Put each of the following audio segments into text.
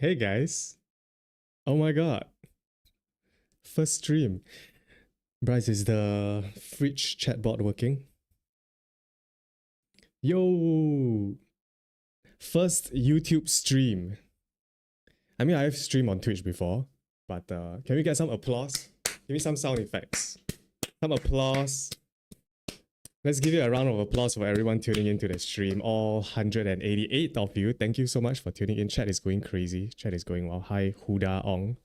Hey guys. Oh my god. First stream. Bryce, is the fridge chatbot working? Yo! First YouTube stream. I mean, I've streamed on Twitch before, but can we get some applause? Give me some sound effects. Some applause. Let's give you a round of applause for everyone tuning into the stream. All 188 of you. Thank you so much for tuning in. Chat is going crazy. Chat is going well. Hi, Huda Ong.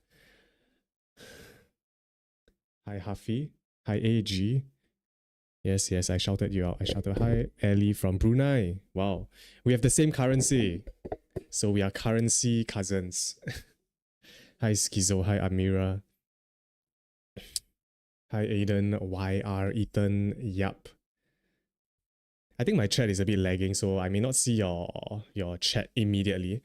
Hi, Hafi. Hi, AG. Yes, I shouted you out. I shouted, hi, Ellie from Brunei. Wow. We have the same currency. So we are currency cousins. Hi, Schizo. Hi, Amira. Hi, Aiden. YR. Ethan. Yup. I think my chat is a bit lagging, so I may not see your chat immediately.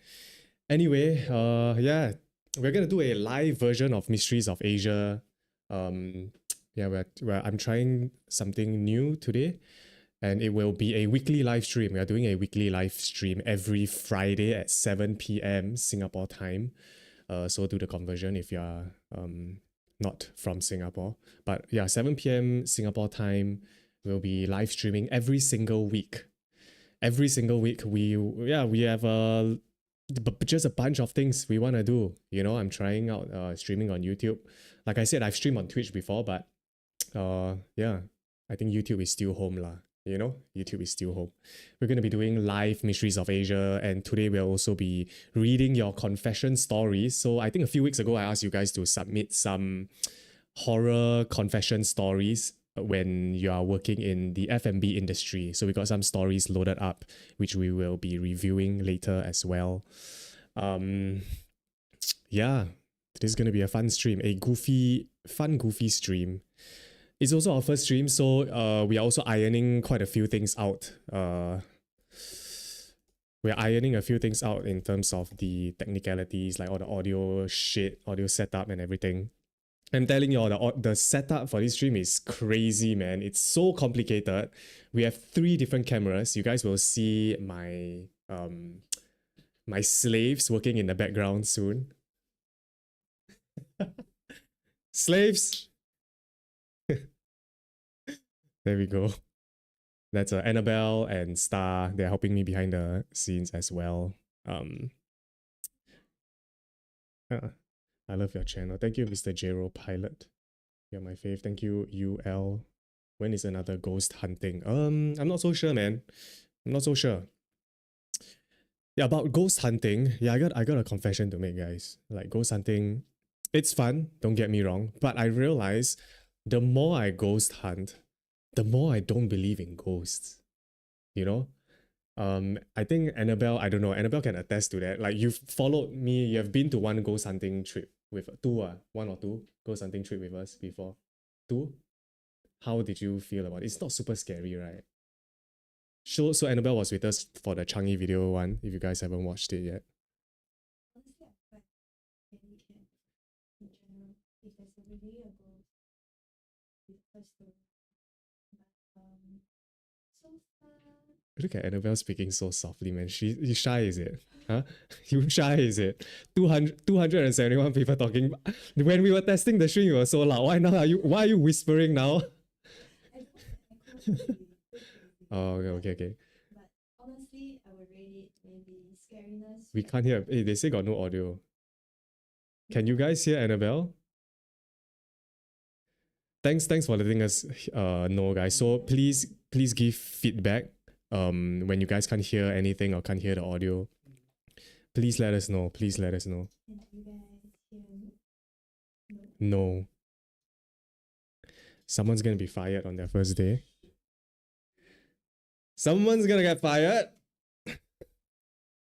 Anyway, yeah, we're gonna do a live version of Mysteries of Asia. Yeah, I'm trying something new today, and it will be a weekly live stream. We are doing a weekly live stream every Friday at 7 p.m. Singapore time. So do the conversion if you are not from Singapore. But yeah, 7 p.m. Singapore time. We'll be live streaming every single week. Every single week, we have just a bunch of things we want to do. You know, I'm trying out streaming on YouTube. Like I said, I've streamed on Twitch before, but yeah, I think YouTube is still home lah. You know, YouTube is still home. We're going to be doing live Mysteries of Asia, and today we'll also be reading your confession stories. So I think a few weeks ago, I asked you guys to submit some horror confession stories when you are working in the F&B industry. So we got some stories loaded up, which we will be reviewing later as well. Yeah, this is going to be a fun stream, a goofy stream. It's also our first stream, so we are also ironing quite a few things out. We're ironing a few things out in terms of the technicalities, like all the audio shit, audio setup and everything. I'm telling you all, the setup for this stream is crazy, man. It's so complicated. We have 3 different cameras. You guys will see my my slaves working in the background soon. Slaves! There we go. That's Annabelle and Star. They're helping me behind the scenes as well. I love your channel. Thank you, Mr. Jero Pilot. You're my fave. Thank you, UL. When is another ghost hunting? I'm not so sure, man. I'm not so sure. Yeah, about ghost hunting. Yeah, I got a confession to make, guys. Like ghost hunting, it's fun. Don't get me wrong, but I realize the more I ghost hunt, the more I don't believe in ghosts. You know, I think Annabelle, I don't know, Annabelle can attest to that. Like you've followed me, you have been to one ghost hunting trip with one or two ghost hunting trip with us before. Two? How did you feel about it? It's not super scary, right? So Annabelle was with us for the Changi video one, if you guys haven't watched it yet. Look at Annabelle speaking so softly, man. She's shy, is it? Huh? You shy, is it? 271 people talking. When we were testing the stream, you were so loud. Why are you whispering now? Oh, okay. We can't hear. Hey, they say got no audio. Can you guys hear Annabelle? Thanks for letting us know, guys. So please give feedback when you guys can't hear anything or can't hear the audio. Please let us know. Please let us know. No. Someone's gonna be fired on their first day. Someone's gonna get fired.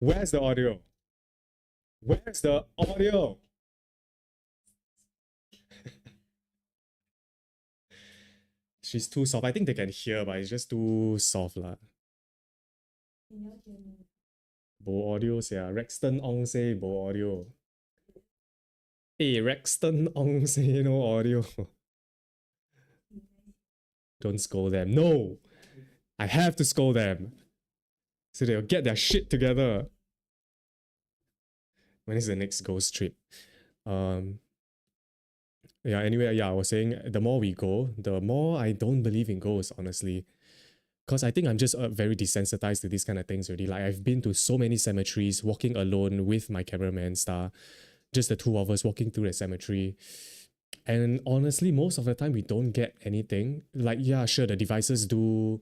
Where's the audio? Where's the audio? She's too soft. I think they can hear, but it's just too soft lah. Bo audio sia. Rexton Ong say bo audio. Hey, Rexton Ong say no audio. Don't scold them. No! I have to scold them. So they'll get their shit together. When is the next ghost trip? Yeah, anyway, yeah, I was saying the more we go, the more I don't believe in ghosts, honestly. Because I think I'm just very desensitized to these kind of things already. Like, I've been to so many cemeteries, walking alone with my cameraman, Star, just the two of us walking through the cemetery. And honestly, most of the time, we don't get anything. Like, yeah, sure, the devices do,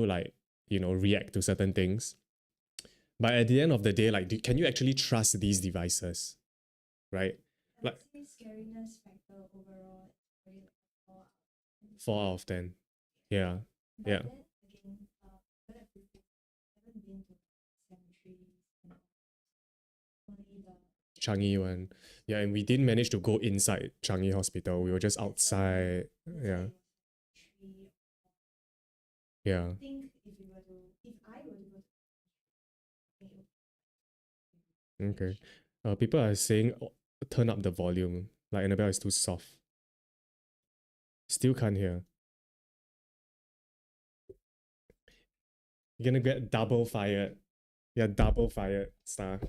like, you know, react to certain things. But at the end of the day, like, can you actually trust these devices? Right? Like, scariness factor overall, 4 out of 10. Yeah. Yeah. Changi one. Yeah, and we didn't manage to go inside Changi Hospital. We were just outside. Yeah. Yeah. Okay. People are saying turn up the volume. Like Annabelle is too soft. Still can't hear. You're gonna get double fired. Yeah, double fired, Star.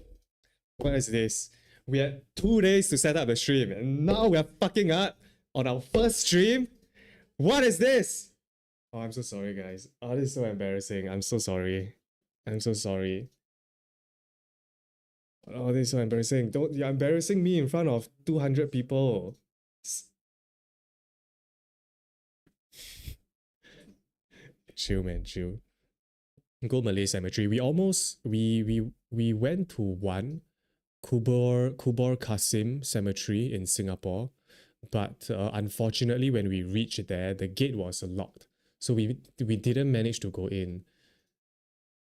What is this? We had 2 days to set up the stream, and now we're fucking up on our first stream. What is this? Oh, I'm so sorry, guys. Oh, this is so embarrassing. I'm so sorry. I'm so sorry. Oh, this is so embarrassing. You're embarrassing me in front of 200 people. Chill, man, chill. Go Malay Cemetery. We went to one Kubur Kasim Cemetery in Singapore, but unfortunately, when we reached there, the gate was locked, so we didn't manage to go in.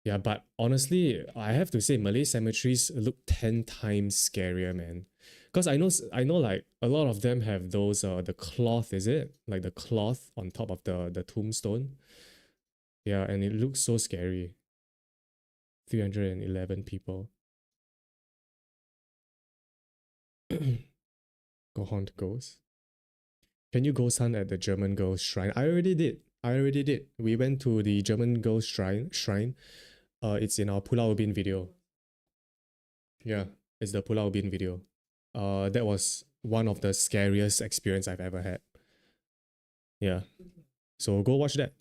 Yeah, but honestly, I have to say Malay cemeteries look 10 times scarier, man. Because I know like a lot of them have those the cloth, is it? Like the cloth on top of the tombstone. Yeah, and it looks so scary. 311 people. Go haunt ghosts. Can you ghost hunt at the German ghost shrine? I already did. We went to the German ghost shrine. It's in our Pulau Ubin video. Yeah, it's the Pulau Ubin video. That was one of the scariest experience I've ever had. Yeah. So go watch that.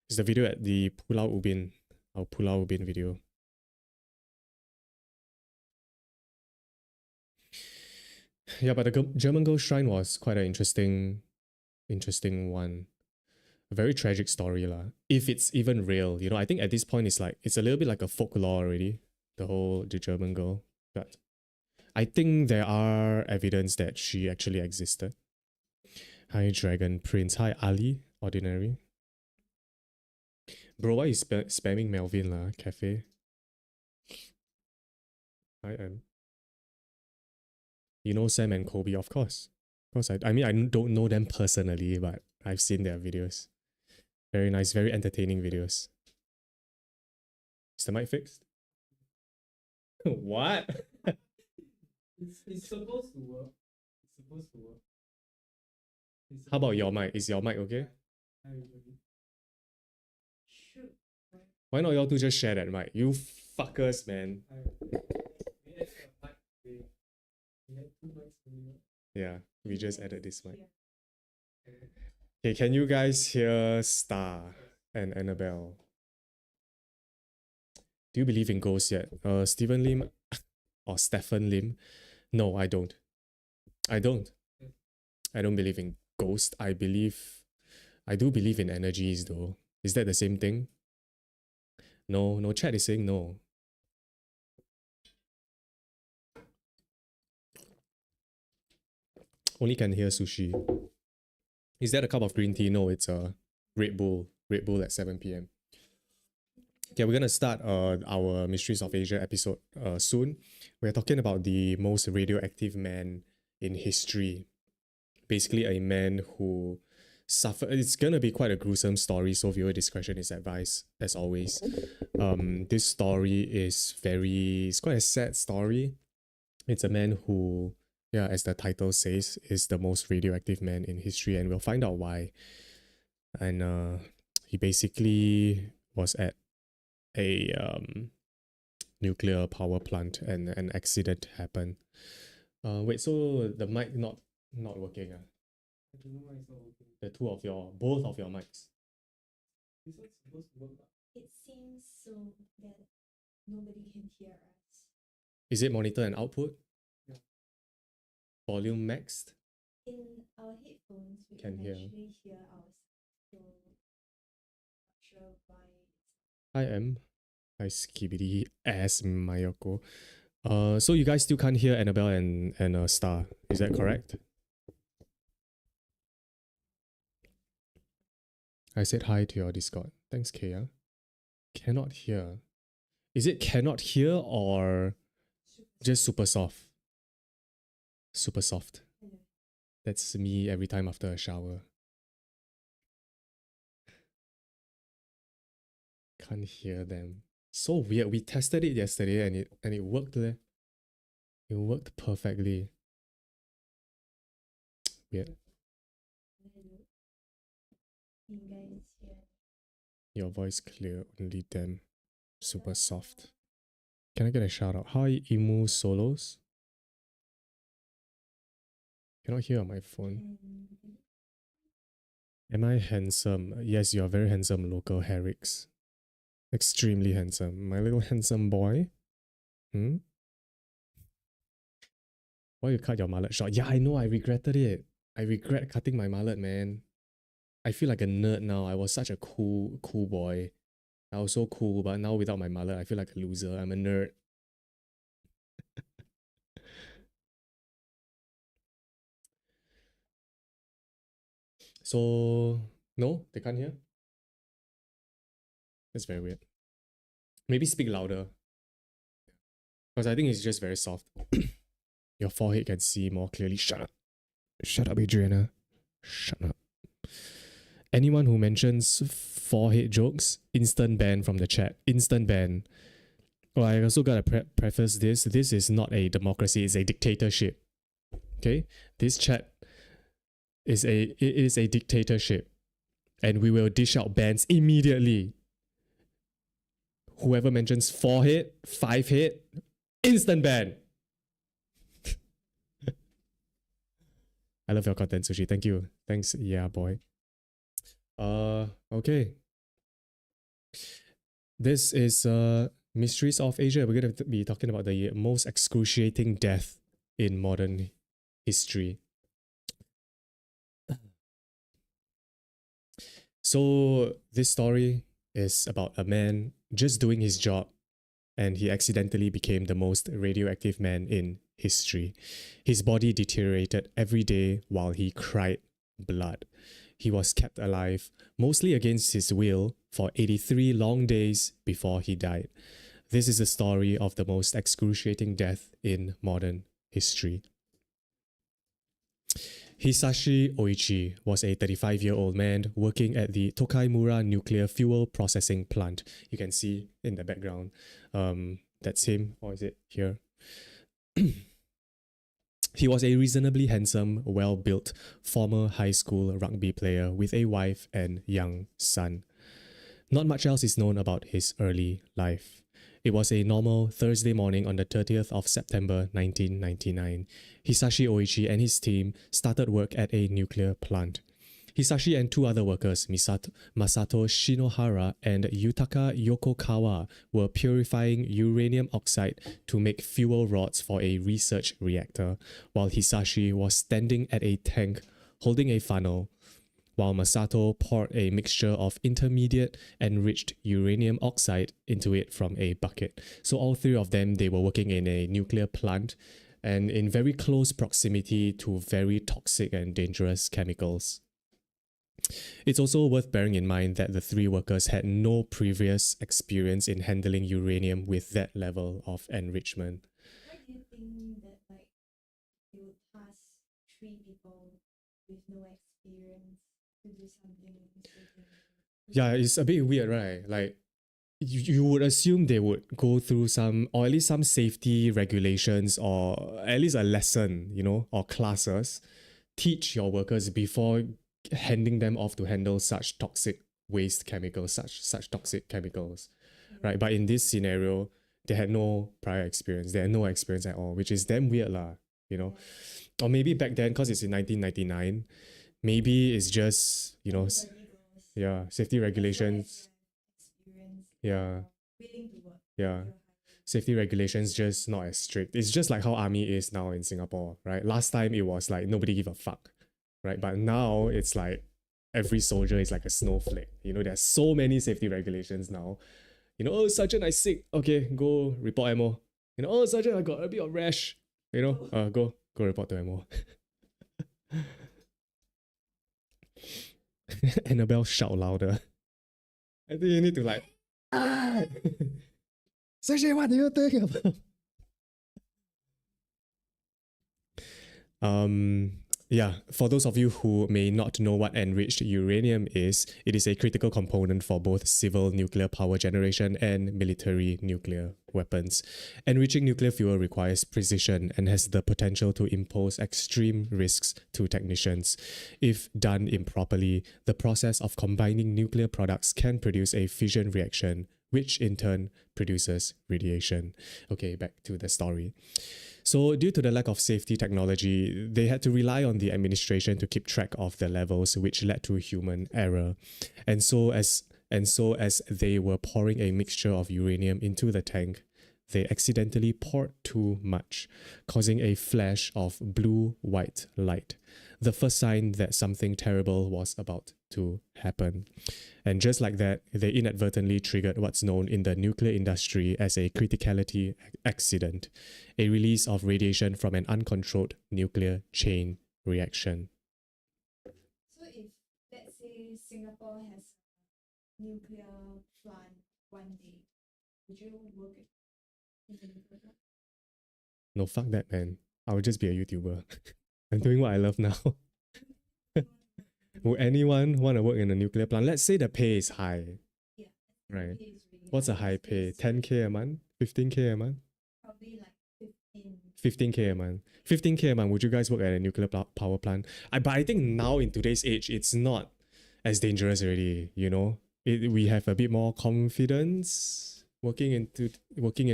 It's the video at the Pulau Ubin, our Pulau Ubin video. Yeah, but the German Girl Shrine was quite an interesting one. A very tragic story, lah. If it's even real, I think at this point it's a little bit like a folklore already. The German girl, but I think there are evidence that she actually existed. Hi, Dragon Prince. Hi, Ali. Ordinary. Bro, why you spamming Melvin lah? Cafe. I am. You know Sam and Kobe, of course. Of course, I mean, I don't know them personally, but I've seen their videos. Very nice, very entertaining videos. Is the mic fixed? What? It's supposed to work. It's supposed to work. How about your mic? Is your mic okay? Shoot. Why not y'all two just share that mic? You fuckers, man. Yeah, we just added this mic. Okay, can you guys hear Star and Annabelle? Do you believe in ghosts yet? Stephen Lim or Stephen Lim? No, I don't. I don't. I don't believe in ghosts. I do believe in energies though. Is that the same thing? No, chat is saying no. Only can hear sushi. Is that a cup of green tea? No, it's a Red Bull. Red Bull at 7 p.m. Okay, we're gonna start our Mysteries of Asia episode soon. We're talking about the most radioactive man in history. Basically, a man who suffered. It's gonna be quite a gruesome story, so viewer discretion is advised, as always. This story is it's quite a sad story. It's a man who, yeah, as the title says, is the most radioactive man in history, and we'll find out why. And he basically was at a nuclear power plant, and an accident happened. Wait, so the mic not working? I don't know why it's not working. Both of your mics. This one's supposed to work. It seems so that nobody can hear us. Is it monitor and output? Yeah. Volume maxed? In our headphones, we Can can hear. actually hear ourselves. So, not sure why. I am. I skibidi ass Mayoko. So you guys still can't hear Annabelle and Star. Is that correct? I said hi to your Discord. Thanks, Kaya. Cannot hear. Is it cannot hear or just super soft? Super soft. That's me every time after a shower. Can't hear them. So weird. We tested it yesterday and it worked there. It worked perfectly. Weird. Can you guys hear? Your voice clear, only them. Super soft. Can I get a shout out? Hi, Emu Solos. Cannot hear on my phone. Am I handsome? Yes, you are very handsome, local Herricks. Extremely handsome. My little handsome boy. Hmm? Why you cut your mullet short? Yeah, I know, I regretted it. I regret cutting my mullet, man. I feel like a nerd now. I was such a cool boy. I was so cool, but now without my mullet, I feel like a loser. I'm a nerd. So, no, they can't hear? That's very weird. Maybe speak louder. Because I think it's just very soft. Your forehead can see more clearly. Shut up. Shut up, Adriana. Shut up. Anyone who mentions forehead jokes, instant ban from the chat. Instant ban. Oh, I also gotta preface this. This is not a democracy, it's a dictatorship. Okay? This chat is a dictatorship. And we will dish out bans immediately. Whoever mentions forehead, five head, instant ban. I love your content, Sushi. Thank you. Thanks, yeah, boy. Okay. This is Mysteries of Asia. We're gonna be talking about the most excruciating death in modern history. So this story is about a man just doing his job, and he accidentally became the most radioactive man in history. His body deteriorated every day while he cried blood. He was kept alive, mostly against his will, for 83 long days before he died. This is the story of the most excruciating death in modern history. Hisashi Oichi was a 35-year-old man working at the Tokaimura nuclear fuel processing plant. You can see in the background, that's him, or is it here? He was a reasonably handsome, well-built former high school rugby player with a wife and young son. Not much else is known about his early life. It was a normal Thursday morning on the 30th of September 1999. Hisashi Oichi and his team started work at a nuclear plant. Hisashi and two other workers, Masato Shinohara and Yutaka Yokokawa, were purifying uranium oxide to make fuel rods for a research reactor, while Hisashi was standing at a tank holding a funnel, while Masato poured a mixture of intermediate enriched uranium oxide into it from a bucket. So all three of them, they were working in a nuclear plant and in very close proximity to very toxic and dangerous chemicals. It's also worth bearing in mind that the three workers had no previous experience in handling uranium with that level of enrichment. Why do you think that you would task three people with no experience to do something so Yeah, it's a bit weird, right? Like, you would assume they would go through some, or at least some safety regulations, or at least a lesson, or classes, teach your workers before handing them off to handle such toxic waste chemicals, such toxic chemicals, right? But in this scenario, they had no prior experience. They had no experience at all, which is damn weird, Or maybe back then, because it's in 1999, maybe it's just, yeah, safety regulations. Yeah. Yeah. Safety regulations just not as strict. It's just like how army is now in Singapore, right? Last time it was like nobody give a fuck, right? But now it's like every soldier is like a snowflake. There's so many safety regulations now. Oh, Sergeant, I sick. Okay, go report MO. Oh, Sergeant, I got a bit of rash. Go report to MO. Annabelle shout louder. I think you need to like, ah! Sergeant, what do you think about? Yeah, for those of you who may not know what enriched uranium is, it is a critical component for both civil nuclear power generation and military nuclear weapons. Enriching nuclear fuel requires precision and has the potential to impose extreme risks to technicians. If done improperly, the process of combining nuclear products can produce a fission reaction, which in turn produces radiation. Okay, back to the story. So due to the lack of safety technology, they had to rely on the administration to keep track of the levels, which led to human error. And so as they were pouring a mixture of uranium into the tank, they accidentally poured too much, causing a flash of blue-white light, the first sign that something terrible was about to happen. And just like that, they inadvertently triggered what's known in the nuclear industry as a criticality accident, a release of radiation from an uncontrolled nuclear chain reaction. So if, let's say, Singapore has a nuclear plant one day, would you work in the nuclear plant? No, fuck that, man. I would just be a YouTuber. I'm doing what I love now. Would anyone want to work in a nuclear plant? Let's say the pay is high. Yeah. Right. Pay is really What's a high high these pay? days. 10K a month? 15K a month? Probably like 15. 15K a month. 15K a month. Would you guys work at a nuclear power plant? But I think now in today's age, it's not as dangerous already, we have a bit more confidence working in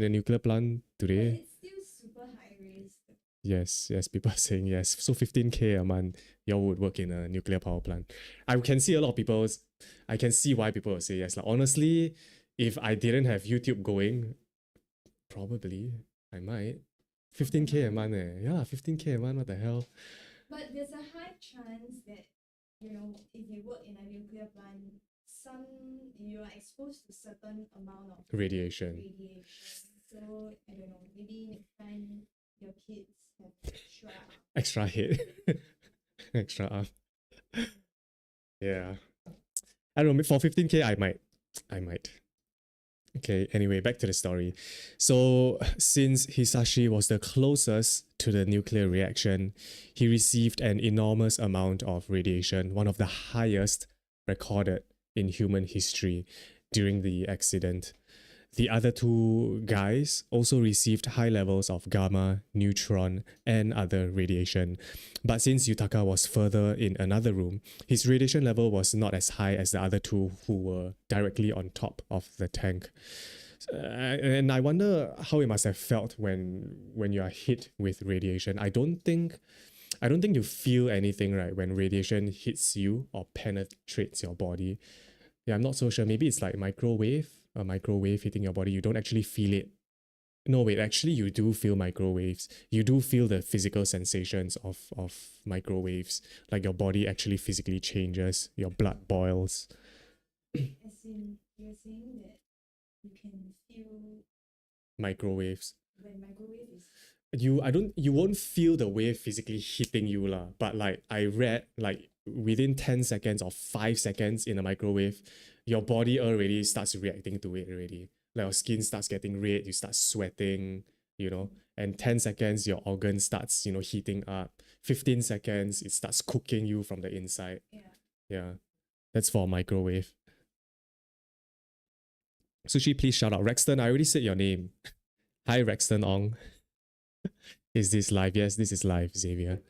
a nuclear plant But today. it's still super high risk. Yes, people are saying yes. So 15K a month, y'all would work in a nuclear power plant. I can see I can see why people would say yes. Like, honestly, if I didn't have YouTube going, probably I might. 15K a month Yeah, 15K a month, what the hell? But there's a high chance that, if you work in a nuclear plant, you are exposed to certain amount of Radiation. radiation. So I don't know, maybe next time your kids have Extra head. Extra arm. Yeah. I don't know, for 15K I might. Okay, anyway, back to the story. So, since Hisashi was the closest to the nuclear reaction, he received an enormous amount of radiation, one of the highest recorded in human history during the accident. The other two guys also received high levels of gamma, neutron, and other radiation. But since Yutaka was further in another room, his radiation level was not as high as the other two who were directly on top of the tank. And I wonder how it must have felt when you are hit with radiation. I don't think you feel anything, right, when radiation hits you or penetrates your body. Yeah, I'm not so sure. Maybe it's like a microwave hitting your body. You don't actually feel it. No, wait, actually you do feel microwaves. You do feel the physical sensations of microwaves. Like your body actually physically changes. Your blood boils. As in, you're saying that you can feel Microwaves. when microwave is You won't feel the wave physically hitting you lah. But like I read, like within 10 seconds or 5 seconds in a microwave, your body already starts reacting to it already. Like your skin starts getting red, you start sweating, and 10 seconds your organ starts, heating up. 15 seconds it starts cooking you from the inside. Yeah. That's for a microwave. Sushi, please shout out. Rexton, I already said your name. Hi, Rexton Ong. Is this live? Yes, this is live, Xavier.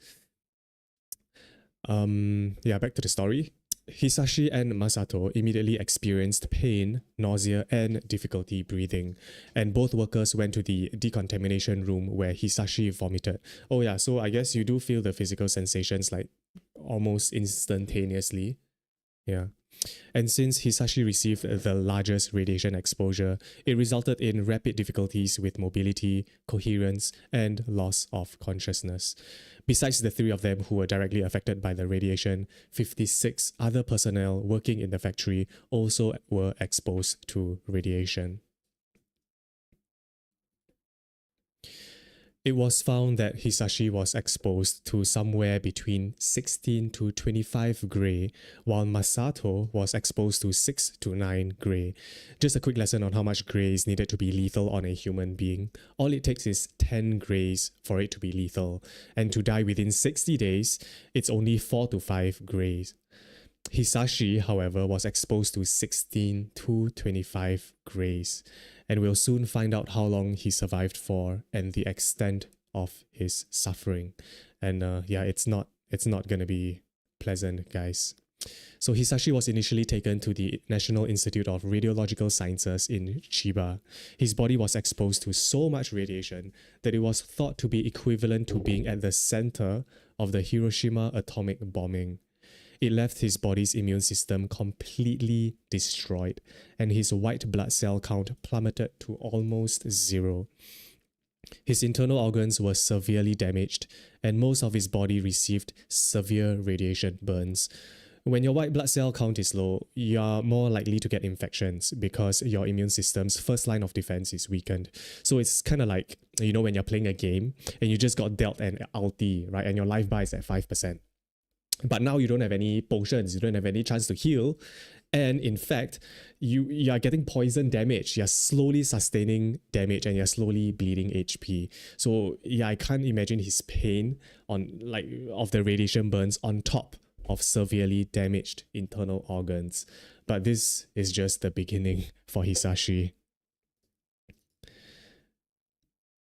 Back to the story. Hisashi and Masato immediately experienced pain, nausea, and difficulty breathing, and both workers went to the decontamination room where Hisashi vomited. Oh yeah, so I guess you do feel the physical sensations like almost instantaneously. Yeah. And since Hisashi received the largest radiation exposure, it resulted in rapid difficulties with mobility, coherence, and loss of consciousness. Besides the three of them who were directly affected by the radiation, 56 other personnel working in the factory also were exposed to radiation. It was found that Hisashi was exposed to somewhere between 16 to 25 gray, while Masato was exposed to 6 to 9 gray. Just a quick lesson on how much gray is needed to be lethal on a human being. All it takes is 10 grays for it to be lethal, and to die within 60 days, it's only 4 to 5 grays. Hisashi, however, was exposed to 16 to 25 grays, and we'll soon find out how long he survived for and the extent of his suffering. And it's not gonna be pleasant, guys. So Hisashi was initially taken to the National Institute of Radiological Sciences in Chiba. His body was exposed to so much radiation that it was thought to be equivalent to being at the center of the Hiroshima atomic bombing. It left his body's immune system completely destroyed, and his white blood cell count plummeted to almost zero. His internal organs were severely damaged, and most of his body received severe radiation burns. When your white blood cell count is low, you are more likely to get infections because your immune system's first line of defense is weakened. So it's kind of like, when you're playing a game and you just got dealt an ulti, right? And your life bar is at 5%. But now you don't have any potions, you don't have any chance to heal. And in fact, you are getting poison damage. You're slowly sustaining damage and you're slowly bleeding HP. So yeah, I can't imagine his pain of the radiation burns on top of severely damaged internal organs. But this is just the beginning for Hisashi.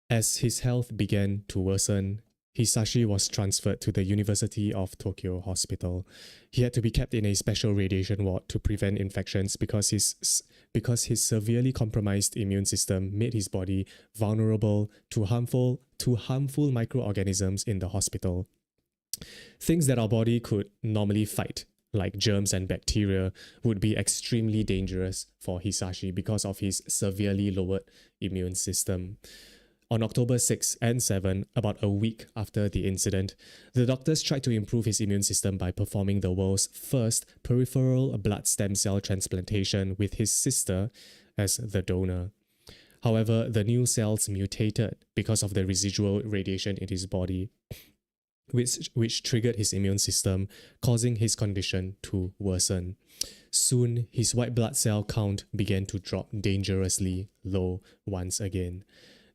As his health began to worsen, Hisashi was transferred to the University of Tokyo Hospital. He had to be kept in a special radiation ward to prevent infections because his severely compromised immune system made his body vulnerable to harmful microorganisms in the hospital. Things that our body could normally fight, like germs and bacteria, would be extremely dangerous for Hisashi because of his severely lowered immune system. On October 6 and 7, about a week after the incident, the doctors tried to improve his immune system by performing the world's first peripheral blood stem cell transplantation with his sister as the donor. However, the new cells mutated because of the residual radiation in his body, which triggered his immune system, causing his condition to worsen. Soon, his white blood cell count began to drop dangerously low once again.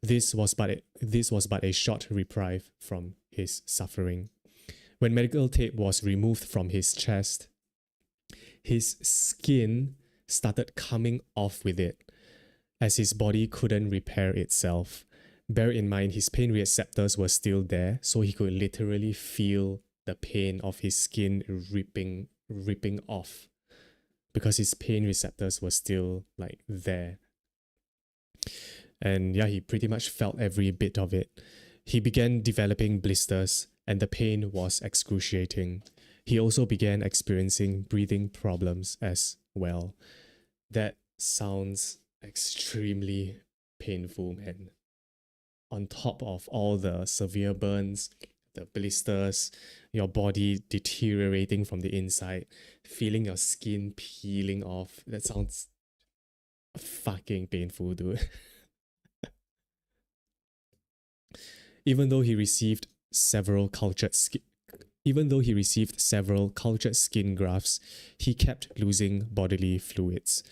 This was but a short reprieve from his suffering. When medical tape was removed from his chest, his skin started coming off with it, as his body couldn't repair itself. Bear in mind, his pain receptors were still there, so he could literally feel the pain of his skin ripping off, because his pain receptors were still like there. And yeah, he pretty much felt every bit of it. He began developing blisters, and the pain was excruciating. He also began experiencing breathing problems as well. That sounds extremely painful, man. On top of all the severe burns, the blisters, your body deteriorating from the inside, feeling your skin peeling off. That sounds fucking painful, dude. Even though he received several cultured skin grafts, he kept losing bodily fluids.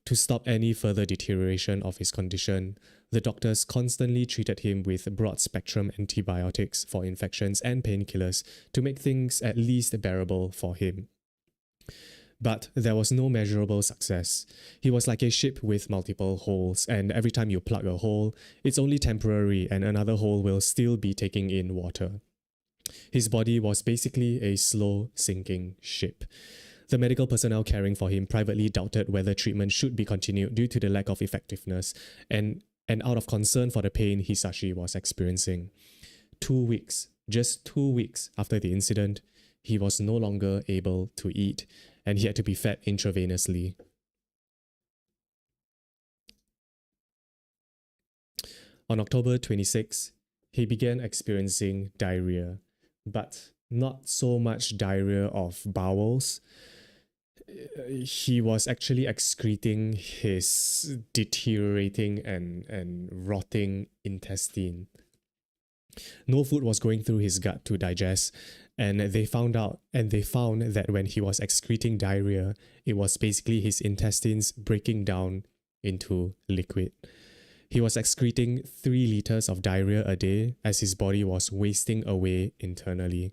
To stop any further deterioration of his condition, the doctors constantly treated him with broad-spectrum antibiotics for infections and painkillers to make things at least bearable for him. But there was no measurable success. He was like a ship with multiple holes, and every time you plug a hole, it's only temporary and another hole will still be taking in water. His body was basically a slow sinking ship. The medical personnel caring for him privately doubted whether treatment should be continued due to the lack of effectiveness and out of concern for the pain Hisashi was experiencing. 2 weeks, just 2 weeks after the incident, he was no longer able to eat, and he had to be fed intravenously. On October 26, he began experiencing diarrhea, but not so much diarrhea of bowels. He was actually excreting his deteriorating and rotting intestine. No food was going through his gut to digest, and they found that when he was excreting diarrhea, it was basically his intestines breaking down into liquid. He was excreting 3 liters of diarrhea a day as his body was wasting away internally.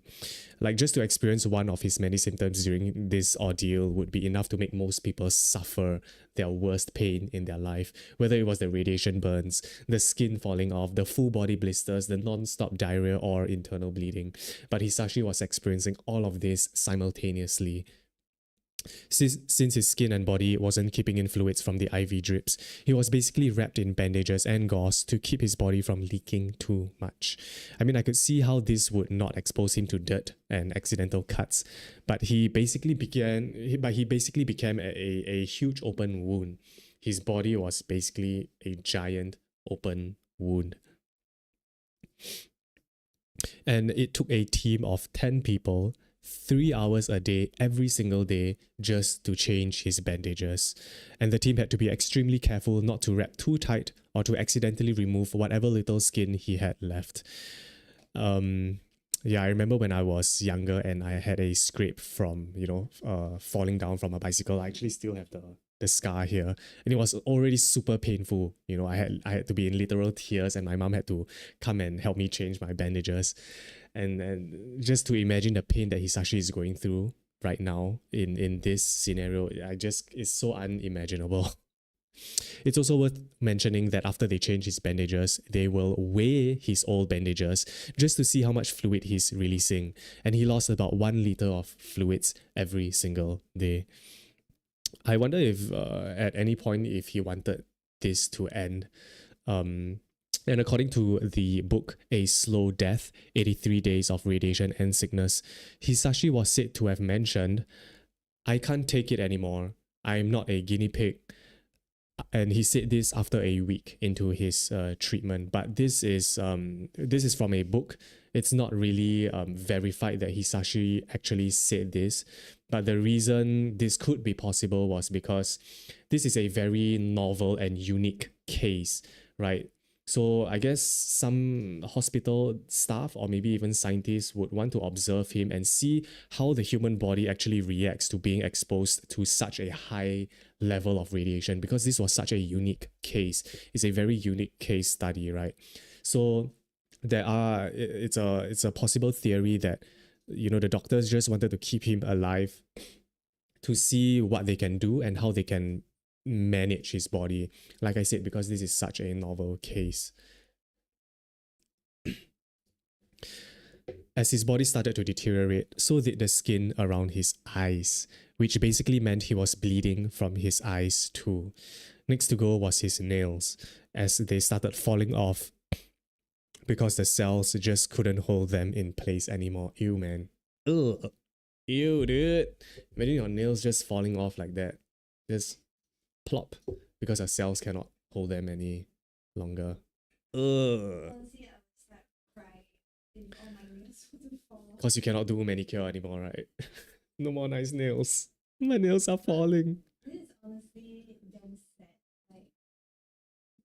Like, just to experience one of his many symptoms during this ordeal would be enough to make most people suffer their worst pain in their life, whether it was the radiation burns, the skin falling off, the full body blisters, the non-stop diarrhea, or internal bleeding. But Hisashi was experiencing all of this simultaneously. Since his skin and body wasn't keeping in fluids from the IV drips, he was basically wrapped in bandages and gauze to keep his body from leaking too much. I mean, I could see how this would not expose him to dirt and accidental cuts, but he basically became a huge open wound. His body was basically a giant open wound. And it took a team of 10 people 3 hours a day, every single day, just to change his bandages. And the team had to be extremely careful not to wrap too tight or to accidentally remove whatever little skin he had left. I remember when I was younger and I had a scrape from, falling down from a bicycle. I actually still have the scar here, and it was already super painful. I had to be in literal tears, and my mom had to come and help me change my bandages. And just to imagine the pain that Hisashi is going through right now in this scenario, it's so unimaginable. It's also worth mentioning that after they change his bandages, they will weigh his old bandages just to see how much fluid he's releasing. And he lost about 1 liter of fluids every single day. I wonder if at any point if he wanted this to end. And according to the book A Slow Death, 83 Days of Radiation and Sickness, Hisashi was said to have mentioned, "I can't take it anymore. I'm not a guinea pig. And he said this after a week into his treatment. But this is from a book. It's not really verified that Hisashi actually said this. But the reason this could be possible was because this is a very novel and unique case, right? So I guess some hospital staff or maybe even scientists would want to observe him and see how the human body actually reacts to being exposed to such a high level of radiation, because this was such a unique case. It's a very unique case study, right? So it's a possible theory that the doctors just wanted to keep him alive to see what they can do and how they can manage his body. Like I said, because this is such a novel case. As his body started to deteriorate, so did the skin around his eyes, which basically meant he was bleeding from his eyes too. Next to go was his nails, as they started falling off because the cells just couldn't hold them in place anymore. Ew, man. Ugh. Ew, dude. Imagine your nails just falling off like that. Just plop, because our cells cannot hold them any longer. Ugh. Honestly, I would start crying if all my nails wouldn't fall off. Because you cannot do manicure anymore, right? No more nice nails. My nails are falling. This is honestly damn sad. Like,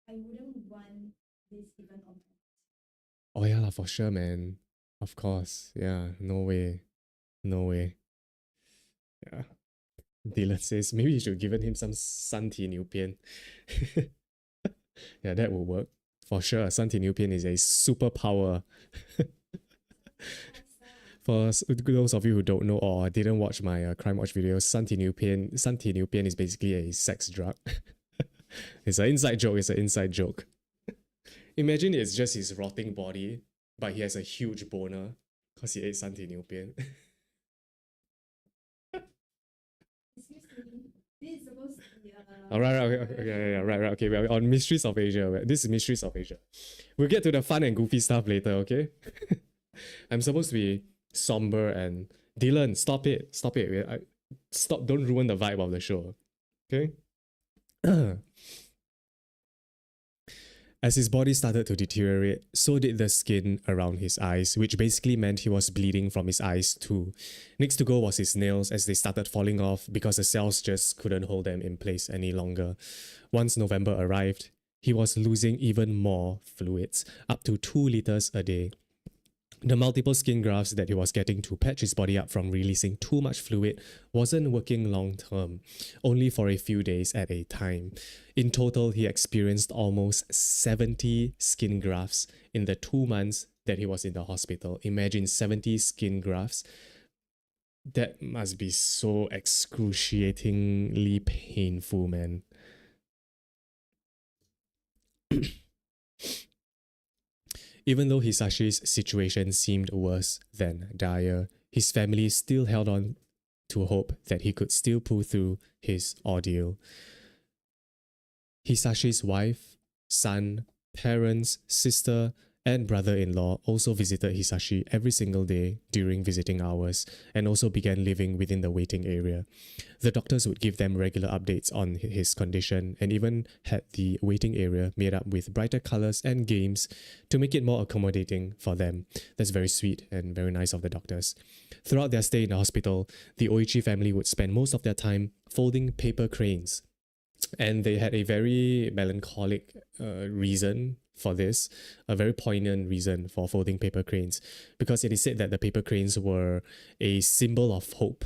I wouldn't want this even on my Oh yeah, lah, for sure, man. Of course. Yeah, no way. No way. Yeah. Dylan says maybe you should have given him some 身体牛鞭. Yeah, that will work. For sure, 身体牛鞭 is a superpower. For those of you who don't know or didn't watch my crime watch videos, 身体牛鞭 is basically a sex drug. It's an inside joke. It's an inside joke. Imagine it's just his rotting body, but he has a huge boner because he ate 身体牛鞭. Excuse me. This is supposed to be All right, okay, right. Okay, we're on Mysteries of Asia. This is Mysteries of Asia. We'll get to the fun and goofy stuff later, okay? I'm supposed to be somber and Dylan, stop it. Stop, don't ruin the vibe of the show. Okay? As his body started to deteriorate, so did the skin around his eyes, which basically meant he was bleeding from his eyes too. Next to go was his nails, as they started falling off because the cells just couldn't hold them in place any longer. Once November arrived, he was losing even more fluids, up to 2 liters a day. The multiple skin grafts that he was getting to patch his body up from releasing too much fluid wasn't working long term, only for a few days at a time. In total, he experienced almost 70 skin grafts in the 2 months that he was in the hospital. Imagine 70 skin grafts. That must be so excruciatingly painful, man. Even though Hisashi's situation seemed worse than dire, his family still held on to hope that he could still pull through his ordeal. Hisashi's wife, son, parents, sister, and brother-in-law also visited Hisashi every single day during visiting hours and also began living within the waiting area. The doctors would give them regular updates on his condition and even had the waiting area made up with brighter colors and games to make it more accommodating for them. That's very sweet and very nice of the doctors. Throughout their stay in the hospital, the Oichi family would spend most of their time folding paper cranes. And they had a very melancholic reason for this, a very poignant reason for folding paper cranes, because it is said that the paper cranes were a symbol of hope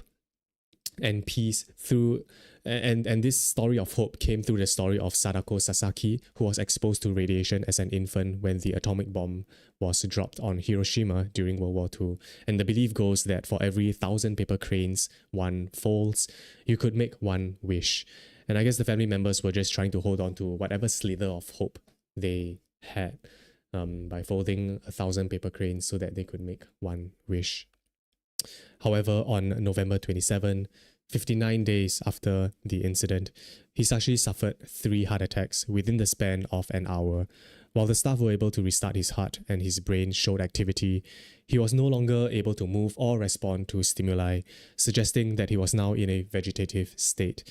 and peace through, and this story of hope came through the story of Sadako Sasaki, who was exposed to radiation as an infant when the atomic bomb was dropped on Hiroshima during World War II. And the belief goes that for every 1,000 paper cranes one folds, you could make one wish. And I guess the family members were just trying to hold on to whatever slither of hope they had by folding 1,000 paper cranes so that they could make one wish. However, on November 27, 59 days after the incident, Hisashi suffered 3 heart attacks within the span of an hour. While the staff were able to restart his heart and his brain showed activity, he was no longer able to move or respond to stimuli, suggesting that he was now in a vegetative state.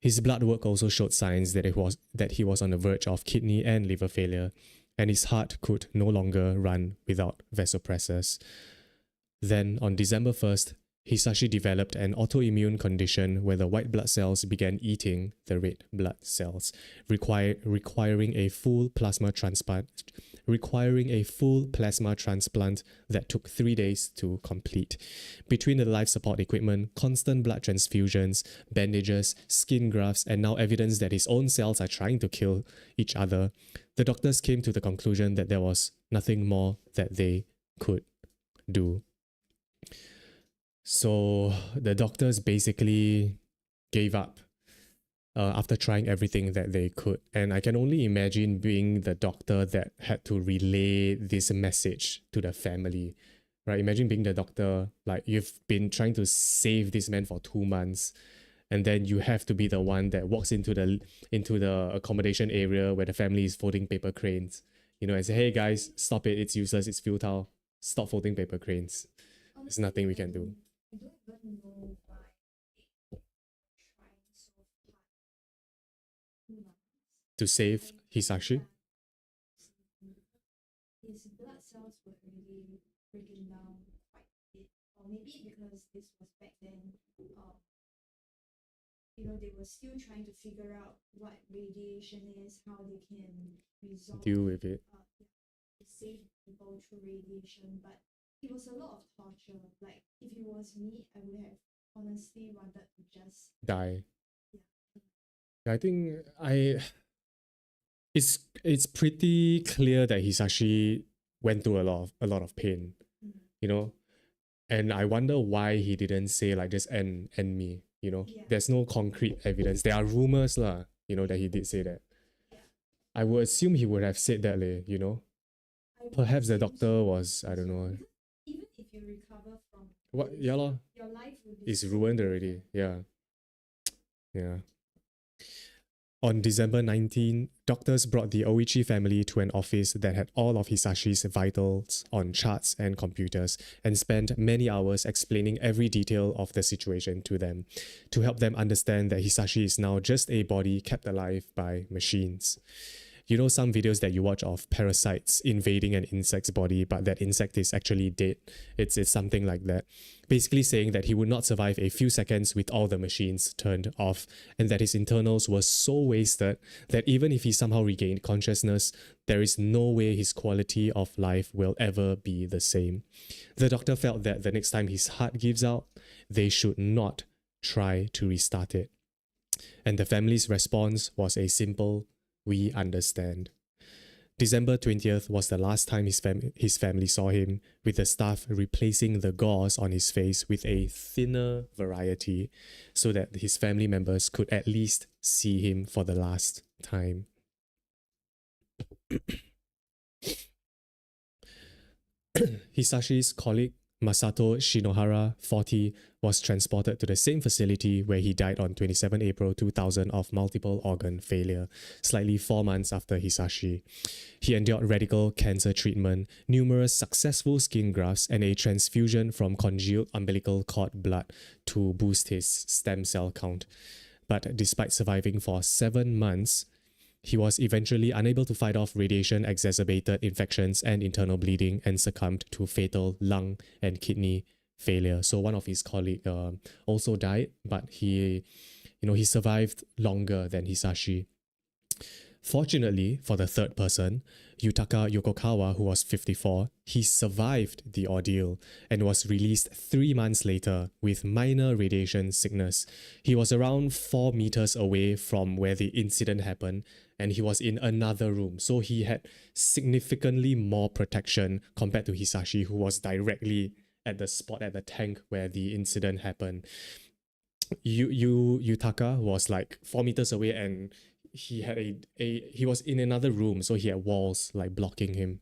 His blood work also showed signs that he was on the verge of kidney and liver failure, and his heart could no longer run without vasopressors. Then, on December 1st, Hisashi developed an autoimmune condition where the white blood cells began eating the red blood cells, requiring a full plasma transplant that took 3 days to complete. Between the life support equipment, constant blood transfusions, bandages, skin grafts, and now evidence that his own cells are trying to kill each other, the doctors came to the conclusion that there was nothing more that they could do. So the doctors basically gave up after trying everything that they could. And I can only imagine being the doctor that had to relay this message to the family, right? Imagine being the doctor, like you've been trying to save this man for 2 months, and then you have to be the one that walks into the accommodation area where the family is folding paper cranes, and say, hey guys, stop it, it's useless, it's futile, stop folding paper cranes. There's nothing we can do. I don't even know why they trying so hard. To save Hisashi? His blood cells were really breaking down quite a bit. Or maybe because this was back then, they were still trying to figure out what radiation is, how they can deal with it. To save people through radiation, but it was a lot of torture. Like, if it was me, I would have honestly wanted to just die. Yeah. I think it's pretty clear that Hisashi went through a lot of pain, and I wonder why he didn't say like just end me. Yeah. There's no concrete evidence. There are rumors that he did say that. Yeah. I would assume he would have said that, Perhaps the doctor was, I don't know. Even if you recover from What? Yeah, lor. your life will be It's ruined already. Yeah. Yeah. On December 19, doctors brought the Oichi family to an office that had all of Hisashi's vitals on charts and computers and spent many hours explaining every detail of the situation to them to help them understand that Hisashi is now just a body kept alive by machines. Some videos that you watch of parasites invading an insect's body, but that insect is actually dead. It's something like that. Basically saying that he would not survive a few seconds with all the machines turned off, and that his internals were so wasted that even if he somehow regained consciousness, there is no way his quality of life will ever be the same. The doctor felt that the next time his heart gives out, they should not try to restart it. And the family's response was a simple, "We understand." December 20th was the last time his family saw him, with the staff replacing the gauze on his face with a thinner variety so that his family members could at least see him for the last time. Hisashi's colleague, Masato Shinohara, 40, was transported to the same facility where he died on 27 April 2000 of multiple organ failure, slightly 4 months after Hisashi. He endured radical cancer treatment, numerous successful skin grafts, and a transfusion from congealed umbilical cord blood to boost his stem cell count. But despite surviving for 7 months, he was eventually unable to fight off radiation-exacerbated infections and internal bleeding and succumbed to fatal lung and kidney failure. So one of his colleagues also died, but he survived longer than Hisashi. Fortunately for the third person, Yutaka Yokokawa, who was 54, he survived the ordeal and was released 3 months later with minor radiation sickness. He was around 4 meters away from where the incident happened, and he was in another room. So he had significantly more protection compared to Hisashi, who was directly at the spot at the tank where the incident happened. Yutaka was like 4 meters away, and he had he was in another room, so he had walls like blocking him.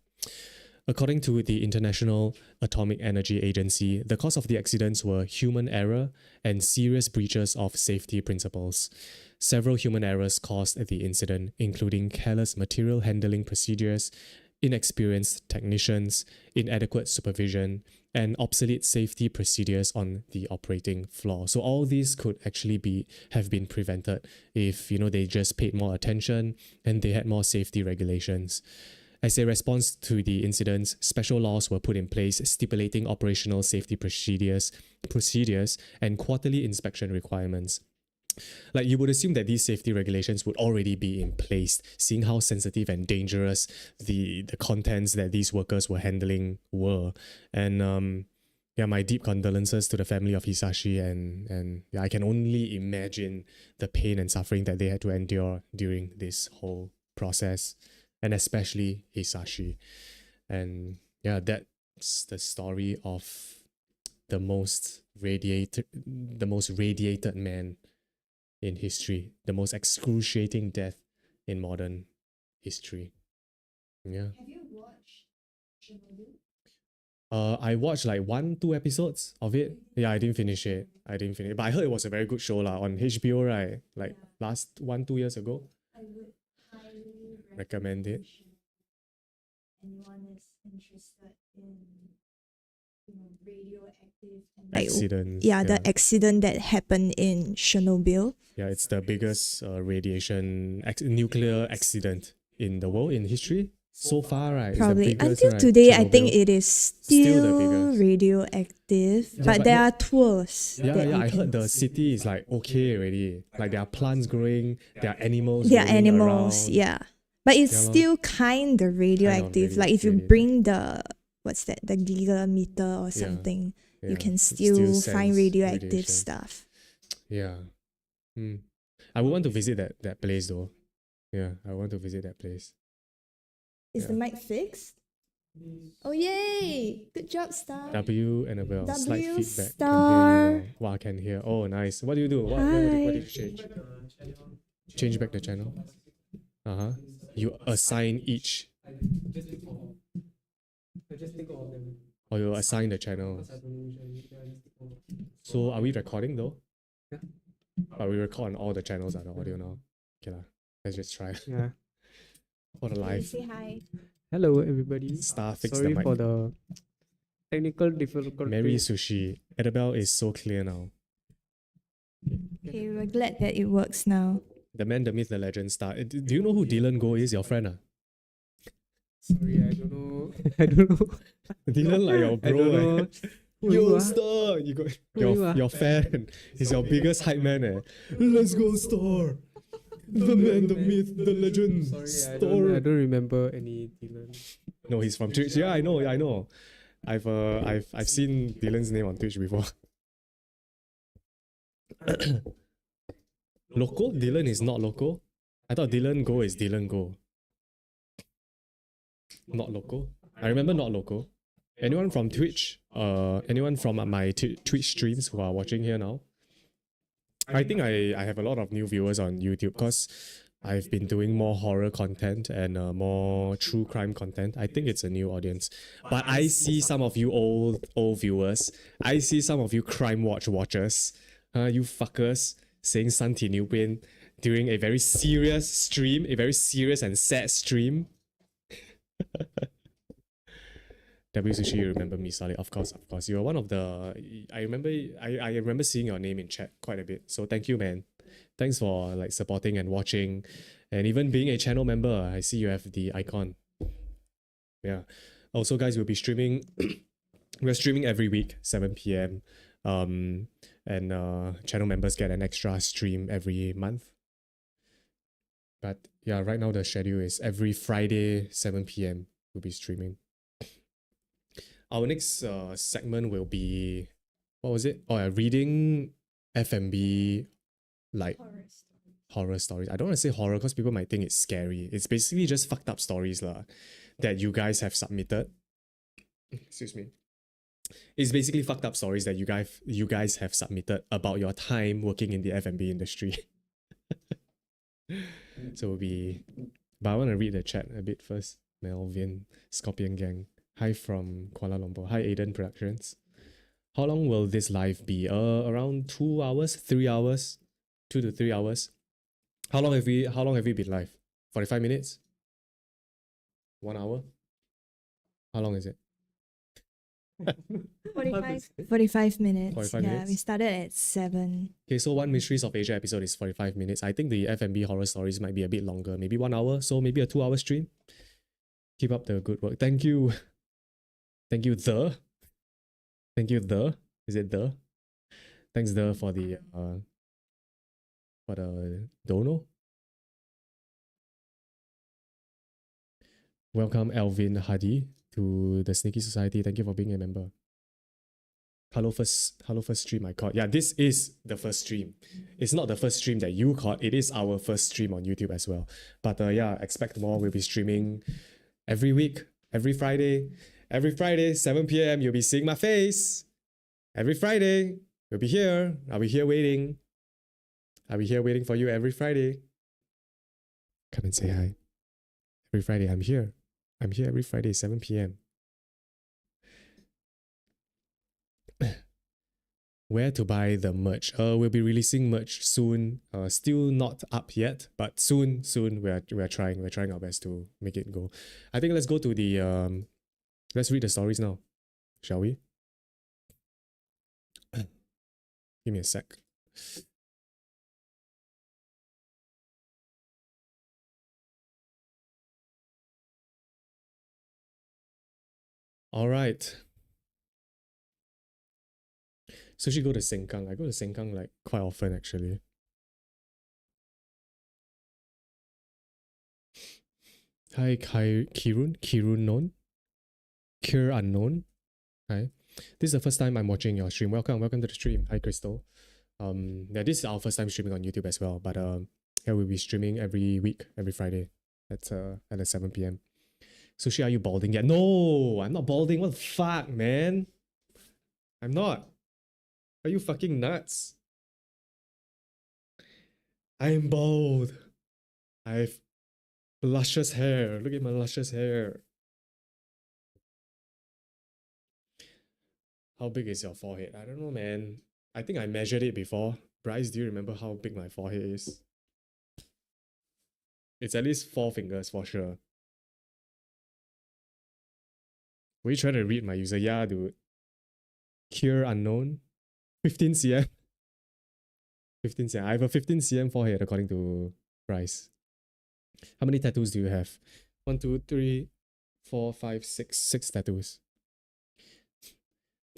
According to the International Atomic Energy Agency, the cause of the accidents were human error and serious breaches of safety principles. Several human errors caused the incident, including careless material handling procedures, inexperienced technicians, inadequate supervision, and obsolete safety procedures on the operating floor. So all these could actually have been prevented if they just paid more attention and they had more safety regulations. As a response to the incidents, special laws were put in place stipulating operational safety procedures and quarterly inspection requirements. Like, you would assume that these safety regulations would already be in place, seeing how sensitive and dangerous the contents that these workers were handling were. And my deep condolences to the family of Hisashi, and I can only imagine the pain and suffering that they had to endure during this whole process, and especially Hisashi. And that's the story of the most radiated man in history, the most excruciating death in modern history. Yeah. Have you watched Chernobyl? I watched like 1-2 episodes of it. Yeah, I didn't finish it. But I heard it was a very good show lah on HBO, right? Like last 1-2 years ago. I would highly Recommend it. Anyone is interested in radioactive and Accident. The accident that happened in Chernobyl. Yeah, it's the biggest nuclear accident in the world, in history so far, right? It's the Probably biggest, until right? today, I Chernobyl. think it is Still the still biggest. radioactive. Yeah, but but there are tours. Yeah, that you I can heard the city is like okay already. Like, there are plants growing, there are animals. There are roaming animals, around. yeah. But it's Yeah lor. still kind of radioactive. Like if you radioactive. bring the the gigameter or Yeah, something, Yeah, you can it still find sense radioactive radiation. stuff. Yeah. I would want to visit that place though. Yeah, I want to visit that place. Is the Yeah. mic fixed? Oh yay! Good job, Star. W Annabelle. Slight W feedback. star. Can hear you now. Wow, I can hear. Oh, nice. What do you do? What did you Hi. change? Change back the channel. You assign each, Just take all. I just take all of them. or you assign the channel. Because I don't know which one. Yeah, I just take all. So are we recording though? Yeah. But we record on all the channels, the audio now. Okay lah. Let's just try. Yeah. For the live. Say hi. Hello, everybody. Star fix Sorry the mic. for the technical difficulties. Mary Sushi. Annabelle is so clear now. Okay, we're glad that it works now. The man, the myth, the legend, Star. Do you know who Dylan Go is? Your friend? Sorry, I don't know. I don't know. Dylan, like your I bro. don't know. Eh? Who you Yo, are? Star! You got Who you your, are? your fan. He's your biggest hype man. Eh? Let's go, Star! The man, the myth, the legend, Sorry, I Star. don't remember any Dylan. No, he's from Twitch. Yeah, I know. I've seen Dylan's name on Twitch before. Loco? Dylan is not loco? I thought Dylan Go is Dylan Go. Not loco? I remember not loco. Anyone from Twitch? Anyone from my Twitch streams who are watching here now? I think I have a lot of new viewers on YouTube because I've been doing more horror content and more true crime content. I think it's a new audience. But I see some of you old viewers. I see some of you crime watchers. You fuckers saying 身体牛鞭 during a very serious stream, a very serious and sad stream. W Sushi, you remember me, Salih? Of course. You are one of the. I remember seeing your name in chat quite a bit. So thank you, man. Thanks for like supporting and watching, and even being a channel member. I see you have the icon. Yeah. Also, guys, we'll be streaming. We're streaming every week, 7 p.m. And channel members get an extra stream every month. But yeah, right now the schedule is every Friday, 7 p.m. we'll be streaming. Our next segment will be, what was it? Oh, yeah, reading FMB, like horror stories. I don't want to say horror because people might think it's scary. It's basically just fucked up stories lah that you guys have submitted. Excuse me. It's basically fucked up stories that you guys have submitted about your time working in the F&B industry. So but I want to read the chat a bit first. Melvin, Scorpion Gang. Hi from Kuala Lumpur. Hi Aiden Productions. How long will this live be? Around 2 hours, 3 hours, 2 to 3 hours. How long have we been live? 45 minutes? 1 hour? How long is it? 45 minutes. 45 yeah, minutes? we started at 7. Okay, so one Mysteries of Asia episode is 45 minutes. I think the F&B horror stories might be a bit longer, maybe 1 hour, so maybe a 2-hour stream. Keep up the good work. Thank you. Thank you, the. Thank you, the. Is it the? Thanks, the, for the dono. Welcome, Alvin Hadi, to the Sneaky Society. Thank you for being a member. Hello first stream I caught. Yeah, this is the first stream. It's not the first stream that you caught. It is our first stream on YouTube as well. But yeah, expect more. We'll be streaming every week, every Friday. Every Friday, 7 p.m. You'll be seeing my face. Every Friday, we'll be here. I'll be here waiting. I'll be here waiting for you every Friday. Come and say hi. Every Friday, I'm here. I'm here every Friday, 7 p.m. Where to buy the merch? We'll be releasing merch soon. Still not up yet, but soon. We're trying our best to make it go. I think let's go to the let's read the stories now, shall we? Give me a sec. All right. So she go to Sengkang. I go to Sengkang like quite often actually. Hi, Kirun Non, Cure Unknown. Hi. This is the first time I'm watching your stream. Welcome to the stream. Hi, Crystal. Yeah, this is our first time streaming on YouTube as well. But yeah, we'll be streaming every week, every Friday at 7 p.m. Sushi, are you balding yet? No, I'm not balding. What the fuck, man? I'm not. Are you fucking nuts? I'm bald. I've luscious hair. Look at my luscious hair. How big is your forehead? I don't know, man. I think I measured it before. Bryce, do you remember how big my forehead is? It's at least 4 fingers for sure. Were you trying to read my user? Yeah, dude. Cure unknown. 15 cm. 15 cm. I have a 15 cm forehead according to Bryce. How many tattoos do you have? 1, 2, 3, 4, 5, 6. 6 tattoos.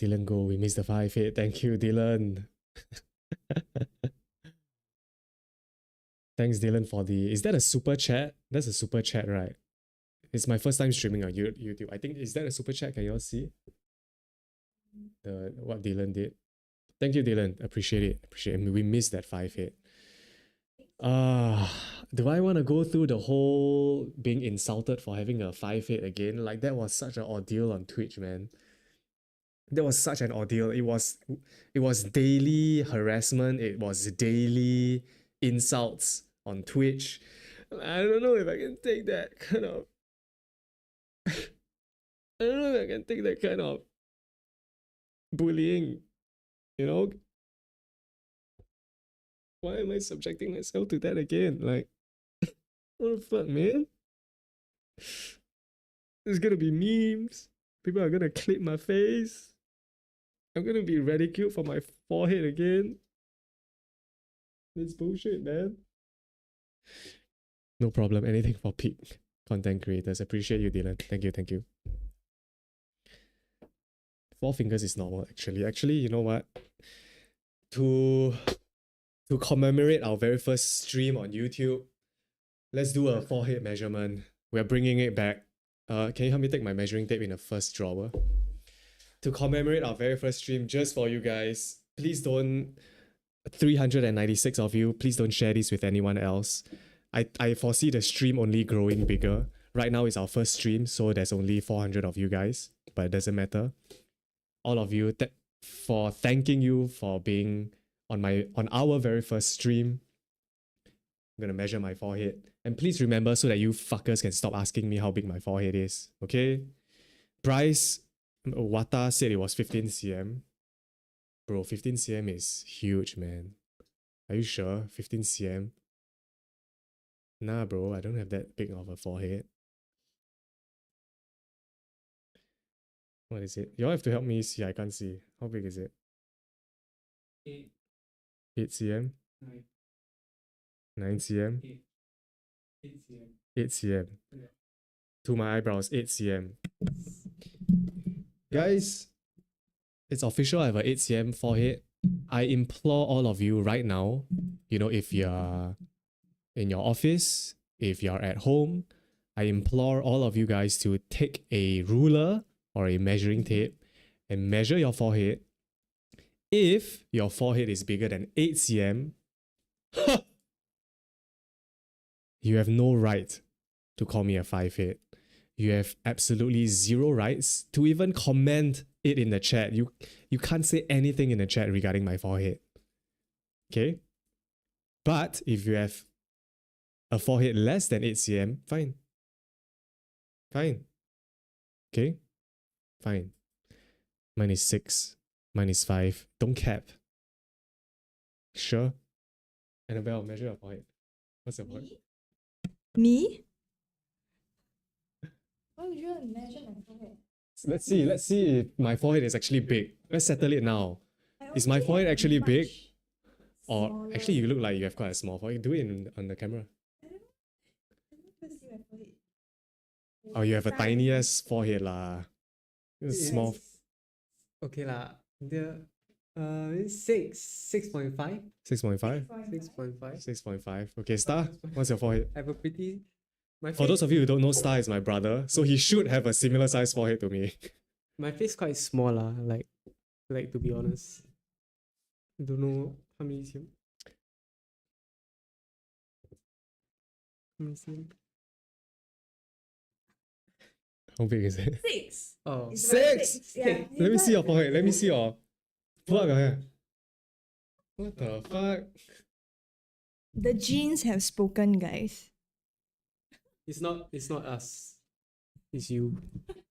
Dylan Go, we missed the 5-8. Thank you, Dylan. Thanks, Dylan, for the. Is that a super chat? That's a super chat, right? It's my first time streaming on YouTube. I think, is that a super chat? Can you all see what Dylan did? Thank you, Dylan. Appreciate it. We missed that 5-8. Do I want to go through the whole being insulted for having a 5-8 again? Like, that was such an ordeal on Twitch, man. That was such an ordeal. It was daily harassment. It was daily insults on Twitch. I don't know if I can take that kind of. I don't know if I can take that kind of bullying. You know? Why am I subjecting myself to that again? Like, what the fuck, man? There's gonna be memes. People are gonna clip my face. I'm gonna be ridiculed for my forehead again. It's bullshit, man. No problem. Anything for peak content creators. Appreciate you, Dylan. Thank you. 4 fingers is normal, actually. Actually, you know what? To commemorate our very first stream on YouTube, let's do a forehead measurement. We're bringing it back. Can you help me take my measuring tape in the first drawer? To commemorate our very first stream, just for you guys, please don't. 396 of you, please don't share this with anyone else. I foresee the stream only growing bigger. Right now it's our first stream, so there's only 400 of you guys, but it doesn't matter. All of you, for thanking you for being on our very first stream. I'm gonna measure my forehead. And please remember, so that you fuckers can stop asking me how big my forehead is, okay? Bryce Wata said it was 15 cm. Bro, 15 cm is huge, man. Are you sure? 15 cm? Nah, bro, I don't have that big of a forehead. What is it? You all have to help me see. I can't see. How big is it? 8, 8 cm? 9, 9 cm? 8, 8 cm. 8 cm. Yeah. To my eyebrows, 8 cm. Guys, it's official. I have a 8 cm forehead. I implore all of you right now, if you're in your office, if you're at home, I implore all of you guys to take a ruler or a measuring tape and measure your forehead. If your forehead is bigger than 8 cm, you have no right to call me a 5'8". You have absolutely zero rights to even comment it in the chat. You can't say anything in the chat regarding my forehead. Okay? But if you have a forehead less than 8 cm, fine. Fine. Okay? Fine. Mine is 6. Mine is 5. Don't cap. Sure. Annabelle, measure your forehead. What's your forehead? Me? Why would you want to measure my forehead? Let's see if my forehead is actually big. Let's settle it now. Is my forehead actually big? Or actually you look like you have quite a small forehead. Do it on the camera. I don't know. See my forehead. Oh, you have a tiniest forehead lah. It's Yes. small. Okay lah. The 6.5. 6.5? 6.5. 6.5. Okay, Star, what's your forehead? I have a pretty. My For those of you who don't know, Star is my brother, so he should have a similar size forehead to me. my face quite small lah. Like to be honest. Don't know how many cm. How many cm? How big is it? 6. Oh. It's about 6? Yeah. Let me see your forehead. Let me see your. Pull up your hair. What the fuck? The genes have spoken, guys. It's not us. It's you.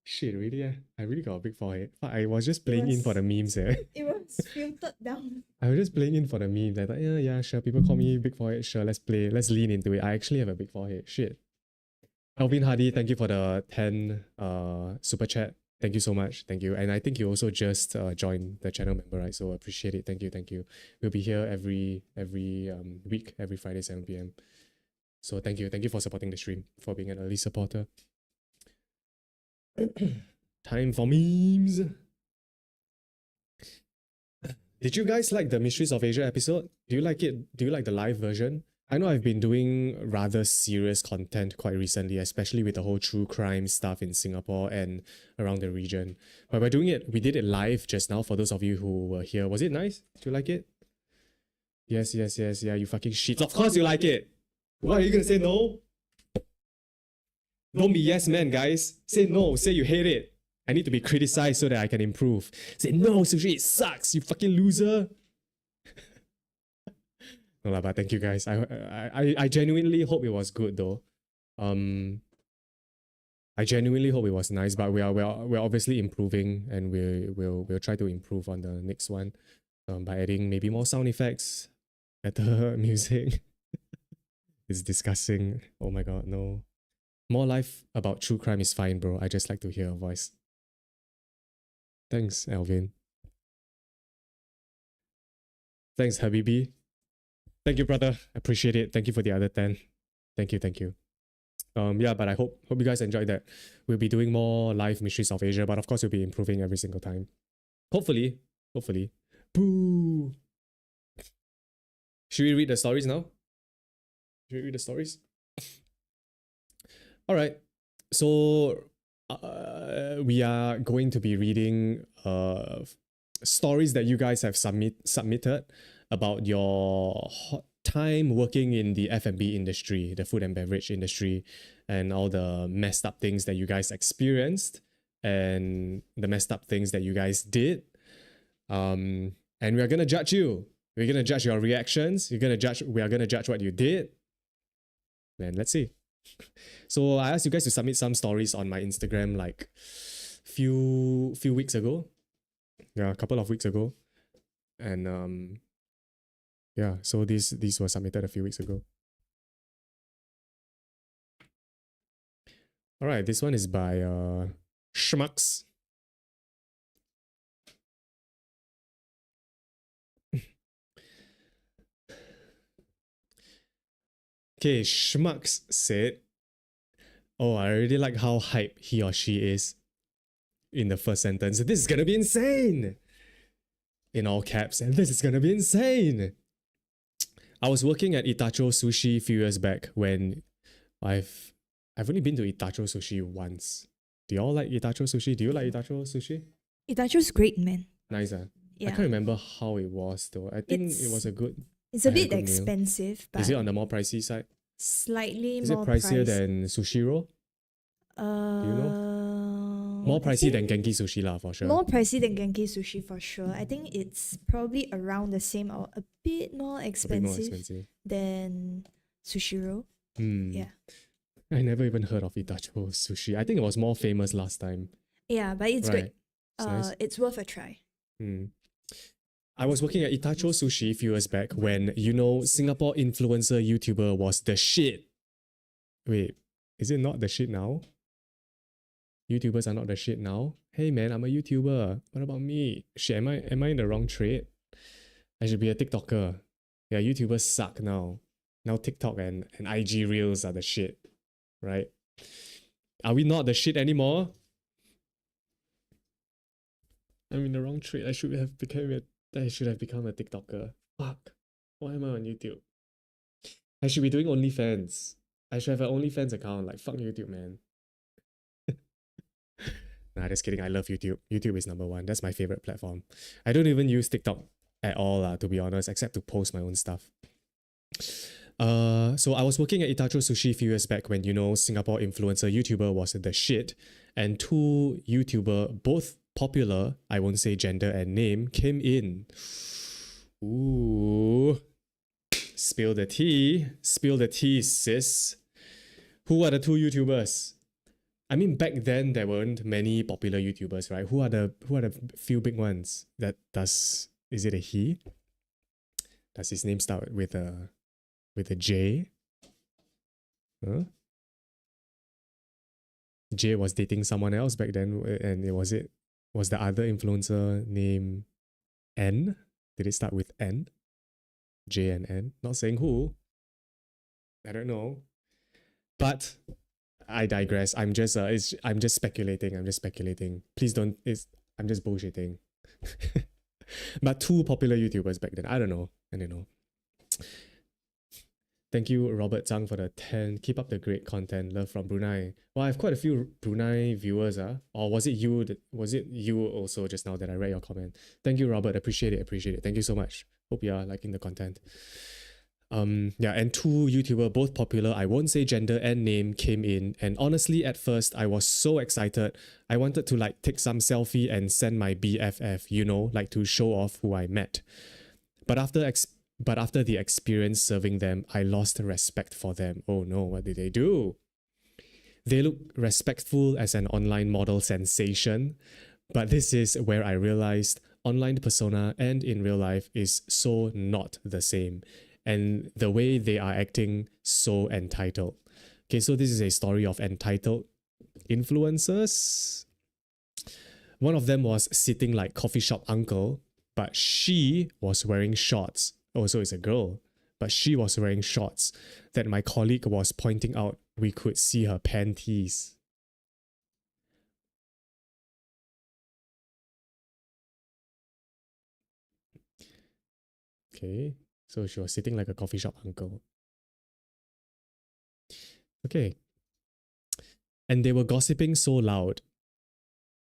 Shit, really? I really got a big forehead. Fuck, I was just playing in for the memes. Eh. It was filtered down. I was just playing in for the memes. I thought, yeah, sure. People call me big forehead. Sure, let's play. Let's lean into it. I actually have a big forehead. Shit. Alvin Hardy, thank you for the 10 super chat. Thank you so much. Thank you. And I think you also just joined the channel member, right? So appreciate it. Thank you. Thank you. We'll be here every week, every Friday, 7 p.m. So thank you. Thank you for supporting the stream, for being an early supporter. Time for memes. Did you guys like the Mysteries of Asia episode? Do you like it? Do you like the live version? I know I've been doing rather serious content quite recently, especially with the whole true crime stuff in Singapore and around the region. But we're doing it, we did it live just now for those of you who were here. Was it nice? Did you like it? Yes, yeah, you fucking shit. Of course you like it. What, are you gonna say no? Don't be yes man, guys. Say no, say you hate it. I need to be criticized so that I can improve. Say no, Sushi, it sucks, you fucking loser. No lah, but thank you guys. I genuinely hope it was good though. I genuinely hope it was nice, but we're obviously improving, and we'll try to improve on the next one. By adding maybe more sound effects, better music. It's disgusting. Oh my god, no. More life about true crime is fine, bro. I just like to hear a voice. Thanks, Alvin. Thanks, Habibi. Thank you, brother. Appreciate it. Thank you for the other 10. Thank you. Yeah, but I hope you guys enjoyed that. We'll be doing more live Mysteries of Asia, but of course we'll be improving every single time. Hopefully. Boo! Should we read the stories now? Should we read the stories? All right. So we are going to be reading stories that you guys have submitted about your time working in the F&B industry, the food and beverage industry, and all the messed up things that you guys experienced and the messed up things that you guys did. And we're gonna judge you. We're gonna judge your reactions. We are gonna judge what you did. And let's see. So I asked you guys to submit some stories on my Instagram like few weeks ago. Yeah, a couple of weeks ago. And yeah, so these were submitted a few weeks ago. All right, this one is by Schmucks. Okay, Schmucks said, "Oh, I really like how hype he or she is in the first sentence. This is gonna be insane!" In all caps, and this is gonna be insane. I was working at Itacho Sushi a few years back when I've only been to Itacho Sushi once. Do y'all like Itacho Sushi? Do you like Itacho Sushi? Itacho's great, man. Nice, I Yeah. can't remember how it was though. I think it was a good. It's a I had a bit good meal. expensive, but Is it on the more pricey side? slightly Is it more pricier pricey. than Sushiro? Do you know? More pricey than Genki Sushi lah, for sure. More pricey than Genki Sushi for sure. I think it's probably around the same or a bit more A bit expensive, more expensive. than Sushiro. Hmm. Yeah. I never even heard of Itacho Sushi. I think it was more famous last time. Yeah, but it's Right. great. It's nice. It's worth a try. I was working at Itacho Sushi a few years back when, Singapore influencer YouTuber was the shit. Wait, is it not the shit now? YouTubers are not the shit now? Hey man, I'm a YouTuber. What about me? Shit, am I in the wrong trade? I should be a TikToker. Yeah, YouTubers suck now. Now TikTok and IG Reels are the shit, right? Are we not the shit anymore? I'm in the wrong trade. I should have become a TikToker. Fuck. Why am I on YouTube? I should be doing OnlyFans. I should have an OnlyFans account. Like, fuck YouTube, man. Nah, just kidding. I love YouTube. YouTube is number one. That's my favorite platform. I don't even use TikTok at all, to be honest, except to post my own stuff. So I was working at Itacho Sushi a few years back when, Singapore influencer YouTuber was the shit, and two YouTuber, both popular, I won't say gender and name, came in. Ooh. Spill the tea, sis. Who are the two YouTubers? I mean, back then there weren't many popular YouTubers, right? Who are the few big ones? Is it a he? Does his name start with a J? Huh? J was dating someone else back then, and was the other influencer named N? Did it start with N? J and N? Not saying who. I don't know. But I digress. I'm just speculating. Please don't. I'm just bullshitting. But two popular YouTubers back then. I don't know. Thank you, Robert Zhang, for the 10. Keep up the great content. Love from Brunei. Well, I have quite a few Brunei viewers. Or was it you? Was it you also just now that I read your comment? Thank you, Robert. Appreciate it. Thank you so much. Hope you are liking the content. Yeah, and two YouTuber, both popular, I won't say gender and name, came in, and honestly at first I was so excited. I wanted to take some selfie and send my BFF, to show off who I met. But after the experience serving them, I lost respect for them. Oh no, what did they do? They look respectful as an online model sensation, but this is where I realized online persona and in real life is so not the same. And the way they are acting, so entitled. Okay, so this is a story of entitled influencers. One of them was sitting like coffee shop uncle, but she was wearing shorts. Also, it's a girl, but she was wearing shorts that my colleague was pointing out we could see her panties. Okay, so she was sitting like a coffee shop uncle. Okay. And they were gossiping so loud.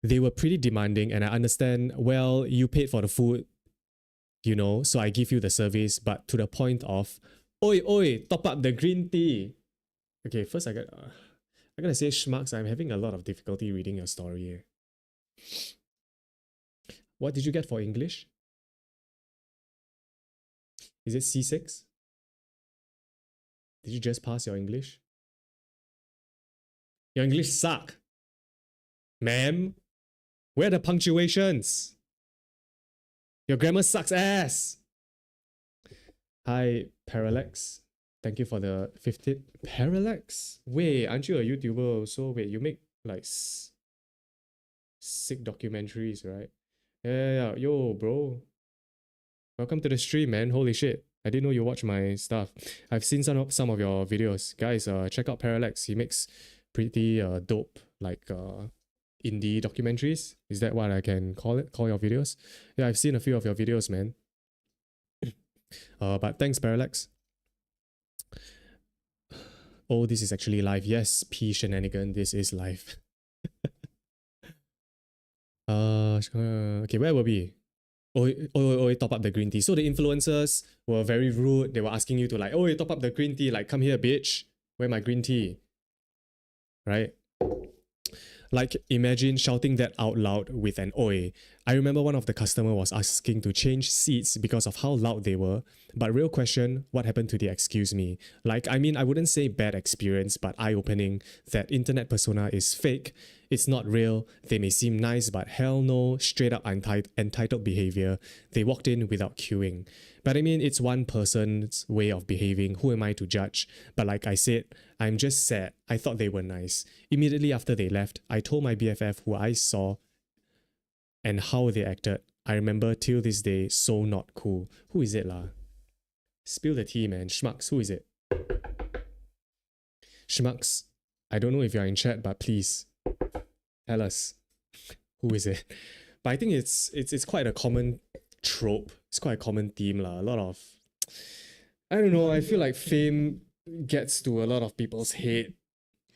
They were pretty demanding, and I understand, well, you paid for the food, so I give you the service, but to the point of, oi, top up the green tea. Okay, first I gotta say, Schmucks, I'm having a lot of difficulty reading your story here. What did you get for English? Is it C6? Did you just pass your English? Your English suck. Ma'am, where are the punctuations? Your grammar sucks ass. Hi, Parallax. Thank you for the 50. Parallax? Wait, aren't you a YouTuber also? Wait, you make sick documentaries, right? Yeah. Yo, bro. Welcome to the stream, man. Holy shit. I didn't know you watch my stuff. I've seen some of your videos. Guys, check out Parallax. He makes pretty dope like indie documentaries. Is that what I can call it? Call your videos? Yeah, I've seen a few of your videos, man. But thanks, Parallax. Oh, this is actually live. Yes, P shenanigan. This is live. Okay, where were we? Top up the green tea. So the influencers were very rude. They were asking you to like, oh, top up the green tea. Like, come here, bitch. Where my green tea? Right? Like, imagine shouting that out loud with an oi. I remember one of the customer was asking to change seats because of how loud they were. But real question, what happened to the excuse me? Like, I mean, I wouldn't say bad experience, but eye-opening that internet persona is fake. It's not real. They may seem nice, but hell no, straight up entitled behavior. They walked in without queuing. But I mean, it's one person's way of behaving. Who am I to judge? But like I said, I'm just sad. I thought they were nice. Immediately after they left, I told my BFF who I saw and how they acted. I remember till this day, so not cool. Who is it lah? Spill the tea, man. Schmucks, who is it? Schmucks, I don't know if you're in chat, but please tell us who is it. But I think it's quite a common trope. It's quite a common theme lah. A lot of, I don't know, I feel like fame gets to a lot of people's head,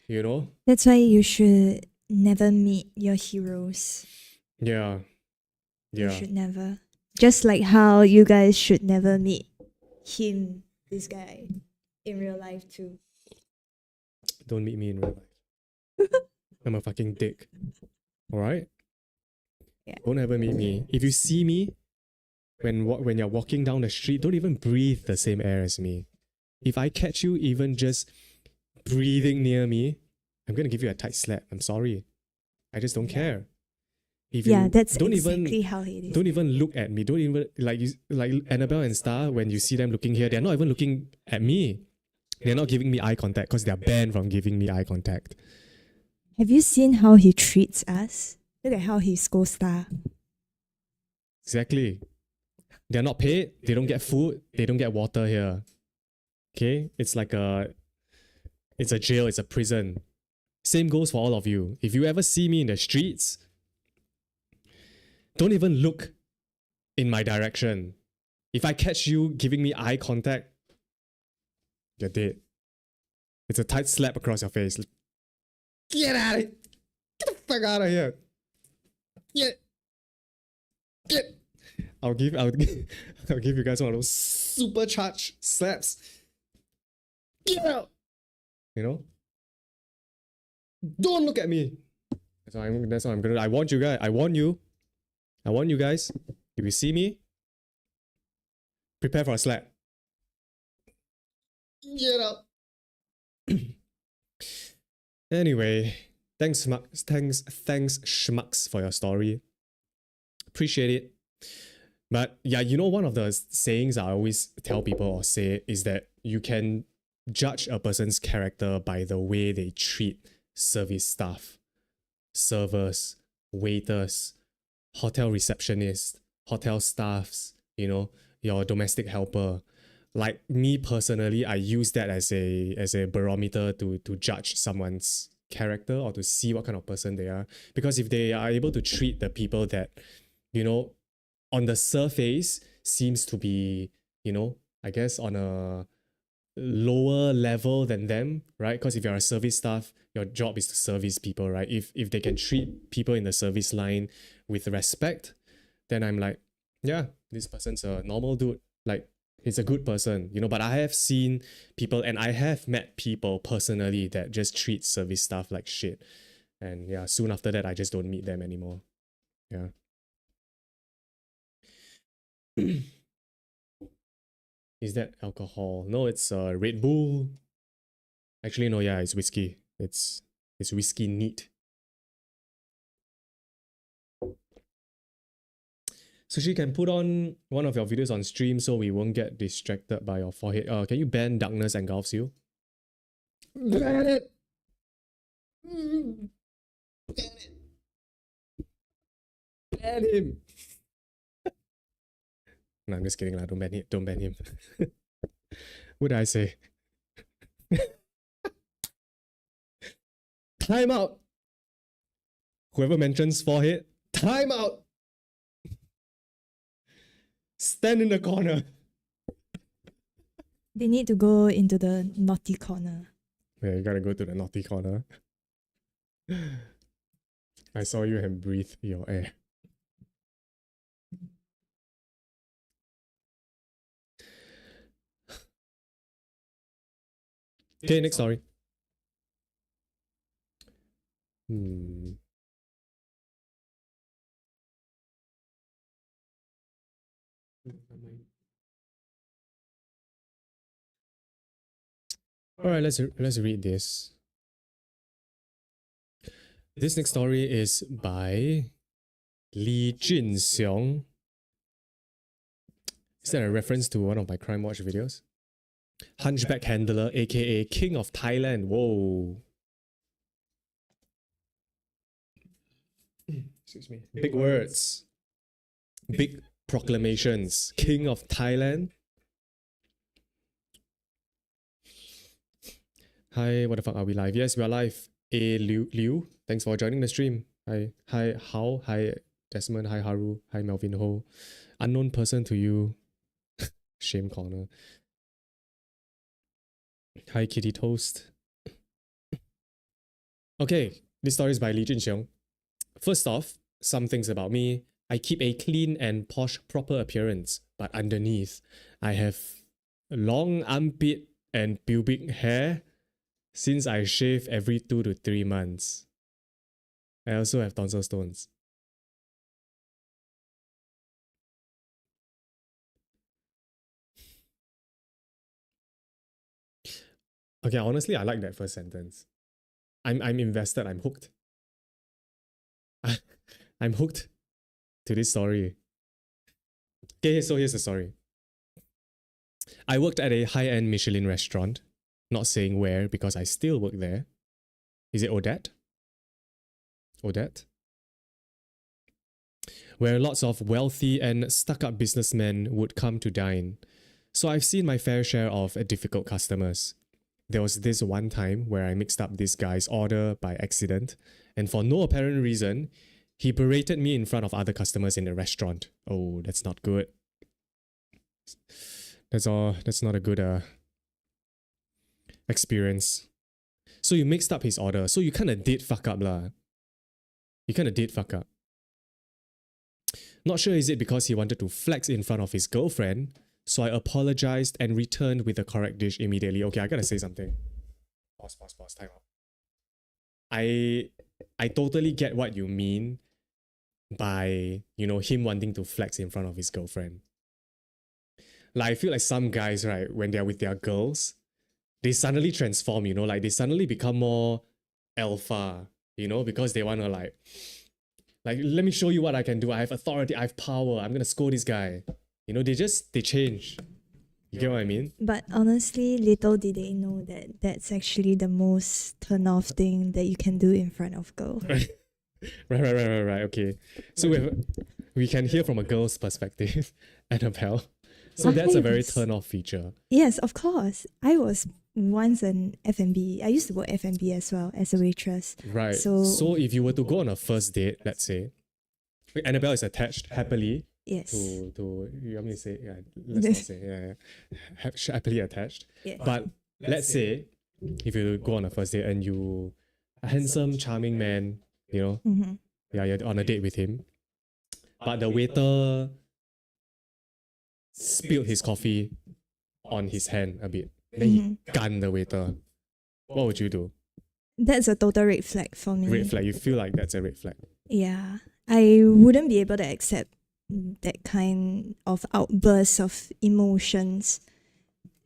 you know? That's why you should never meet your heroes. Yeah. You should never. Just like how you guys should never meet him, this guy, in real life too. Don't meet me in real life. I'm a fucking dick. Alright? Yeah. Don't ever meet me. If you see me when you're walking down the street, don't even breathe the same air as me. If I catch you even just breathing near me, I'm gonna give you a tight slap. I'm sorry. I just don't care. If you that's don't exactly even, how it is. Don't even look at me. Don't even like Annabelle and Star, when you see them looking here, they're not even looking at me. They're not giving me eye contact because they're banned from giving me eye contact. Have you seen how he treats us? Look at how he scolds Star. Exactly. They're not paid. They don't get food. They don't get water here. Okay? It's a jail. It's a prison. Same goes for all of you. If you ever see me in the streets, don't even look in my direction. If I catch you giving me eye contact, you're dead. It's a tight slap across your face. Get out of here. Get the fuck out of here. Get. I'll give you guys one of those supercharged slaps. Get out. You know? Don't look at me. That's what I'm gonna do. I warned you guys. I warn you guys. If you see me, prepare for a slap. Get out. Anyway, thanks Schmucks for your story. Appreciate it. But yeah, you know, one of the sayings I always tell people or say is that you can judge a person's character by the way they treat service staff, servers, waiters, hotel receptionists, hotel staffs, you know, your domestic helper. Like me personally, I use that as a barometer to judge someone's character or to see what kind of person they are. Because if they are able to treat the people that, you know, on the surface seems to be, you know, I guess on a lower level than them, right? Because if you're a service staff, your job is to service people, right? If they can treat people in the service line with respect, then I'm like, yeah, this person's a normal dude. Like, he's a good person, you know. But I have seen people and I have met people personally that just treat service staff like shit. And yeah, soon after that, I just don't meet them anymore. Yeah. Is that alcohol? No, it's Red Bull. Actually, no, yeah, it's whiskey. It's whiskey neat. So she can put on one of your videos on stream so we won't get distracted by your forehead. Can you ban darkness engulfs you? Ban it! Ban it! Ban him! No, I'm just kidding lah. Don't ban him. What did I say? Time out. Whoever mentions forehead, time out. Stand in the corner. They need to go into the naughty corner. Yeah, you gotta go to the naughty corner. I saw you and breathe your air. Okay, next story. All right, let's read this. This next story is by Li Junxiong. Is that a reference to one of my Crime Watch videos? Hunchback Handler, aka King of Thailand. Whoa. Excuse me. Big words. Big proclamations. King of Thailand. Hi, what the fuck, are we live? Yes, we are live. Liu, thanks for joining the stream. Hi, Hao, hi, Desmond, hi, Haru, hi, Melvin Ho. Unknown person to you. Shame corner. Hi, Kitty Toast. Okay, this story is by Li Junxiong. First off, some things about me. I keep a clean and posh, proper appearance, but underneath, I have long armpit and pubic hair since I shave every 2 to 3 months. I also have tonsil stones. Okay, honestly, I like that first sentence. I'm invested, I'm hooked. I'm hooked to this story. Okay, so here's the story. I worked at a high-end Michelin restaurant. Not saying where because I still work there. Is it Odette? Odette? Where lots of wealthy and stuck-up businessmen would come to dine. So I've seen my fair share of difficult customers. There was this one time where I mixed up this guy's order by accident, and for no apparent reason, he berated me in front of other customers in the restaurant. Oh, that's not good. That's not a good experience. So you mixed up his order. So you kind of did fuck up lah. You kind of did fuck up. Not sure is it because he wanted to flex in front of his girlfriend, so I apologized and returned with the correct dish immediately. Okay, I gotta say something. Pause, time out. I totally get what you mean by, him wanting to flex in front of his girlfriend. Like, I feel like some guys, right, when they're with their girls, they suddenly transform, like they suddenly become more alpha, because they want to like, let me show you what I can do. I have authority, I have power, I'm going to scold this guy. They change. You get what I mean? But honestly, little did they know that that's actually the most turn-off thing that you can do in front of girls. Right. Okay. So we can hear from a girl's perspective, Annabelle. So that's a very turn-off feature. Yes, of course. I was once an F&B. I used to work F&B as well as a waitress. Right. So if you were to go on a first date, let's say, Annabelle is attached happily. Yes. To you want me to say? Yeah, let's not say. Yeah. Happily attached. Yeah. But let's say if you go on a first date and you a handsome, charming man, Mm-hmm. yeah, you're on a date with him, but the waiter spilled his coffee on his hand a bit. Then he gunned the waiter. What would you do? That's a total red flag for me. Red flag. You feel like that's a red flag. Yeah. I wouldn't be able to accept that kind of outburst of emotions.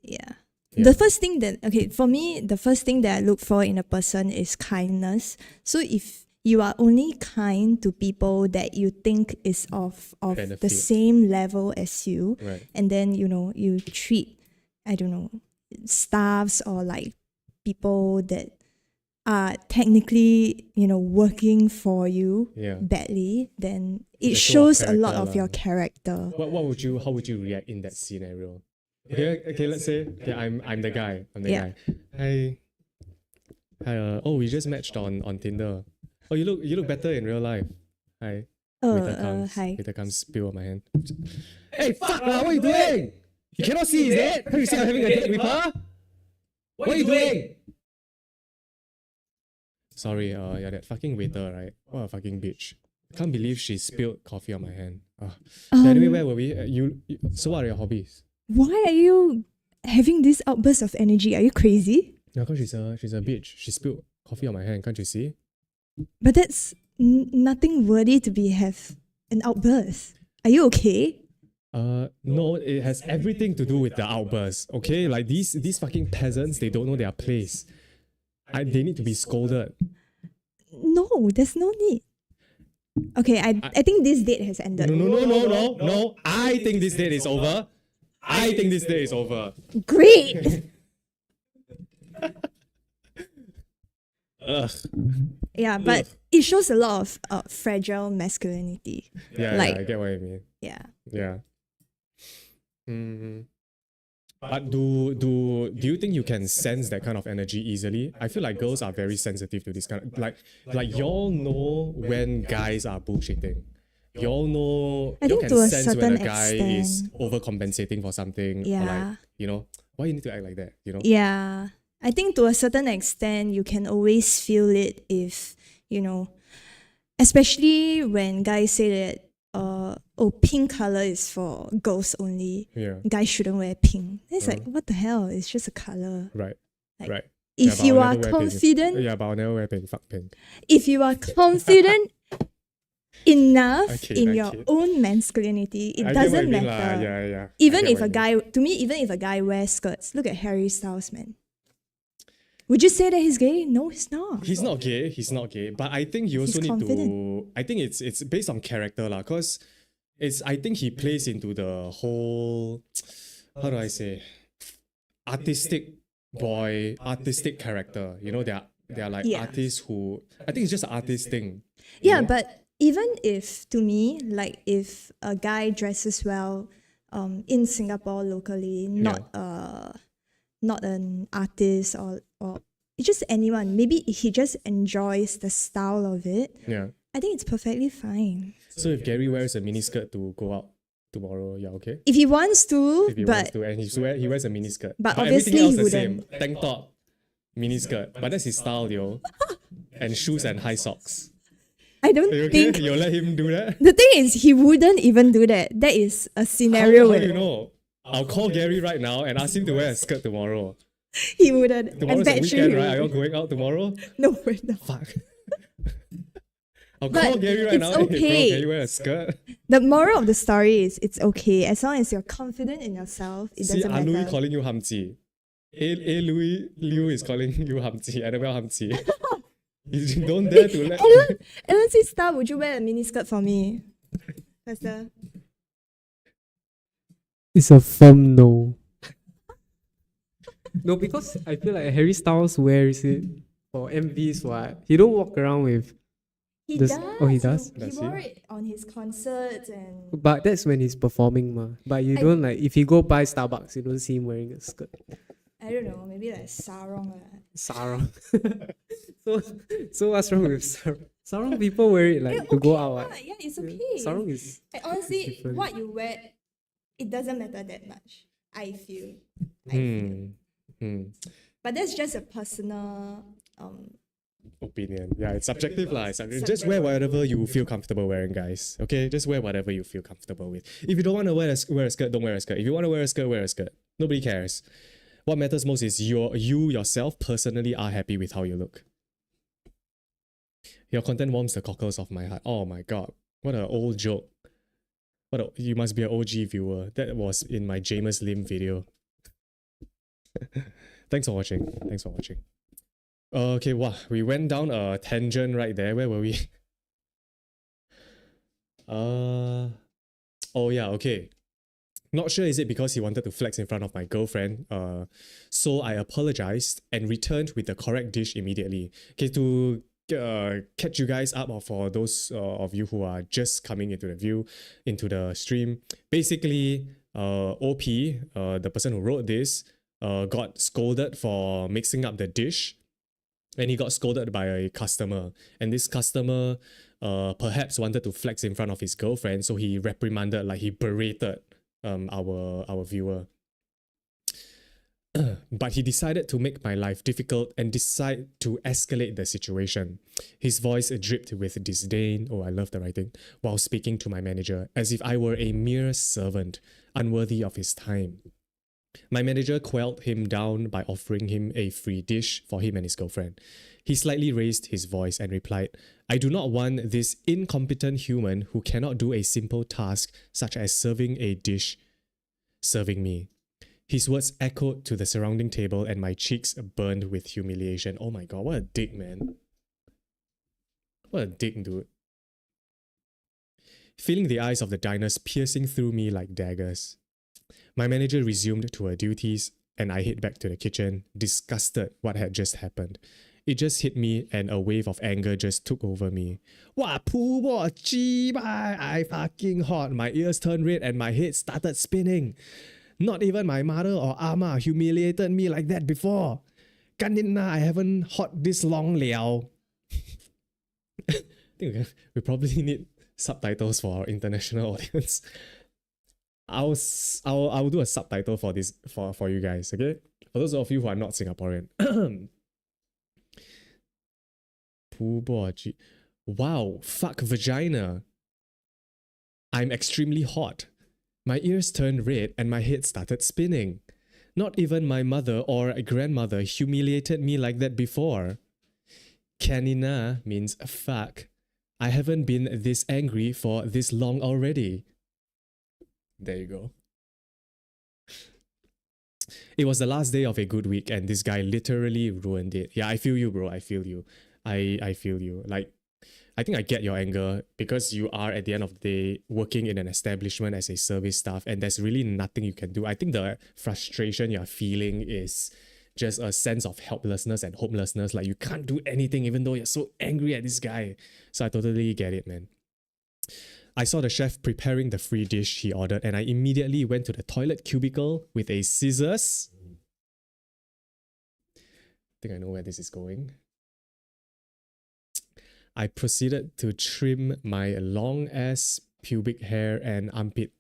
Yeah. The first thing for me, the first thing that I look for in a person is kindness. So if you are only kind to people that you think is of Benefit. the same level as you, Right. and then, you treat, I don't know, staffs or like people that are technically, working for you badly, then it It's a show of shows a lot character of lah. your character. How would you react in that scenario? Okay, let's say I'm the guy. I'm the Yeah. guy. Hi. Oh, we just matched on Tinder. Oh, you look better in real life. Hi. Hi. Waiter comes spill on my hand. Hey, fuck lah! What are you doing? You cannot see, is it? Can't you see I'm having a date with her? What are you doing? Sorry, yeah, that fucking waiter, right? What a fucking bitch. Can't believe she spilled coffee on my hand. Anyway, where were we? So what are your hobbies? Why are you having this outburst of energy? Are you crazy? No, because she's a bitch. She spilled coffee on my hand, can't you see? But that's nothing worthy to have an outburst. Are you okay? No, it has everything to do with the outburst, okay? Like these fucking peasants, they don't know their place. They need to be scolded. No, there's no need. Okay, I think this date has ended. No. I think this date is over. I think this date is over. Great! Ugh. Yeah, but it shows a lot of fragile masculinity. Yeah, Like- yeah, I get what you mean. Yeah. Yeah. But do you think you can sense that kind of energy easily? I feel like girls are very sensitive to this kind of like y'all know when guys are bullshitting. Y'all know I y'all think can to a sense when certain a guy is extent. overcompensating for something. Or like, Yeah. you know, why you need to act like that? You know? Yeah. I think to a certain extent, you can always feel it if, especially when guys say that, pink color is for girls only. Yeah. Guys shouldn't wear pink. It's like, what the hell? It's just a color. Right. Like, Right. If but you I'll are never wear pink. confident, Yeah, but I'll never wear pink. Fuck pink. if you are confident enough I kid, in I your kid. own masculinity, it I get what doesn't you mean matter. lah. Yeah, yeah. Even I get if what a you mean. guy, to me, even if a guy wears skirts, look at Harry Styles, man. Would you say that he's gay? No, he's not. He's not gay. He's not gay. But I think you also He's need to. confident. I think it's based on character lah. Cause I think he plays into the whole. How do I say? Artistic character. You know, they are like Yeah. artists who. I think it's just an artist thing. you Yeah, know? but even if, to me, like if a guy dresses well, in Singapore locally, not an artist or it's just anyone. Maybe he just enjoys the style of it. Yeah. I think it's perfectly fine. So if Gary wears a miniskirt to go out tomorrow, yeah, okay. If he wants to, If he but wants to, and he wears a miniskirt. But everything obviously else he the same. wouldn't. Tank top, miniskirt. But that's his style, yo. And shoes and high socks. I don't Are you okay? think. You'll let him do that? The thing is, he wouldn't even do that. That is a scenario How where do you know? I'll call Gary right now and ask him to wear a skirt tomorrow. he wouldn't. Tomorrow's I a bet you weekend, he right? Are you all wouldn't. going out tomorrow? No, we're not. Fuck. I'll But call Gary right it's now. Hey, bro, okay. can you wear a skirt? The moral of the story is it's okay as long as you're confident in yourself. It See, doesn't Louis matter. calling you Hamzi. Louis Liu is calling you Hamzi. Annabelle Hamzi. You don't dare to let. Ellen says, "Star, would you wear a mini skirt for me?" Pastor. It's a firm no. No, because I feel like Harry Styles wears it for MVs. What he don't walk around with. He Does- does. oh, he does? He Does he? wore it on his concerts and. But that's when he's performing, ma. But you I- don't like if you go buy Starbucks, you don't see him wearing a skirt. I don't know, maybe like sarong. Sarong. so what's wrong with sarong? Sarong people wear it like to go out. What? Yeah, it's Yeah, okay. Sarong is Honestly, different. what you wear, it doesn't matter that much. I feel. But that's just a personal. Opinion. Yeah, it's subjective lah. Just wear whatever you feel comfortable wearing, guys. Okay, just wear whatever you feel comfortable with. If you don't want to wear a skirt, don't wear a skirt. If you want to wear a skirt, wear a skirt. Nobody cares. What matters most is you yourself personally are happy with how you look. Your content warms the cockles of my heart. Oh my god, what an old joke. You must be an OG viewer. That was in my James Lim video. Thanks for watching. Okay, wow, we went down a tangent right there. Where were we? Oh yeah, okay. Not sure is it because he wanted to flex in front of my girlfriend. So I apologized and returned with the correct dish immediately. Okay, to catch you guys up, or for those of you who are just coming into the stream. Basically, OP, the person who wrote this, got scolded for mixing up the dish, and he got scolded by a customer. And this customer perhaps wanted to flex in front of his girlfriend, so he reprimanded, like he berated our viewer. But he decided to make my life difficult and decide to escalate the situation. His voice dripped with disdain, oh I love the writing, while speaking to my manager, as if I were a mere servant, unworthy of his time. My manager quelled him down by offering him a free dish for him and his girlfriend. He slightly raised his voice and replied, I do not want this incompetent human who cannot do a simple task such as serving a dish serving me. His words echoed to the surrounding table and my cheeks burned with humiliation. Oh my god, what a dick, man. What a dick, dude. Feeling the eyes of the diners piercing through me like daggers, my manager resumed to her duties and I hid back to the kitchen, disgusted what had just happened. It just hit me and a wave of anger just took over me. Wow, I fucking hot. My ears turned red and my head started spinning. Not even my mother or ama humiliated me like that before. Kanina, I haven't hot this long liao. I think we probably need subtitles for our international audience. I'll do a subtitle for this for you guys, okay? For those of you who are not Singaporean. Wow, fuck vagina. I'm extremely hot. My ears turned red and my head started spinning. Not even my mother or grandmother humiliated me like that before. Kanina means fuck. I haven't been this angry for this long already. There you go. It was the last day of a good week and this guy literally ruined it. Yeah, I feel you, bro. I feel you. I feel you. Like, I think I get your anger because you are at the end of the day working in an establishment as a service staff and there's really nothing you can do. I think the frustration you're feeling is just a sense of helplessness and hopelessness. Like you can't do anything even though you're so angry at this guy. So I totally get it, man. I saw the chef preparing the free dish he ordered and I immediately went to the toilet cubicle with a scissors. I think I know where this is going. I proceeded to trim my long ass pubic hair and armpit.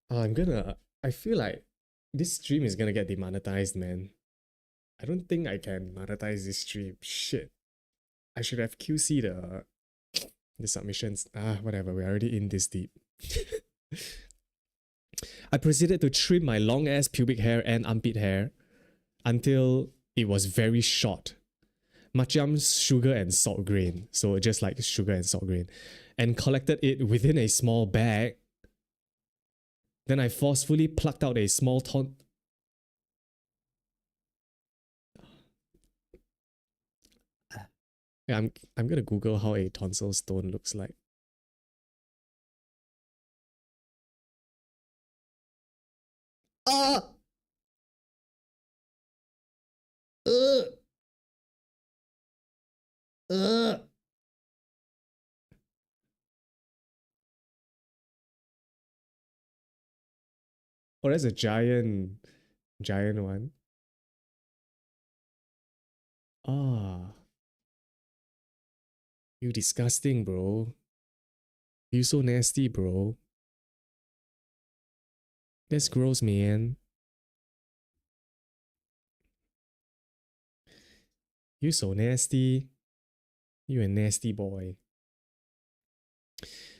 I feel like this stream is gonna get demonetized, man. I don't think I can monetize this stream. Shit. I should have QC'd the submissions. Whatever, we're already in this deep. I proceeded to trim my long ass pubic hair and armpit hair until it was very short. Macam sugar and salt grain. So just like sugar and salt grain. And collected it within a small bag. Then I forcefully plucked out a small Yeah, I'm gonna Google how a tonsil stone looks like. Ah! Oh, that's a giant one. Ah. You disgusting, bro. You so nasty, bro. That's gross, man. You so nasty. You a nasty boy.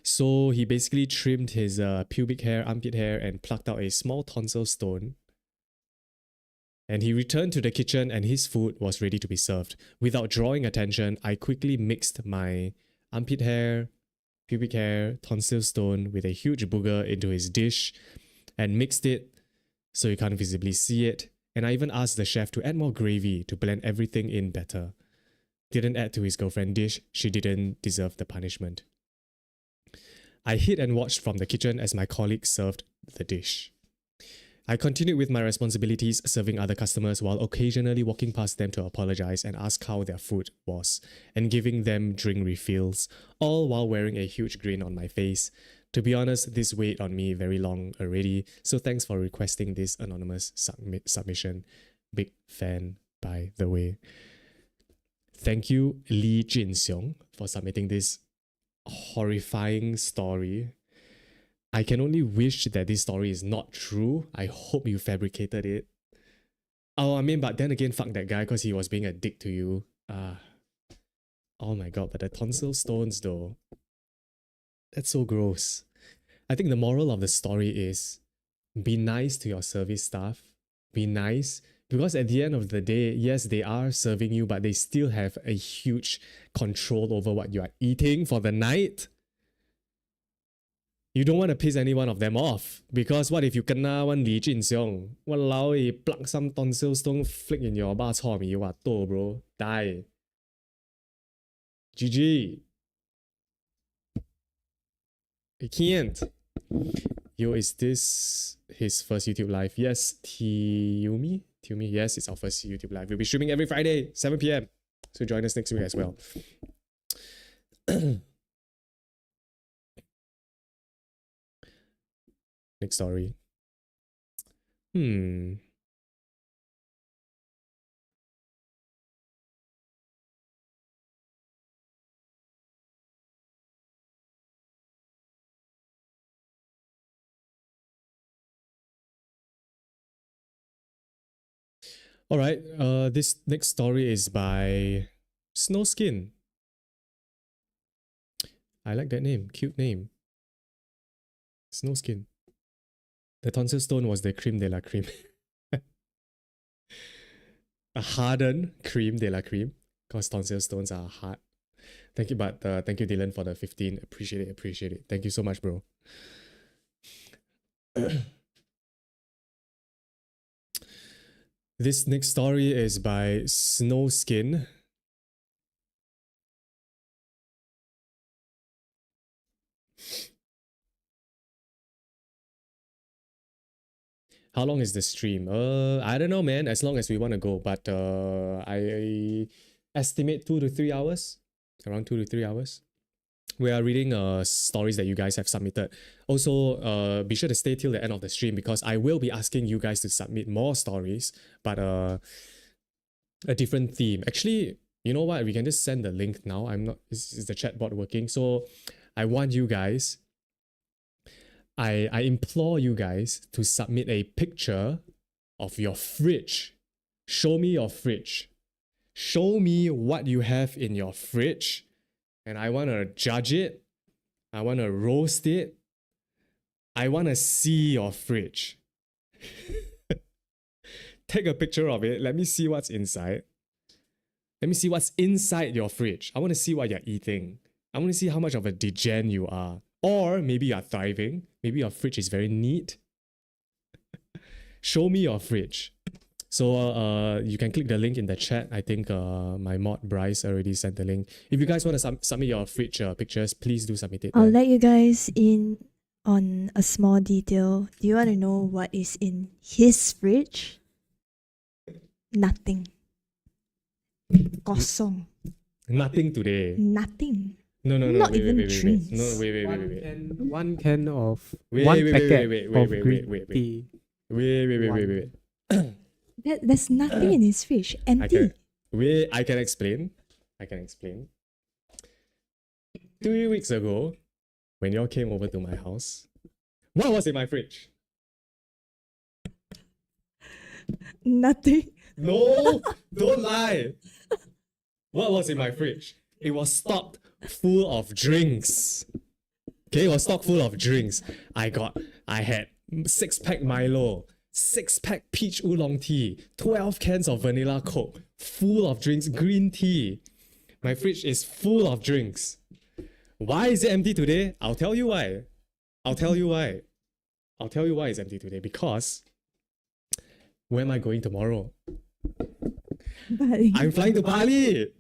So he basically trimmed his pubic hair, armpit hair, and plucked out a small tonsil stone. And he returned to the kitchen and his food was ready to be served. Without drawing attention, I quickly mixed my armpit hair, pubic hair, tonsil stone with a huge booger into his dish and mixed it so you can't visibly see it. And I even asked the chef to add more gravy to blend everything in better. Didn't add to his girlfriend's dish, she didn't deserve the punishment. I hid and watched from the kitchen as my colleague served the dish. I continued with my responsibilities serving other customers while occasionally walking past them to apologize and ask how their food was and giving them drink refills, all while wearing a huge grin on my face. To be honest, this weighed on me very long already. So thanks for requesting this anonymous submission. Big fan, by the way. Thank you, Lee Jin Seong, for submitting this horrifying story. I can only wish that this story is not true. I hope you fabricated it. Oh, I mean, but then again, fuck that guy because he was being a dick to you. Oh my god, but the tonsil stones though. That's so gross. I think the moral of the story is be nice to your service staff. Be nice. Because at the end of the day, yes, they are serving you, but they still have a huge control over what you are eating for the night. You don't want to piss any one of them off. Because what if you kena one Li Jin Xiong? Walao, you plug some tonsil stone flick in your bak chor mee, what to, bro? Die. GG. You can't. Yo, is this his first YouTube live? Yes, Tiumi, yes, it's our first YouTube live. We'll be streaming every Friday, 7 p.m. So join us next week as well. Next story. All right, this next story is by Snowskin. I like that name, cute name. Snowskin. The tonsil stone was the creme de la creme. A hardened creme de la creme, because tonsil stones are hard. Thank you, but thank you, Dylan, for the 15. Appreciate it. Thank you so much, bro. This next story is by Snowskin. How long is the stream? I don't know, man. As long as we want to go, but I estimate 2 to 3 hours. Around 2 to 3 hours. We are reading stories that you guys have submitted. Also, be sure to stay till the end of the stream because I will be asking you guys to submit more stories, but a different theme. Actually, you know what? We can just send the link now. Is the chatbot working? So I want you guys, I implore you guys to submit a picture of your fridge. Show me your fridge. Show me what you have in your fridge. And I want to judge it. I want to roast it. I want to see your fridge. Take a picture of it. Let me see what's inside. Let me see what's inside your fridge. I want to see what you're eating. I want to see how much of a degen you are. Or maybe you're thriving. Maybe your fridge is very neat. Show me your fridge. So you can click the link in the chat. I think my mod Bryce already sent the link. If you guys want to submit your fridge pictures, please do submit it. I'll let you guys in on a small detail. Do you want to know what is in his fridge? Nothing. Kosong. Nothing today. Nothing. No, Not wait, even wait. drinks. No, wait. One can of Wait, one wait, packet wait, of wait, green wait. tea. Wait. There's nothing in his fridge. Empty. I can explain. 3 weeks ago, when y'all came over to my house, what was in my fridge? Nothing. No, don't lie. What was in my fridge? It was stocked full of drinks. Okay, it was stocked full of drinks. I had 6-pack Milo, 6-pack peach oolong tea, 12 cans of vanilla Coke, full of drinks, green tea. My fridge is full of drinks. Why is it empty today? I'll tell you why. I'll tell you why it's empty today. Because where am I going tomorrow? Bali. I'm flying to Bali.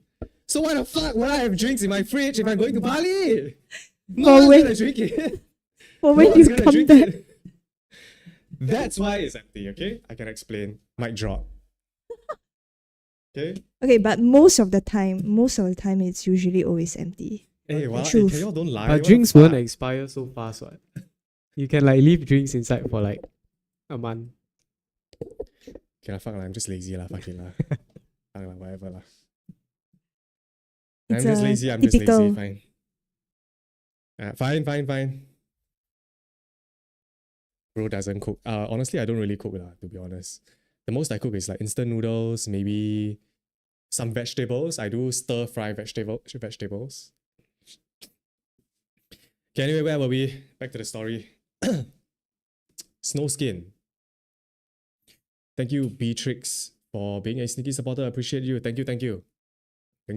So why the fuck would I have drinks in my fridge if I'm going to Bali? No one's gonna drink it. For when No one's you gonna come drink back. it. That's why it's empty, okay? I can explain. Mic drop. Okay? Okay, but most of the time it's usually always empty. Hey, wow, Truth. can y'all don't lie? But What the drinks won't fuck? expire so fast, what? You can like leave drinks inside for like a month. Okay, lah, fuck lah, I'm just lazy lah, fuck it lah. Fuck lah, whatever lah. It's I'm just a lazy, I'm just lazy, typical- fine. Fine. Bro doesn't cook. Honestly, I don't really cook lah, to be honest. The most I cook is like instant noodles, maybe some vegetables. I do stir fry vegetables. Okay, anyway, where were we? Back to the story. Snow skin. Thank you, Beatrix, for being a sneaky supporter. I appreciate you. Thank you. Thank you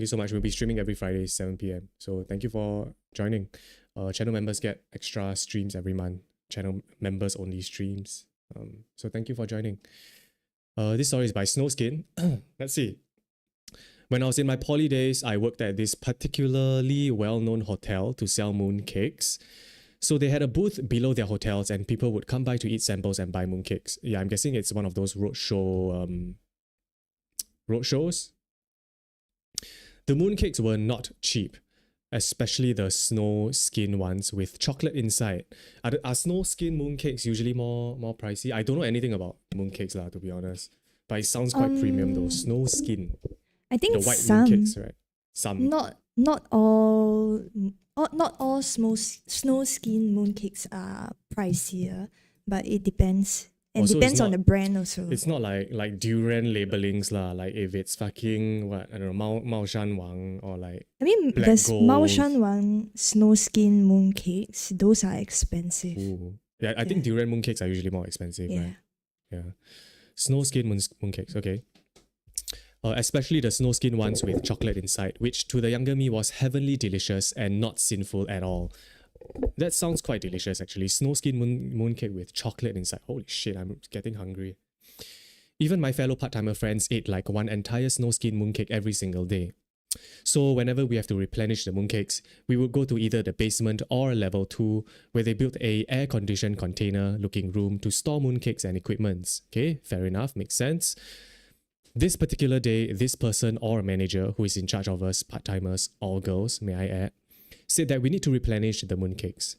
so much. We'll be streaming every Friday, 7 p.m. So thank you for joining. Channel members get extra streams every month. Channel members only streams. So thank you for joining. This story is by Snowskin. Let's see. When I was in my poly days, I worked at this particularly well-known hotel to sell mooncakes. So they had a booth below their hotels and people would come by to eat samples and buy mooncakes. Yeah, I'm guessing it's one of those roadshows. The mooncakes were not cheap, especially the snow skin ones with chocolate inside. Are snow skin mooncakes usually more pricey? I don't know anything about mooncakes lah, to be honest. But it sounds quite premium though. Snow skin. I think The white some, mooncakes, right? Some. not all snow skin mooncakes are pricier, but it depends. And Also, it's depends on not- the brand also. It's not like durian labelings lah. Like if it's fucking what, I don't know, Mao Shan Wang or like I mean, black there's Mao gold. Shan Wang snow skin mooncakes. Those are expensive. ooh. Yeah, I think durian mooncakes are usually more expensive, Yeah. right? Yeah. Snow skin mooncakes, okay. Especially the snow skin ones with chocolate inside, which to the younger me was heavenly delicious and not sinful at all. That sounds quite delicious actually. Snow skin mooncake with chocolate inside. Holy shit, I'm getting hungry. Even my fellow part-timer friends ate like one entire snow skin mooncake every single day. So whenever we have to replenish the mooncakes, we would go to either the basement or level 2, where they built a air-conditioned container-looking room to store mooncakes and equipments. Okay, fair enough, makes sense. This particular day, this person or manager who is in charge of us part-timers, all girls, may I add, said that we need to replenish the mooncakes.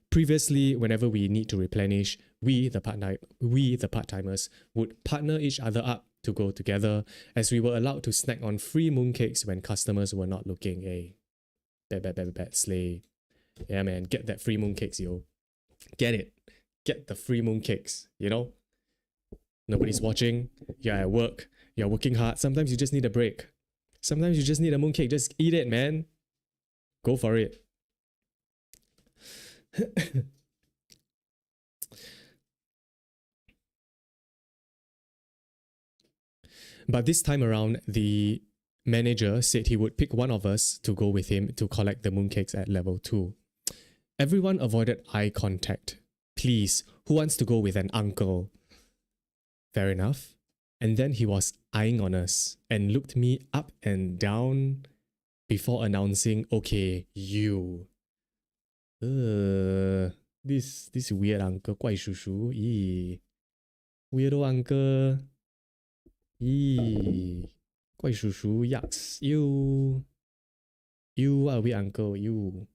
Previously, whenever we need to replenish, we the part-timers would partner each other up to go together, as we were allowed to snack on free mooncakes when customers were not looking. Hey, bad slay. Yeah man, get that free mooncakes, yo. Get it. Get the free mooncakes, you know? Nobody's watching, you're at work, you're working hard, sometimes you just need a break. Sometimes you just need a mooncake, just eat it, man. Go for it. But this time around, the manager said he would pick one of us to go with him to collect the mooncakes at level 2. Everyone avoided eye contact. Please, who wants to go with an uncle? Fair enough. And then he was eyeing on us and looked me up and down before announcing, okay, you. This weird uncle, 怪叔叔, weirdo uncle. 怪叔叔, yucks, you are weird uncle, you.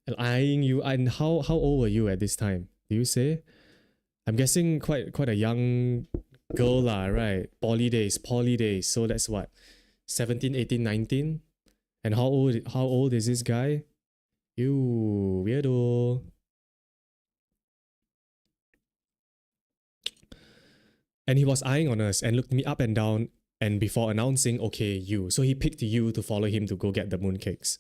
And eyeing you, and how old were you at this time? Do you say? I'm guessing quite a young girl lah, right? Poly days. So that's what, 17, 18, 19? And how old is this guy? You weirdo. And he was eyeing on us and looked me up and down, and before announcing, okay, you. So he picked you to follow him to go get the mooncakes.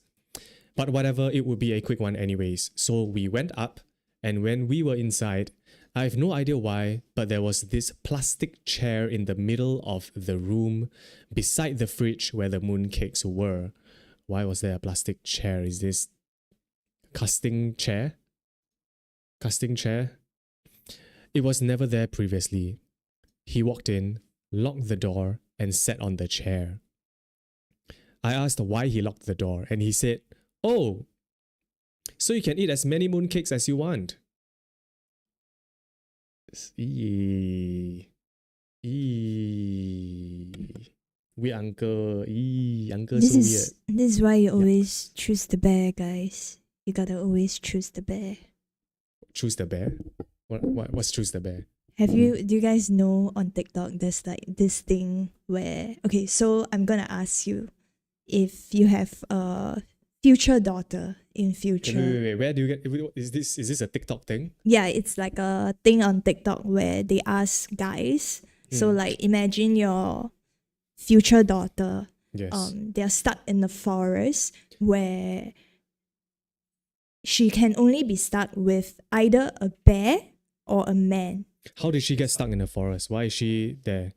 But whatever, it would be a quick one anyways. So we went up, and when we were inside, I have no idea why, but there was this plastic chair in the middle of the room beside the fridge where the mooncakes were. Why was there a plastic chair? Is this casting chair? It was never there previously. He walked in, locked the door, and sat on the chair. I asked why he locked the door, and he said, "Oh, so you can eat as many mooncakes as you want." Weird uncle. Uncle This so is weird. this is why you always choose the bear, guys. You gotta always choose the bear. Choose the bear? What's choose the bear? Do you guys know on TikTok there's like this thing where, okay, so I'm gonna ask you if you have a future daughter in Okay, future. wait. Where do you get? Is this a TikTok thing? Yeah, it's like a thing on TikTok where they ask guys. So Hmm. like imagine your future daughter, Yes. they're stuck in the forest where she can only be stuck with either a bear or a man. How did she get stuck in the forest? Why is she there?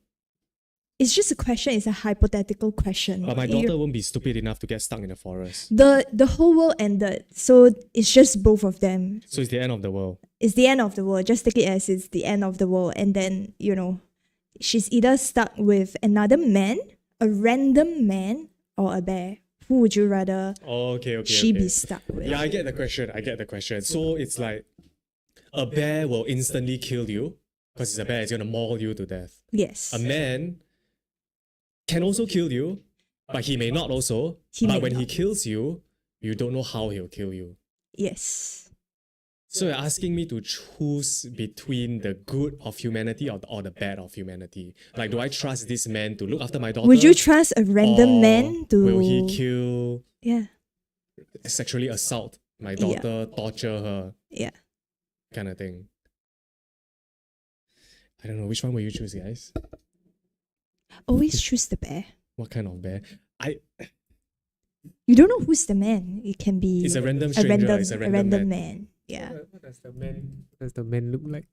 It's just a question, it's a hypothetical question. But my You- daughter won't be stupid enough to get stuck in the forest. the whole world ended. So it's just both of them. So it's the end of the world. It's the end of the world. Just take it as it's the end of the world. And then, she's either stuck with another man, a random man, or a bear. Who would you rather Oh, okay. she be stuck with? Yeah, I get the question. So it's like a bear will instantly kill you because it's a bear. It's gonna maul you to death. Yes. A man can also kill you, but he may not also. He but may when he not. kills you, you don't know how he'll kill you. Yes. So you're asking me to choose between the good of humanity or the bad of humanity. Like, do I trust this man to look after my daughter? Would you trust a random Or man to? Will he kill, Yeah. sexually assault my daughter, torture her, Yeah. kind of thing? I don't know. Which one will you choose, guys? Always choose the bear. What kind of bear? You don't know who's the man. It can be It's a random a stranger. random, it's a random man. man. Yeah. What does the man look like?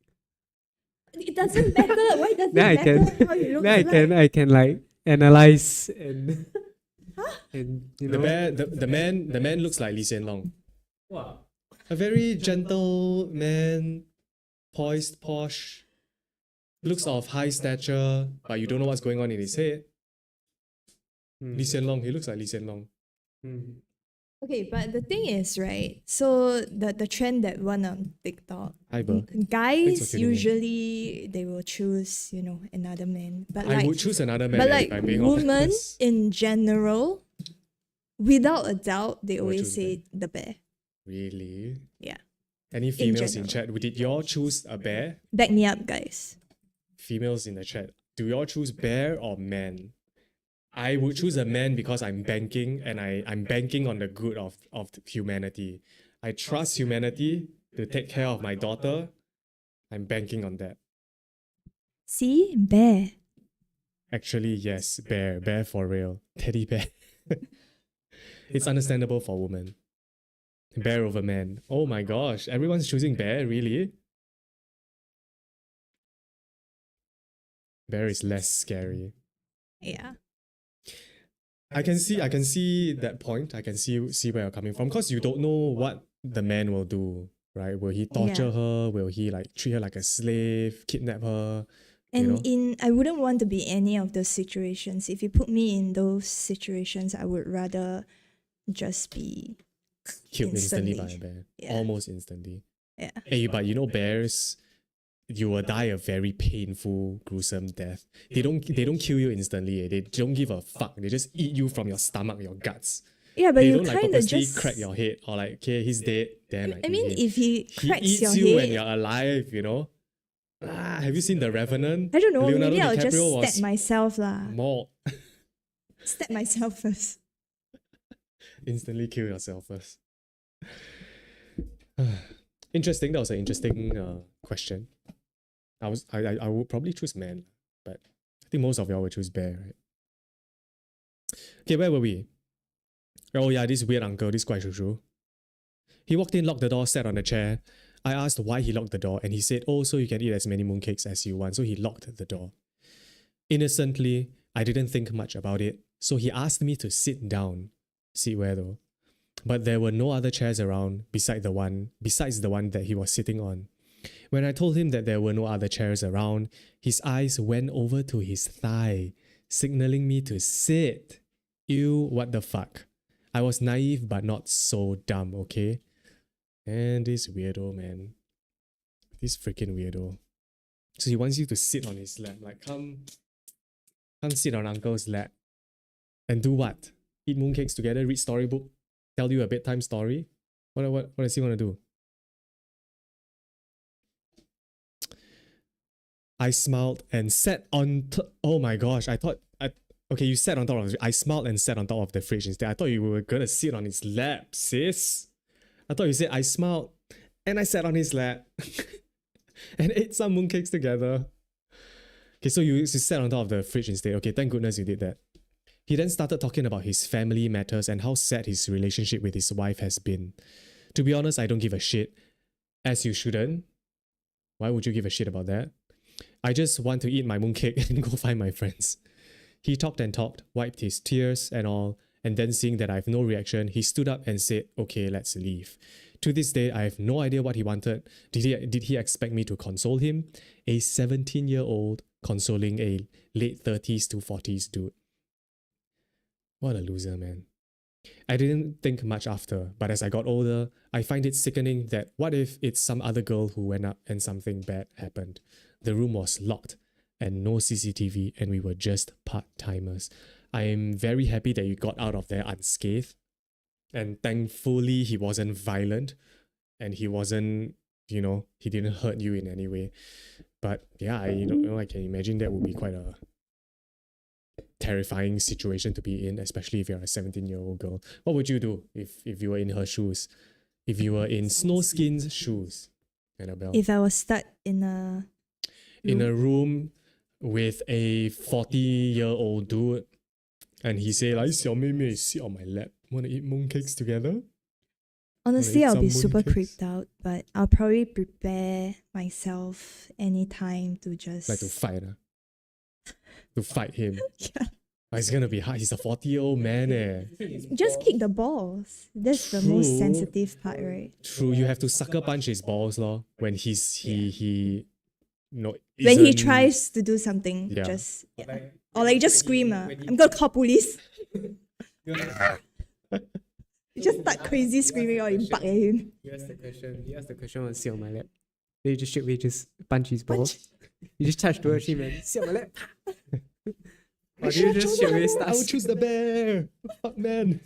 It doesn't matter. Why does it Then I matter can- how you look Then like? I can like analyze and and you The know. bear, the man looks like Lee Hsien Long. Wow. A very gentle man, poised, posh, looks of high stature, but you don't know what's going on in his head. Hmm. Lee Hsien Long, he looks like Lee Hsien Long. Hmm. Okay, but the thing is, right? So the trend that went on TikTok, Hi, bro. guys Thanks for tuning in. usually they will choose, another man. But I like, would choose another man but if like I'm being women honest. in general, without a doubt, they Will always choose say the bear. Really? Yeah. Any females in general. chat? Did y'all choose a bear? Back me up, guys. Females in the chat. Do y'all choose bear or man? I would choose a man because I'm banking and I'm banking on the good of humanity. I trust humanity to take care of my daughter. I'm banking on that. See, bear. Actually, yes, bear. Bear for real. Teddy bear. It's understandable for women. Bear over man. Oh my gosh, everyone's choosing bear, really? Bear is less scary. Yeah. I can see that point. I can see where you're coming from because you don't know what the man will do, right? Will he torture Yeah. her? Will he like treat her like a slave, kidnap her? And know? I wouldn't want to be any of those situations. If you put me in those situations, I would rather just be Killed instantly by a instantly. bear. Yeah. Almost instantly. Yeah. Hey, but bears, you will die a very painful, gruesome death. They don't kill you instantly. They don't give a fuck. They just eat you from your stomach, your guts. Yeah, but They you don't like kind of purposely just crack your head or like, okay, he's dead. Then I mean, eat him. if he He cracks eats your you when head, you're alive, have you seen The Revenant? I don't know. Leonardo Maybe I'll just DiCaprio stab was myself lah. mauled. Stab myself first. Instantly kill yourself first. Interesting. That was an interesting question. I would probably choose man, but I think most of y'all would choose bear, right? Okay, where were we? Oh yeah, this weird uncle, this guy Shushu. He walked in, locked the door, sat on the chair. I asked why he locked the door, and he said, "Oh, so you can eat as many mooncakes as you want." So he locked the door. Innocently, I didn't think much about it, so he asked me to sit down. Sit where though? But there were no other chairs around besides the one that he was sitting on. When I told him that there were no other chairs around, his eyes went over to his thigh, signaling me to sit. Ew, what the fuck? I was naive but not so dumb, okay? And this weirdo, man. This freaking weirdo. So he wants you to sit on his lap. Like, come sit on uncle's lap. And do what? Eat mooncakes together, read storybook, tell you a bedtime story? What does he want to do? I smiled and sat on. Oh my gosh! Okay, you sat on top of it. I smiled and sat on top of the fridge instead. I thought you were gonna sit on his lap, sis. I thought you said I smiled and I sat on his lap and ate some mooncakes together. Okay, so you sat on top of the fridge instead. Okay, thank goodness you did that. He then started talking about his family matters and how sad his relationship with his wife has been. To be honest, I don't give a shit. As you shouldn't. Why would you give a shit about that? I just want to eat my mooncake and go find my friends. He talked and talked, wiped his tears and all, and then seeing that I have no reaction, he stood up and said, okay, let's leave. To this day, I have no idea what he wanted. Did he expect me to console him? A 17-year-old consoling a late 30s to 40s dude. What a loser, man. I didn't think much after, but as I got older, I find it sickening that what if it's some other girl who went up and something bad happened? The room was locked and no CCTV, and we were just part-timers. I am very happy that you got out of there unscathed, and thankfully he wasn't violent and he wasn't, he didn't hurt you in any way. But yeah, I can imagine that would be quite a terrifying situation to be in, especially if you're a 17-year-old girl. What would you do if you were in her shoes? If you were in Snowskin's shoes, Annabelle? If I was stuck in a room with a 40-year-old dude and he say like, 小妹妹, sit on my lap, wanna eat mooncakes together? honestly, eat I'll be some super mooncakes? creeped out, but I'll probably prepare myself anytime to just Like to fight, to fight him. Yeah. It's gonna be hard. He's a 40-year-old man, Just kick the balls. That's the most True. sensitive part, right? True, you have to sucker punch his balls, lor. When he When he isn't- tries to do something, Yeah. just or like just scream, I'm gonna call police. You just start crazy screaming or you bark at him. You ask the question, want to sit on my lap. Then you just straight away just punch his balls. You just charge towards him and sit on my lap. Or do you just straight away start? I would choose the bear. Fuck, man.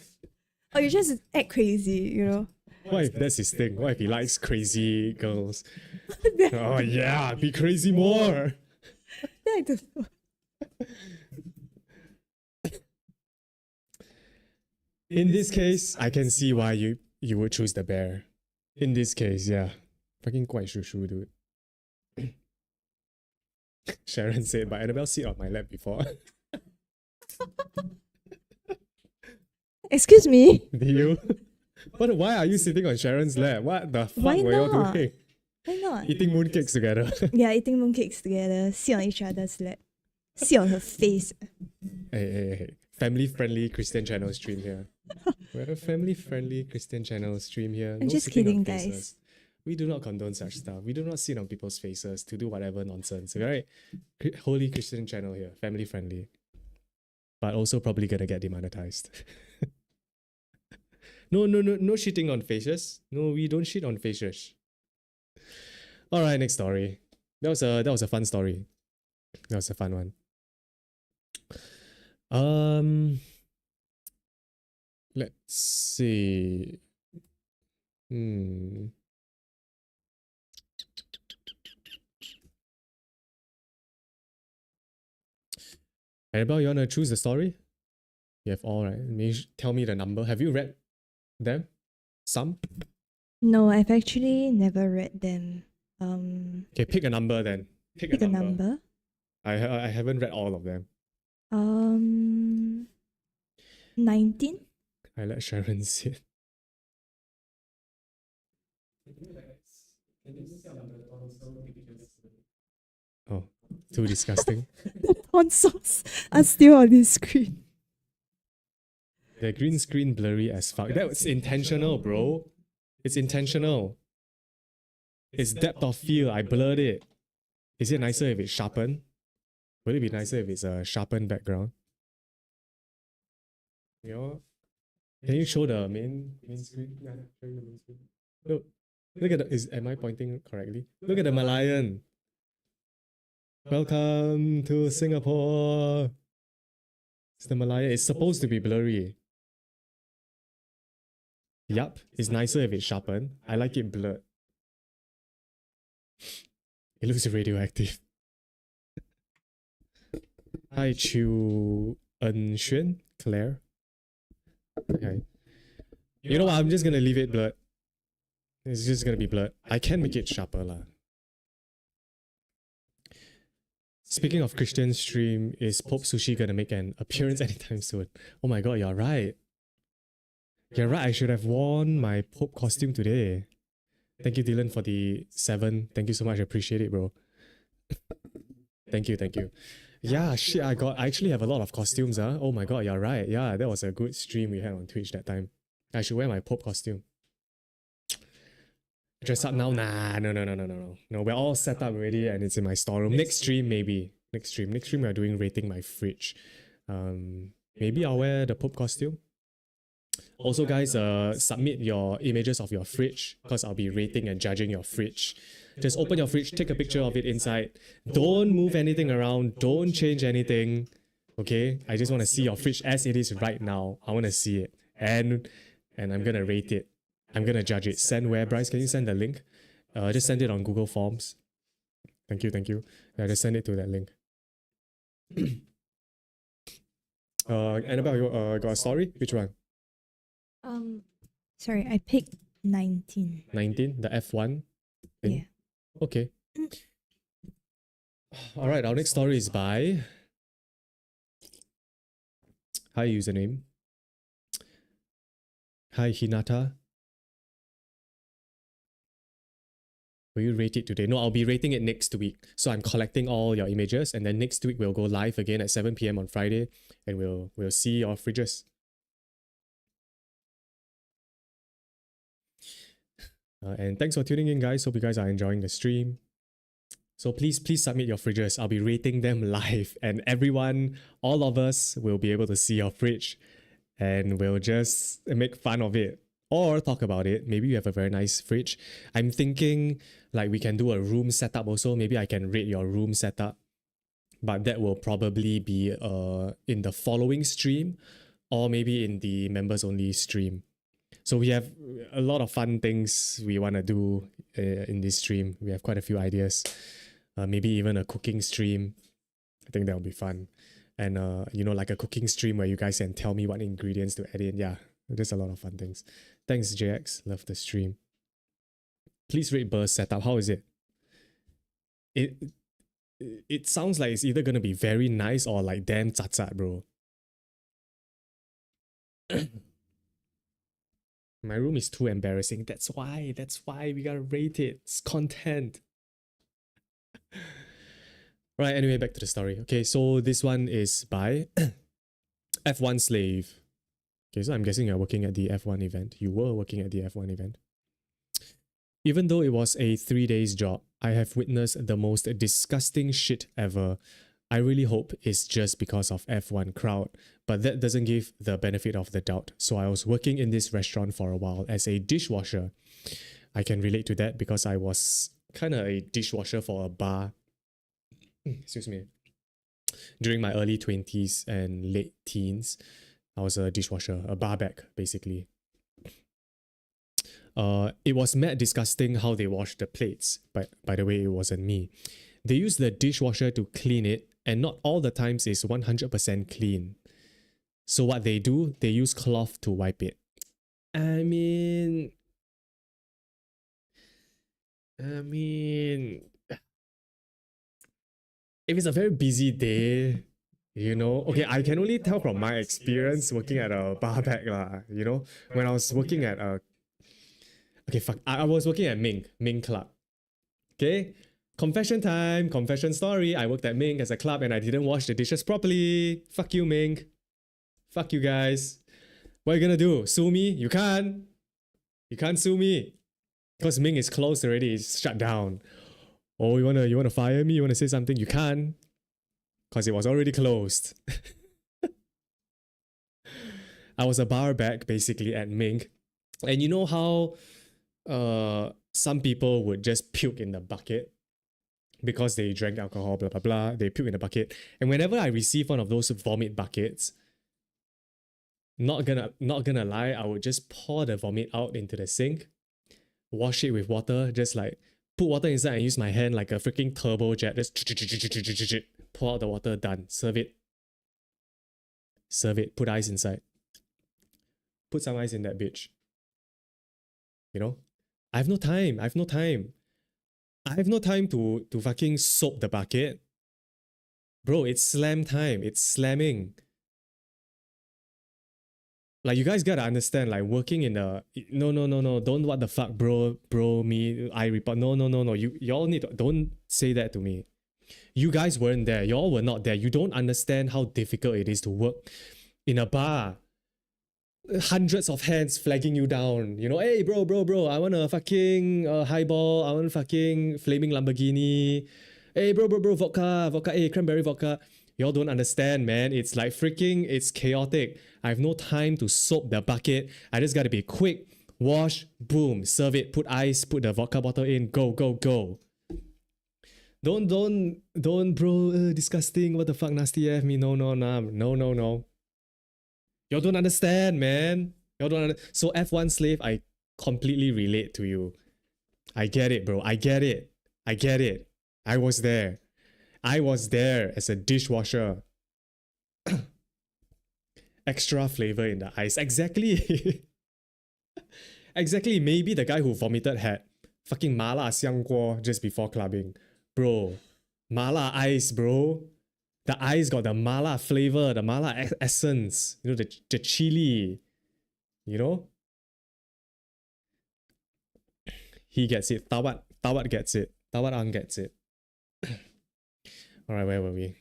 Or you just act crazy, What if that's his thing? What if he likes crazy girls? Oh yeah, be crazy more. Then I don't know. In this case, I can see why you would choose the bear. In this case, yeah. Fucking 怪叔叔, dude. Sharon said, but Annabelle sit on my lap before. Excuse me. Do you? Why are you sitting on Sharon's lap? What the fuck Why were you not? doing? Why not? Eating mooncakes together. Yeah, eating mooncakes together, sit on each other's lap. Sit on her face. Hey. Family-friendly Christian channel stream here. We're a family-friendly Christian channel stream here. I'm just sitting on kidding, guys. faces. We do not condone such stuff. We do not sit on people's faces to do whatever nonsense. Alright? Holy Christian channel here. Family-friendly. But also probably gonna get demonetized. No shitting on faces. No, we don't shit on faces. Alright, next story. That was a fun story. That was a fun one. Let's see. Annabelle, you wanna choose the story? You have all, right? Tell me the number. Have you read them? Some? No, I've actually never read them. Okay, pick a number then. Pick a number. I haven't read all of them. 19? I let Sharon sit. Oh, too disgusting. The tonsils are still on his screen. The green screen blurry as fuck. That was intentional, bro. It's intentional. It's depth of field. I blurred it. Is it nicer if it's sharpened? Would it be nicer if it's a sharpened background? Can you show the main screen? Yeah, showing the main screen. Look at am I pointing correctly? Look at the Malayan. Welcome to Singapore. It's the Malaya. It's supposed to be blurry. Yup, it's nicer if it's sharpened. I like it blurred. It looks radioactive. Hi, Chu Xuan, Claire. Okay. You know what? I'm just gonna leave it blurred. It's just gonna be blurred. I can make it sharper lah. Speaking of Christian stream, is Pope Sushi gonna make an appearance anytime soon? Oh my god, you're right. You're right, I should have worn my Pope costume today. Thank you, Dylan, for the 7. Thank you so much, I appreciate it, bro. Thank you, thank you. Yeah, shit, I actually have a lot of costumes, huh? Oh my god, you're right. Yeah, that was a good stream we had on Twitch that time. I should wear my Pope costume. Dress up now? Nah, no. No, we're all set up already and it's in my storeroom. Next stream, maybe. Next stream we're doing rating my fridge. Maybe I'll wear the Pope costume. Also, guys, submit your images of your fridge because I'll be rating and judging your fridge. Just open your fridge, take a picture of it inside. Don't move anything around. Don't change anything. Okay? I just want to see your fridge as it is right now. I want to see it. And I'm going to rate it. I'm going to judge it. Send where, Bryce? Can you send the link? Just send it on Google Forms. Thank you. Yeah, just send it to that link. Annabelle, you got a story? Which one? Sorry, I picked 19. 19? The F1 thing? Yeah. Okay. Alright, our next story is by... Hi, username. Hi, Hinata. Will you rate it today? No, I'll be rating it next week. So I'm collecting all your images and then next week we'll go live again at 7 p.m. on Friday and we'll see your fridges. And thanks for tuning in, guys. Hope you guys are enjoying the stream. So please submit your fridges. I'll be rating them live and everyone, all of us will be able to see your fridge and we'll just make fun of it or talk about it. Maybe you have a very nice fridge. I'm thinking like we can do a room setup also. Maybe I can rate your room setup, but that will probably be in the following stream or maybe in the members only stream. So we have a lot of fun things we want to do in this stream. We have quite a few ideas. Maybe even a cooking stream. I think that will be fun. And, like a cooking stream where you guys can tell me what ingredients to add in. Yeah, there's a lot of fun things. Thanks, JX. Love the stream. Please rate Burst setup. How is it? It sounds like it's either going to be very nice or like damn tsatsat, bro. My room is too embarrassing. That's why we gotta rate it. It's content. Right, anyway, back to the story. Okay, so this one is by F1 Slave. Okay, so I'm guessing you're working at the F1 event. You were working at the F1 event. Even though it was a 3 days job, I have witnessed the most disgusting shit ever. I really hope it's just because of F1 crowd, but that doesn't give the benefit of the doubt. So I was working in this restaurant for a while as a dishwasher. I can relate to that because I was kind of a dishwasher for a bar. Excuse me. During my early 20s and late teens, I was a dishwasher, a barback basically. It was mad disgusting how they washed the plates, but by the way, it wasn't me. They use the dishwasher to clean it, and not all the times is 100% clean. So what they do, they use cloth to wipe it. I mean, if it's a very busy day, okay, I can only tell from my experience working at a barback lah, when I was working at I was working at Ming Club. Okay? Confession time, confession story. I worked at Ming as a club and I didn't wash the dishes properly. Fuck you, Ming. Fuck you guys. What are you gonna do? Sue me? You can't. You can't sue me. Because Ming is closed already. It's shut down. Oh, you wanna fire me? You wanna say something? You can't. Because it was already closed. I was a barback basically at Ming. And you know how some people would just puke in the bucket? Because they drank alcohol, blah, blah, blah. They puke in the bucket. And whenever I receive one of those vomit buckets, Not gonna lie, I would just pour the vomit out into the sink, wash it with water, just like put water inside and use my hand like a freaking turbo jet. Just pour out the water, done. Serve it. Serve it. Put ice inside. Put some ice in that bitch. You know? I have no time. I have no time. I have no time to fucking soap the bucket. Bro, it's slam time. It's slamming. Like, you guys gotta understand, like, working in the... No. Don't what the fuck, bro, me, I report. No. Y'all need to... Don't say that to me. You guys weren't there. Y'all were not there. You don't understand how difficult it is to work in a bar. Hundreds of hands flagging you down. You know, hey, bro, I want a fucking highball. I want a fucking flaming Lamborghini. Hey, bro, vodka, hey, cranberry vodka. Y'all don't understand, man. It's like freaking, it's chaotic. I have no time to soap the bucket. I just gotta be quick. Wash, boom, serve it, put ice, put the vodka bottle in, go. Don't, bro, disgusting, what the fuck, nasty F me, no. Y'all don't understand, man. So F1 slave, I completely relate to you. I get it, bro. I get it. I was there as a dishwasher. Extra flavor in the ice. Exactly. Exactly. Maybe the guy who vomited had fucking mala xiang guo just before clubbing. Bro, mala ice, bro. The ice got the mala flavor, the mala essence. You know, the chili. You know? He gets it. Tawat gets it. Tawat Ang gets it. Alright, where were we?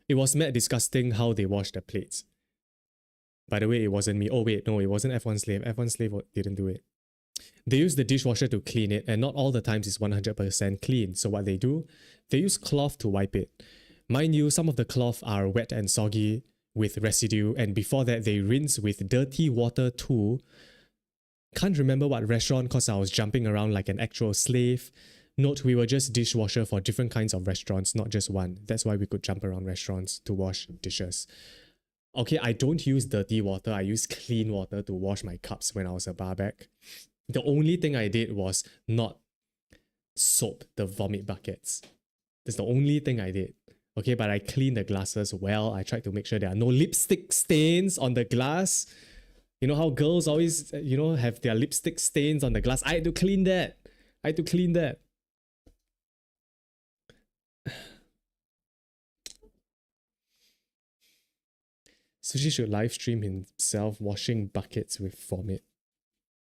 It was mad disgusting how they washed the plates. By the way, it wasn't me. Oh wait, no, it wasn't F1 Slave. F1 Slave didn't do it. They use the dishwasher to clean it, and not all the times it's 100% clean. So what they do, they use cloth to wipe it. Mind you, some of the cloth are wet and soggy with residue, and before that they rinse with dirty water too. Can't remember what restaurant because I was jumping around like an actual slave. Note, we were just dishwasher for different kinds of restaurants, not just one. That's why we could jump around restaurants to wash dishes. Okay, I don't use dirty water. I use clean water to wash my cups when I was a barback. The only thing I did was not soap the vomit buckets. That's the only thing I did. Okay, but I cleaned the glasses well. I tried to make sure there are no lipstick stains on the glass. You know how girls always, have their lipstick stains on the glass? I had to clean that. Sushi should live stream himself washing buckets with vomit.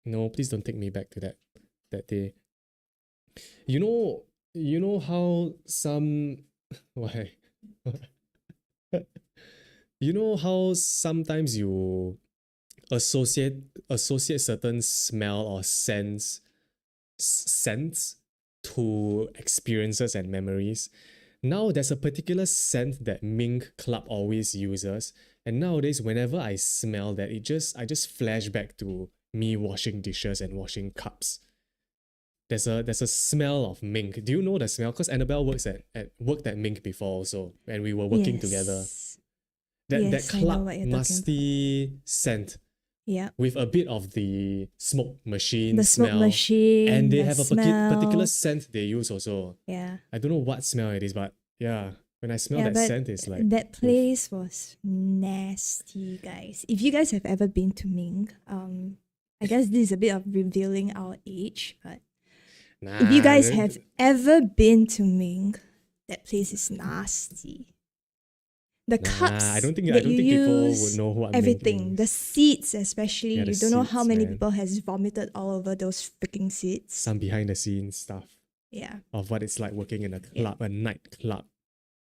No, please don't take me back to that day. You know how some... Why? You know how sometimes you associate certain smell or scents to experiences and memories. Now there's a particular scent that Mink Club always uses, and nowadays whenever I smell that, I just flash back to me washing dishes and washing cups. There's a smell of Mink. Do you know the smell? Because Annabelle worked at Mink before also, and we were working together. That club musty scent. Yeah. With a bit of the smoke machine The smell. smoke machine. And they the have a smell. particular scent they use also. Yeah. I don't know what smell it is, but yeah, when I smell that but scent, it's like... that place was nasty, guys. If you guys have ever been to Ming, I guess this is a bit of revealing our age, but if you guys have ever been to Ming, that place is nasty. The cups I don't think that you people use, would know what everything. Ming The seats especially, Yeah, the you don't know how seats, many man. people has vomited all over those freaking seats. some behind the scenes stuff Yeah. of what it's like working in a club, a nightclub.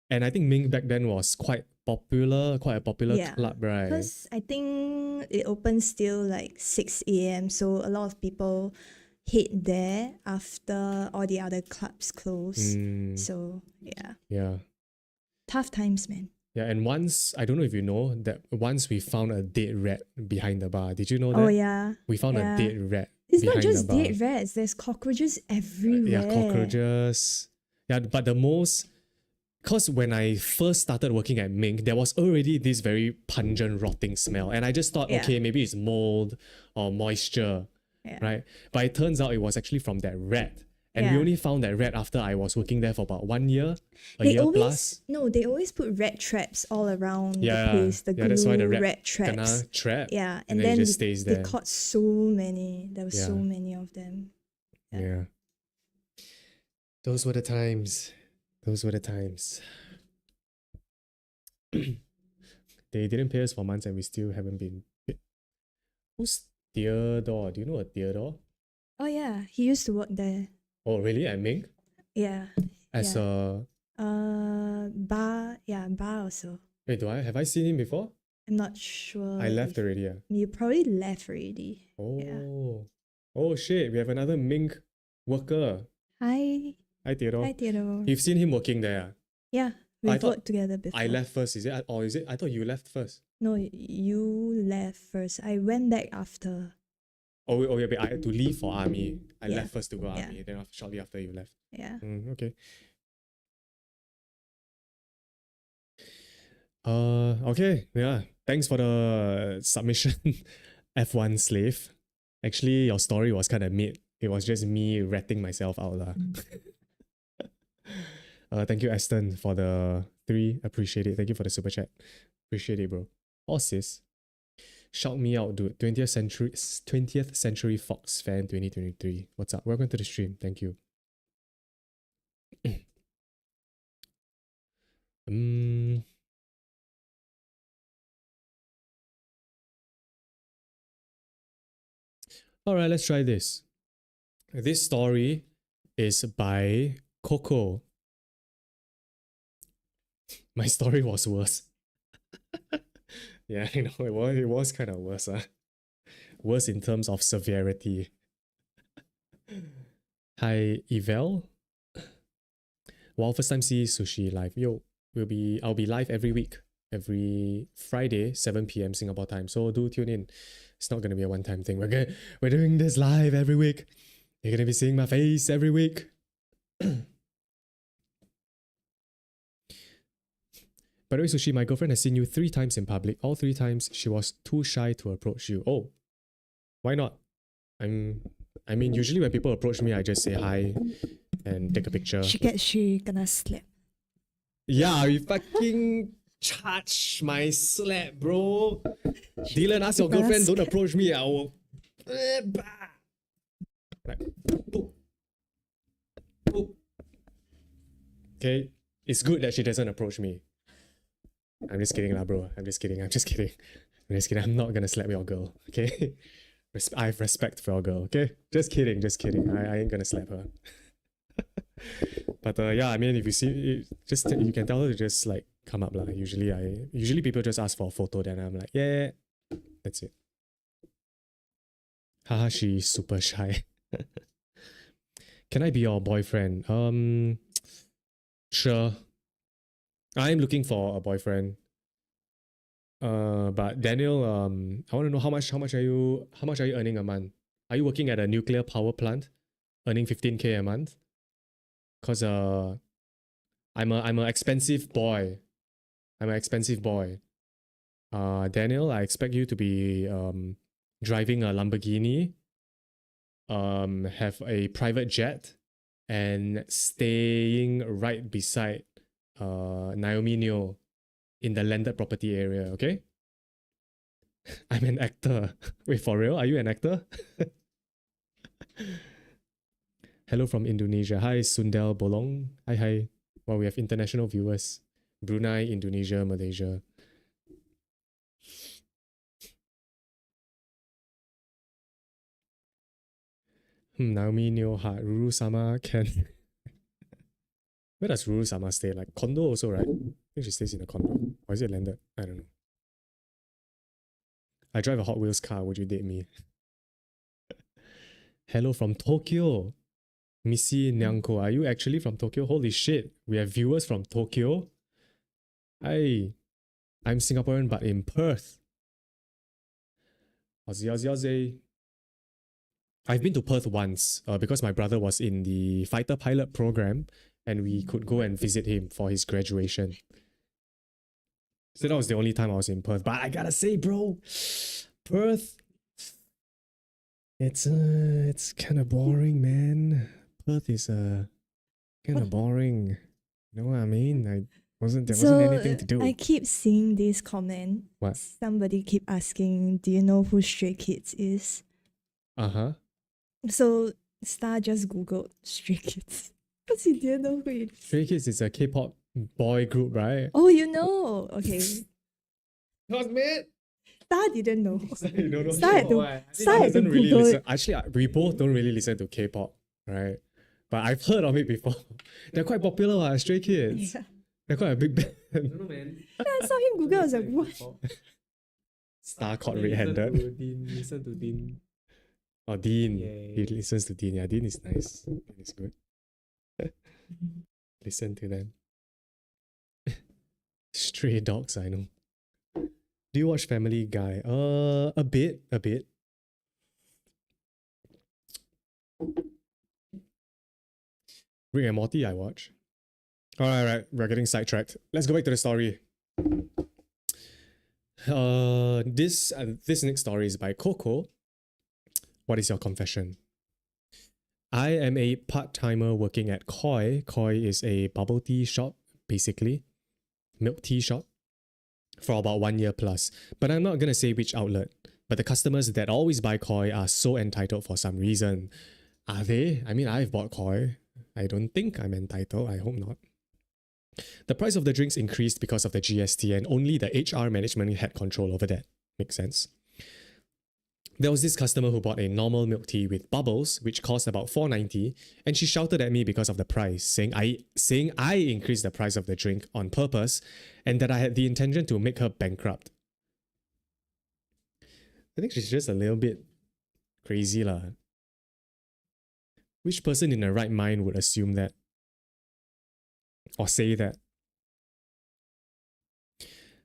And I think Ming back then was quite a popular Yeah. club, right? Because I think it opens till like 6 a.m. So a lot of people hit there after all the other clubs close. So yeah. Yeah. Tough times, man. Yeah, and once, I don't know if you know, that once we found a dead rat behind the bar. Did you know that? Oh yeah. We found Yeah. a dead rat It's behind not just the bar. dead rats, there's cockroaches everywhere. Yeah, cockroaches. Yeah, but the most Because when I first started working at Mink, there was already this very pungent, rotting smell. And I just thought, Yeah. okay, maybe it's mold or moisture, Yeah. right? But it turns out it was actually from that rat. And we Yeah. only found that rat after I was working there for about 1 year, a They year always plus. no, they always put rat traps all around Yeah, the place. The yeah, that's why the glue rat traps. kena trap. Yeah, and and then it then just stays they there. caught so many. There were so Yeah. many of them. Yeah. Those were the times. Those were the times. They didn't pay us for months and we still haven't been paid. Who's Theodore? Do you know a Theodore? Oh yeah, he used to work there. Oh, really? At Mink? Yeah. As Yeah. a... Bar also. Wait, have I seen him before? I'm not sure. I left if- already. Yeah. You probably left already. Oh. Yeah. Oh shit, we have another Mink worker. Hi. Hi, Theodore. Hi, Theodore. You've seen him working there. Yeah, I we've thought worked together before. I left first, is it? Or is it? I thought you left first. No, you left first. I went back after. Oh yeah, but I had to leave for army. I Yeah. left first to go Yeah. army. Then shortly after you left. Yeah. Okay. Okay, yeah. Thanks for the submission, F1 slave. Actually, your story was kind of mid. It was just me ratting myself out lah. Thank you, Aston, for the 3. Appreciate it. Thank you for the super chat. Appreciate it, bro. Oh, sis. Shout me out, dude. 20th Century Fox fan 2023. What's up? Welcome to the stream. Thank you. Alright, let's try this. This story is by Coco. My story was worse. Yeah, it was kind of worse. Worse in terms of severity. Hi, Evel. Wow, first time see Sushi live. Yo, I'll be live every week, every Friday, 7 p.m. Singapore time. So do tune in. It's not gonna be a one-time thing. We're doing this live every week. You're gonna be seeing my face every week. By the way, Sushi, my girlfriend has seen you 3 times in public. All 3 times she was too shy to approach you. Oh, why not? I mean, usually when people approach me, I just say hi and take a picture. She gonna slap. Yeah, you fucking charge my slap, bro. Dylan, ask your girlfriend, don't approach me. I will. Like, boop. Boop. Okay, it's good that she doesn't approach me. I'm just kidding, lah, bro. I'm just kidding. I'm not gonna slap your girl, okay? I have respect for your girl, okay? Just kidding. I ain't gonna slap her. But yeah, I mean, if you see, you can tell her to just like come up, lah. Usually people just ask for a photo, then I'm like, yeah, that's it. Haha, she's super shy. Can I be your boyfriend? Sure. I'm looking for a boyfriend. But Daniel, I want to know how much are you earning a month? Are you working at a nuclear power plant, earning 15K a month? Cause I'm a expensive boy. Daniel, I expect you to be driving a Lamborghini, have a private jet, and staying right beside Naomi Neo in the landed property area, okay? I'm an actor. Wait, for real? Are you an actor? Hello from Indonesia. Hi, Sundel Bolong. Hi. Wow, we have international viewers. Brunei, Indonesia, Malaysia. Naomi Neo Hart. Ruru Sama can... Where does Ruru Sama stay? Like condo also, right? I think she stays in a condo. Or is it landed? I don't know. I drive a Hot Wheels car. Would you date me? Hello from Tokyo. Missy Nyanko. Are you actually from Tokyo? Holy shit. We have viewers from Tokyo. Hi. I'm Singaporean but in Perth. Aussie. I've been to Perth once because my brother was in the fighter pilot program and we could go and visit him for his graduation. So that was the only time I was in Perth. But I gotta say, bro, Perth, it's kind of boring, man. Perth is kind of boring. You know what I mean? There wasn't anything to do. I keep seeing this comment. What? Somebody keep asking, do you know who Stray Kids is? Uh-huh. So Star just Googled Stray Kids. Because he didn't know who it is. Stray Kids is a K-pop boy group, right? Oh, you know. Okay. Classmate! Star didn't know. You don't know. Star had to, Why? Star had to Doesn't really Google listen. it. Actually, we both don't really listen to K-pop, right? But I've heard of it before. They're quite popular, Stray Kids. Yeah. They're quite a big band. I don't know, man. I saw him Google, I was like, what? Star caught red-handed. Listen to Dean. Oh, Dean. Yeah. He listens to Dean. Yeah, Dean is nice. Dean is good. Listen to them. Stray Dogs, I know. Do you watch Family Guy? A bit. Rick and Morty, I watch. Alright, we're getting sidetracked. Let's go back to the story. This next story is by Coco. What is your confession? I am a part-timer working at Koi. Koi is a bubble tea shop, basically. Milk tea shop. For about 1 year plus. But I'm not gonna say which outlet. But the customers that always buy Koi are so entitled for some reason. Are they? I mean, I've bought Koi. I don't think I'm entitled. I hope not. The price of the drinks increased because of the GST and only the HR management had control over that. Makes sense. There was this customer who bought a normal milk tea with bubbles, which cost about $4.90, and she shouted at me because of the price, saying I increased the price of the drink on purpose and that I had the intention to make her bankrupt. I think she's just a little bit crazy lah. Which person in their right mind would assume that? Or say that?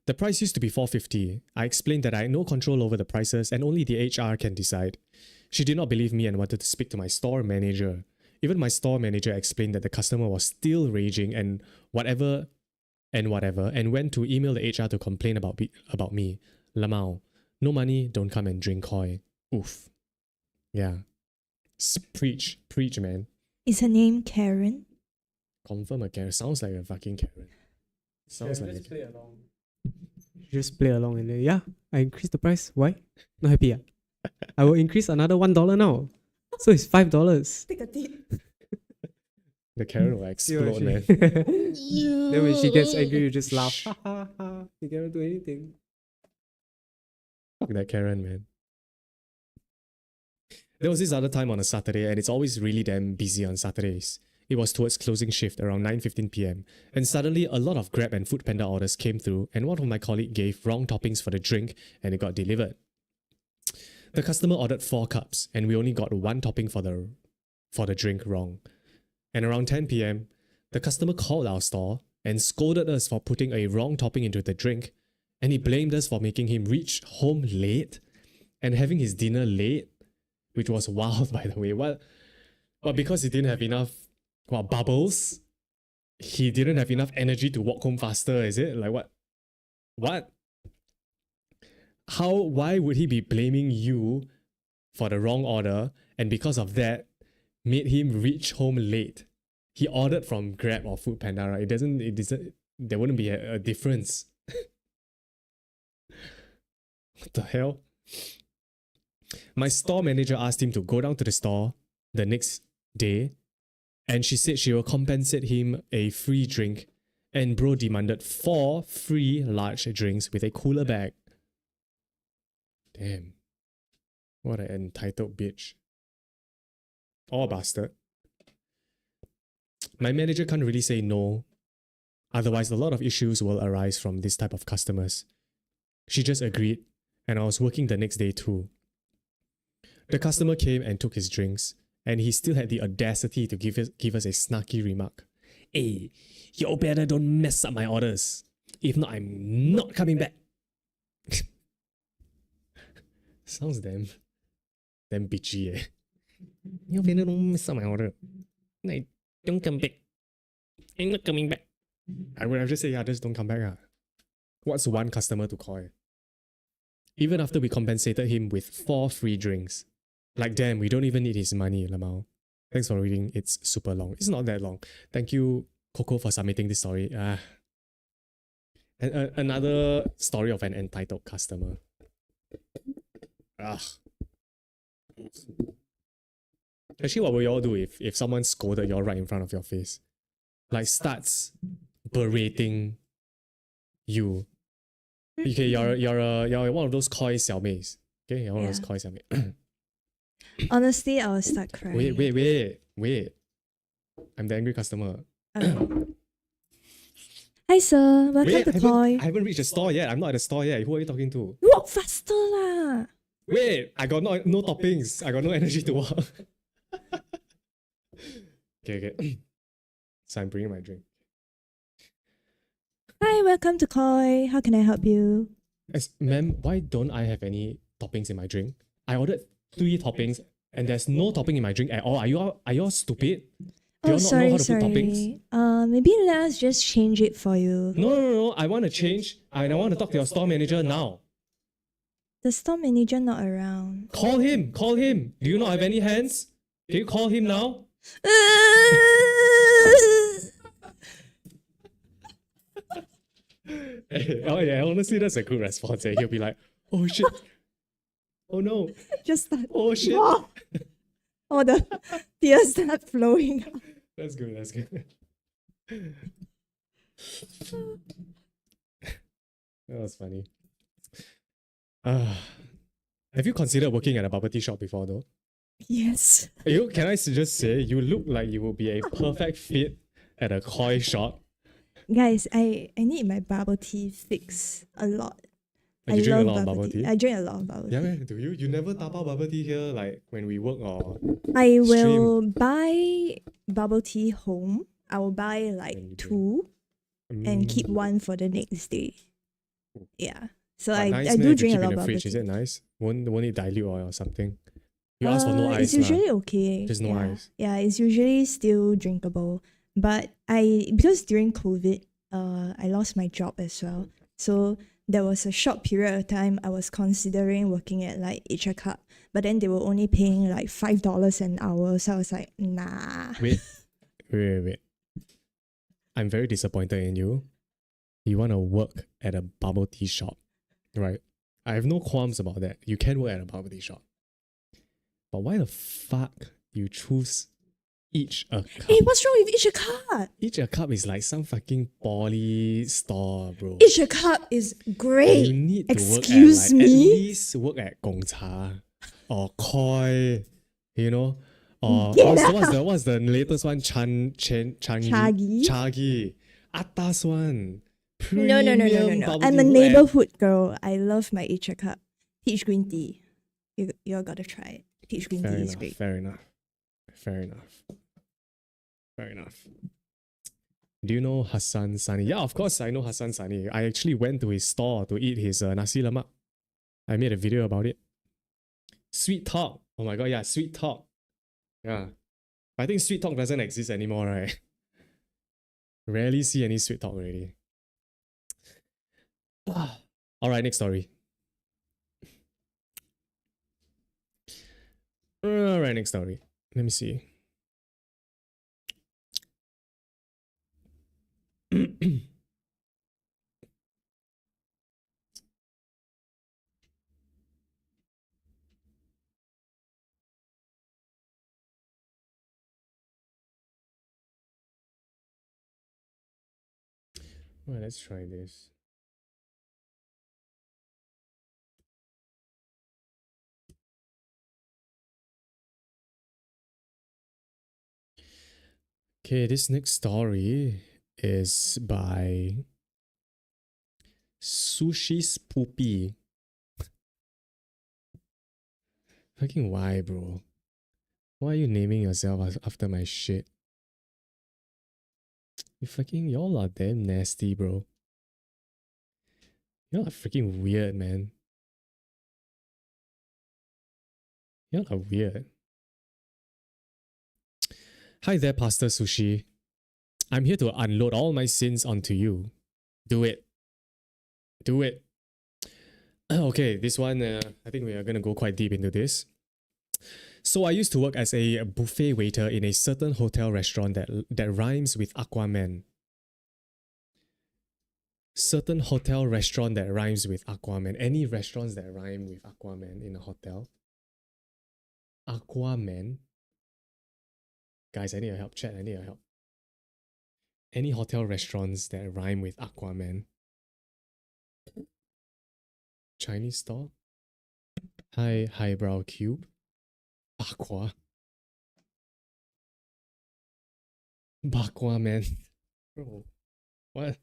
The price used to be $4.50. I explained that I had no control over the prices and only the HR can decide. She did not believe me and wanted to speak to my store manager. Even my store manager explained that the customer was still raging and whatever, and went to email the HR to complain about me. Lamau, no money, don't come and drink Koi. Oof. Yeah. Preach, man. Is her name Karen? Confirm a Karen. Sounds like a fucking Karen. Sounds like Just play along. Just play along and then, yeah, I increased the price. Why? Not happy. I will increase another $1 now. So it's $5. Take a tip. the Karen will explode, man. Then when she gets angry, you just laugh. Ha ha ha. You cannot do anything. Fuck that Karen, man. There was this other time on a Saturday, and it's always really damn busy on Saturdays. It was towards closing shift around 9:15 p.m. and suddenly a lot of Grab and Foodpanda orders came through and one of my colleagues gave wrong toppings for the drink and it got delivered. The customer ordered 4 cups and we only got 1 topping for the drink wrong. And around 10 p.m., the customer called our store and scolded us for putting a wrong topping into the drink, and he blamed us for making him reach home late and having his dinner late, which was wild, by the way. Well, because he didn't have enough bubbles, he didn't have enough energy to walk home faster, is it? Like what? What? Why would he be blaming you for the wrong order and because of that made him reach home late? He ordered from Grab or Foodpanda, right? There wouldn't be a difference. What the hell? My store manager asked him to go down to the store the next day, and she said she will compensate him a free drink, and bro demanded 4 free large drinks with a cooler bag. Damn. What an entitled bitch. Or bastard. My manager can't really say no, otherwise a lot of issues will arise from this type of customers. She just agreed, and I was working the next day too. The customer came and took his drinks, and he still had the audacity to give us a snarky remark. Hey, you better don't mess up my orders. If not, I'm not coming back. Sounds damn bitchy, eh? You better don't mess up my order. I don't come back. I'm not coming back. I would have just said, yeah, just don't come back. What's one customer to call? Even after we compensated him with 4 free drinks. Like, damn, we don't even need his money, Lamau. Thanks for reading. It's super long. It's not that long. Thank you, Coco, for submitting this story. And another story of an entitled customer. Actually, what will you all do if someone scolded you all right in front of your face? Like, starts berating you. Okay, you're one of those koi xiao meis. Okay, you're one of those Yeah. koi xiao mei. Honestly, I will start crying. Wait. I'm the angry customer. Okay. Hi sir, welcome Wait, to Koi. I haven't reached the store yet. I'm not at the store yet. Who are you talking to? Walk faster lah. Wait, I got no toppings. I got no energy to walk. Okay. So I'm bringing my drink. Hi, welcome to Koi. How can I help you? Ma'am, why don't I have any toppings in my drink? I ordered 3 toppings and there's no topping in my drink at all. Are you all stupid? Do you all not know how to put toppings? Maybe let us just change it for you. No. I want to change and I want to talk to your store manager now. The store manager not around. Call him. Do you not have any hands? Can you call him now? Oh yeah, honestly, that's a good response. He'll be like, oh shit. Oh no. Just start. Oh shit. Wow. All the tears start flowing. That's good. That was funny. Have you considered working at a bubble tea shop before though? Yes. Can I just say, you look like you will be a perfect fit at a koi shop. Guys, I need my bubble tea fix a lot. Like, you drink a lot of bubble tea? I drink a lot of bubble tea. Yeah, man. Do you? You never tapao bubble tea here, like when we work or I stream? will buy bubble tea home. I will buy like When you 2 and keep 1 for the next day. Yeah. So But I nice, do man, to drink a keep lot in of the bubble fridge. tea. Is it nice? Won't it dilute or something? You ask for no ice. It's usually okay. Just no ice. Yeah, it's usually still drinkable. But because during COVID, I lost my job as well. So there was a short period of time I was considering working at like Each Cup, but then they were only paying like $5 an hour. So I was like, nah. Wait. I'm very disappointed in you. You want to work at a bubble tea shop, right? I have no qualms about that. You can work at a bubble tea shop. But why the fuck you choose Each a Cup? Hey, what's wrong with Each Cup? Each a Cup is like some fucking poly store, bro. Each Cup is great. You need to Excuse work at, like, me? at least work at Gong Cha or Koi, you know? Or Get what's the latest one? Changi. Chagi. Atas one. No. Premium bubble I'm tea. a Work at- neighborhood girl. I love my Each Cup. Peach green tea. You all gotta try it. Peach green tea is great. Fair enough. Do you know Hassan Sani? Yeah, of course I know Hassan Sani. I actually went to his store to eat his nasi lemak. I made a video about it. Sweet Talk. Oh my god, yeah, Sweet Talk. Yeah. I think Sweet Talk doesn't exist anymore, right? Rarely see any Sweet Talk already. Alright, next story. Alright, next story. Let me see. Well, let's try this. Okay, this next story is by Sushi's Poopy. Fucking why, bro? Why are you naming yourself after my shit? Y'all are damn nasty, bro. Y'all are freaking weird, man. Y'all are weird. Hi there, Pastor Sushi. I'm here to unload all my sins onto you. Do it. Do it. Okay, this one, I think we are going to go quite deep into this. So I used to work as a buffet waiter in a certain hotel restaurant that rhymes with Aquaman. Certain hotel restaurant that rhymes with Aquaman. Any restaurants that rhyme with Aquaman in a hotel? Aquaman? Guys, I need your help. Chat, I need your help. Any hotel restaurants that rhyme with Aquaman? Chinese stall? Highbrow cube? Bakwa? Bakwa, man. Bro, what?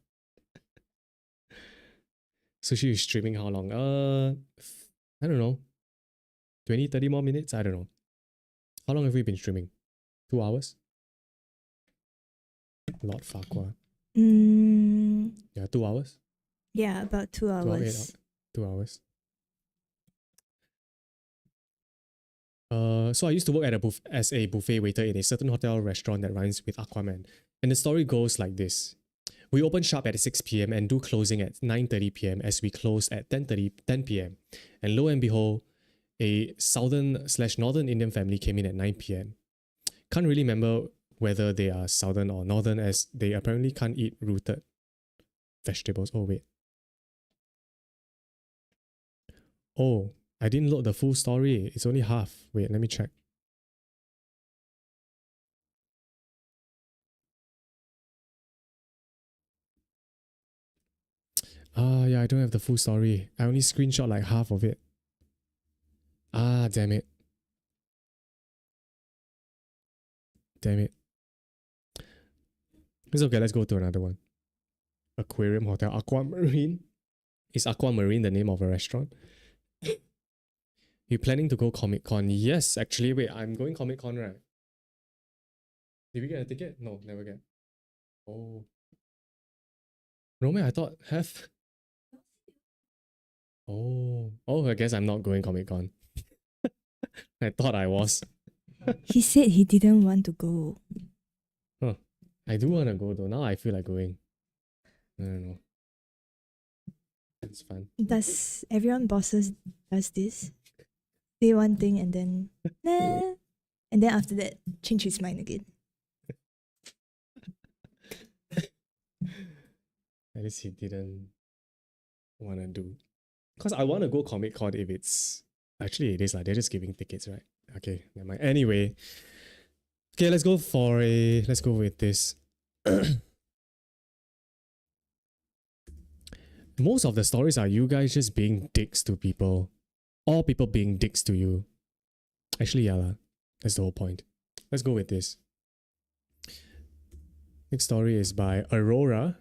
Sushi is streaming how long? I don't know. 20, 30 more minutes? I don't know. How long have we been streaming? 2 hours? Lord Farquhar. Yeah, 2 hours? Yeah, about 2 hours. 2 hours. So I used to work at as a buffet waiter in a certain hotel restaurant that rhymes with Aquaman. And the story goes like this. We open sharp at 6 p.m. and do closing at 9:30 p.m. as we close at 10 p.m. And lo and behold, a southern/northern Indian family came in at 9 p.m. Can't really remember whether they are southern or northern as they apparently can't eat rooted vegetables. Oh, wait. Oh, I didn't load the full story. It's only half. Wait, let me check. Yeah, I don't have the full story. I only screenshot like half of it. Damn it. Damn it. It's okay, let's go to another one. Aquarium Hotel. Aquamarine. Is Aquamarine the name of a restaurant? You planning to go Comic Con? Yes, actually. Wait, I'm going Comic Con, right? Did we get a ticket? No, never get. Oh. No, man, I thought have. Oh, I guess I'm not going Comic Con. I thought I was. He said he didn't want to go. Huh. I do want to go though. Now I feel like going. I don't know. It's fun. Does everyone bosses does this? Say one thing and then nah, and then after that change his mind again. At least he didn't want to do. Because I want to go Comic Con if it's. Actually, it is like they're just giving tickets, right? Okay, never mind. Anyway. Okay, let's go with this. Most of the stories are you guys just being dicks to people. Or people being dicks to you. Actually, yeah, that's the whole point. Let's go with this. Next story is by Aurora.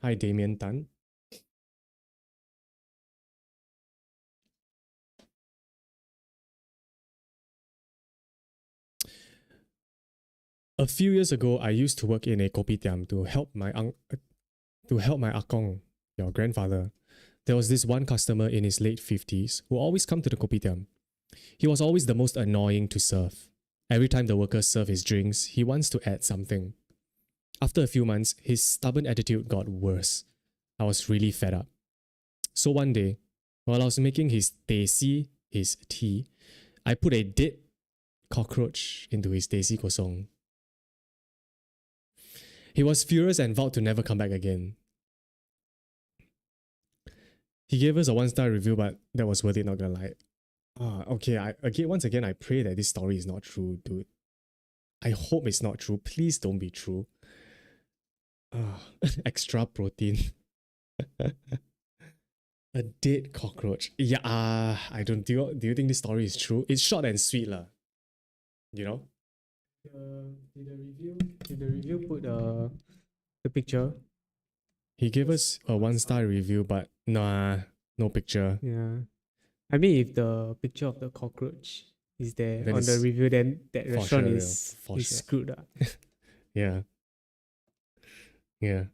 Hi, Damien Tan. A few years ago, I used to work in a kopitiam to help my akong, your grandfather. There was this one customer in his late 50s who always come to the kopitiam. He was always the most annoying to serve. Every time the workers serve his drinks, he wants to add something. After a few months, his stubborn attitude got worse. I was really fed up. So one day, while I was making his tea, I put a dead cockroach into his teh kosong. He was furious and vowed to never come back again. He gave us a 1-star review, but that was worth it, not gonna lie. Okay, once again, I pray that this story is not true, dude. I hope it's not true. Please don't be true. Extra protein. A dead cockroach. Yeah, I don't. Do you think this story is true? It's short and sweet, lah. You know. Did the review put the picture? He gave us a 1-star review, but nah, no picture. Yeah. I mean, if the picture of the cockroach is there Then on the it's review, then that restaurant sure, is for sure. screwed up. Yeah. Yeah.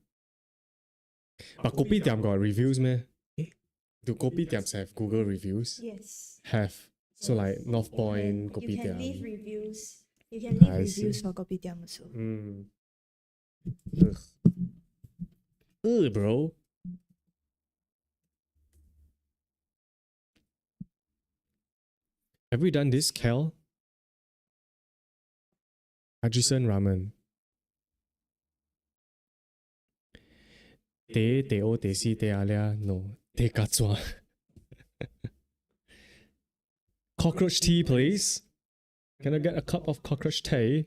But kopitiam got reviews, man. Eh? Do kopitiams have Google reviews? Yes. Have. So like North Point, You can leave kopitiam. reviews. You can leave I see. reviews for kopitiam also. Ugh. Ugh, bro. Have we done this, Kel? Ajisen ramen. Te o te si te alia no te katsua. Cockroach tea, please. Can I get a cup of cockroach tea?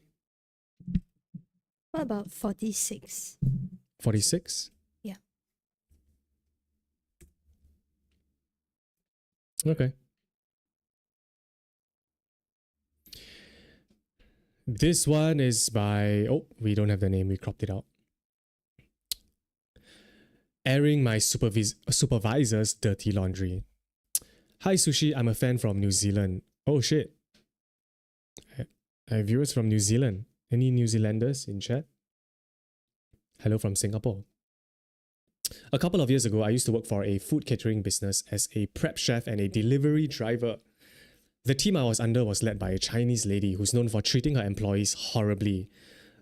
What about 46? 46? Yeah. Okay. This one is by. Oh, we don't have the name, we cropped it out. Airing my supervisor's dirty laundry. Hi, Sushi. I'm a fan from New Zealand. Oh, shit. I have viewers from New Zealand. Any New Zealanders in chat? Hello from Singapore. A couple of years ago, I used to work for a food catering business as a prep chef and a delivery driver. The team I was under was led by a Chinese lady who's known for treating her employees horribly.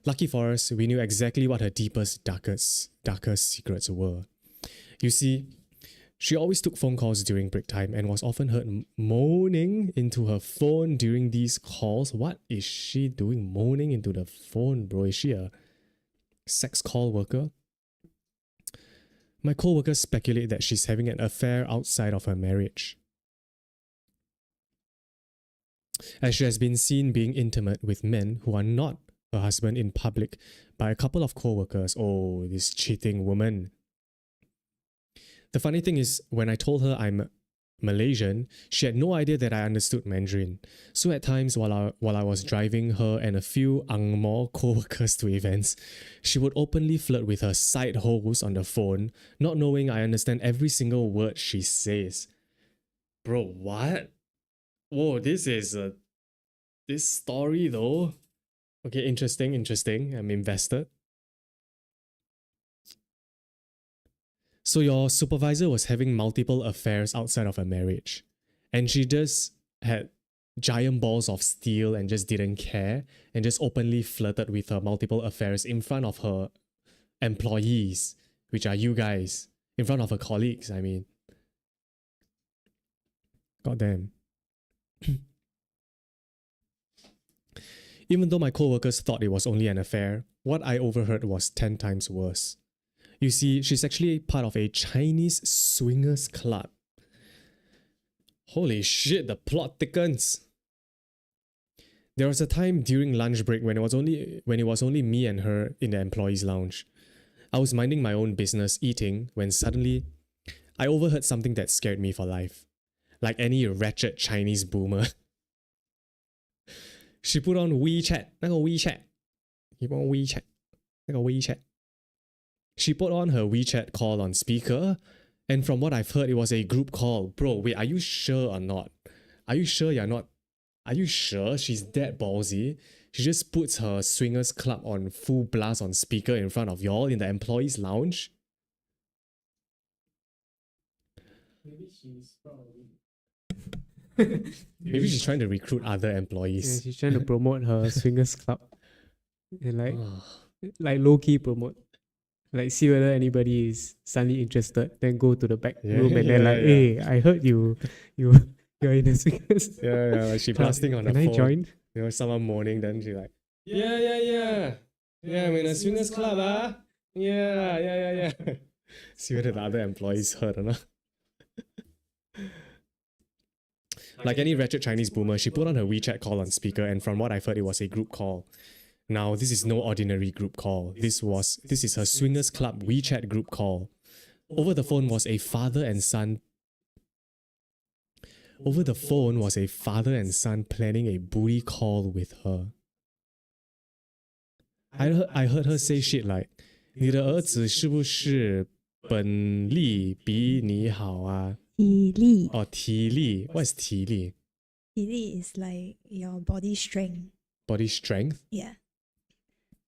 Lucky for us, we knew exactly what her deepest, darkest secrets were. You see, she always took phone calls during break time and was often heard moaning into her phone during these calls. What is she doing moaning into the phone, bro? Is she a sex call worker? My co-workers speculate that she's having an affair outside of her marriage, as she has been seen being intimate with men who are not her husband in public by a couple of co-workers. Oh, this cheating woman. The funny thing is, when I told her I'm Malaysian, she had no idea that I understood Mandarin. So at times, while I was driving her and a few Ang Mo co-workers to events, she would openly flirt with her side hoes on the phone, not knowing I understand every single word she says. Bro, what? Whoa, this story though. Okay, interesting. I'm invested. So your supervisor was having multiple affairs outside of her marriage, and she just had giant balls of steel and just didn't care and just openly flirted with her multiple affairs in front of her employees, which are you guys, in front of her colleagues, I mean. Goddamn. Even though my co-workers thought it was only an affair, what I overheard was 10 times worse. You see, she's actually part of a Chinese swingers club. Holy shit, the plot thickens. There was a time during lunch break when it was only me and her in the employees' lounge. I was minding my own business, eating, when suddenly I overheard something that scared me for life. Like any wretched Chinese boomer. She put on WeChat, 那个 WeChat. She put on WeChat, 那个 WeChat. She put on her WeChat call on speaker, and from what I've heard, it was a group call. Bro, wait, are you sure or not? Are you sure you're not? Are you sure she's that ballsy? She just puts her swingers club on full blast on speaker in front of y'all in the employees' lounge? Maybe she's probably. Maybe she's trying to recruit other Yeah, employees. she's trying to promote her swingers club. And like low key promote. Like see whether anybody is suddenly interested, then go to the back room and then hey, I heard you're in the swingers. Yeah, like she blasting on her phone. Can I join? You know, someone moaning, then she like, yeah, I'm in a swingers club, ah. Yeah. See whether the other employees heard or not. Like any wretched Chinese boomer, she put on her WeChat call on speaker, and from what I've heard, it was a group call. Now, this is no ordinary group call. This is her swingers club WeChat group call. Over the phone was a father and son. Over the phone was a father and son planning a booty call with her. I heard her say shit like, 你的儿子是不是本力比你好啊？体力. Oh, 体力. What is 体力? 体力 is like your body strength. Body strength? Yeah.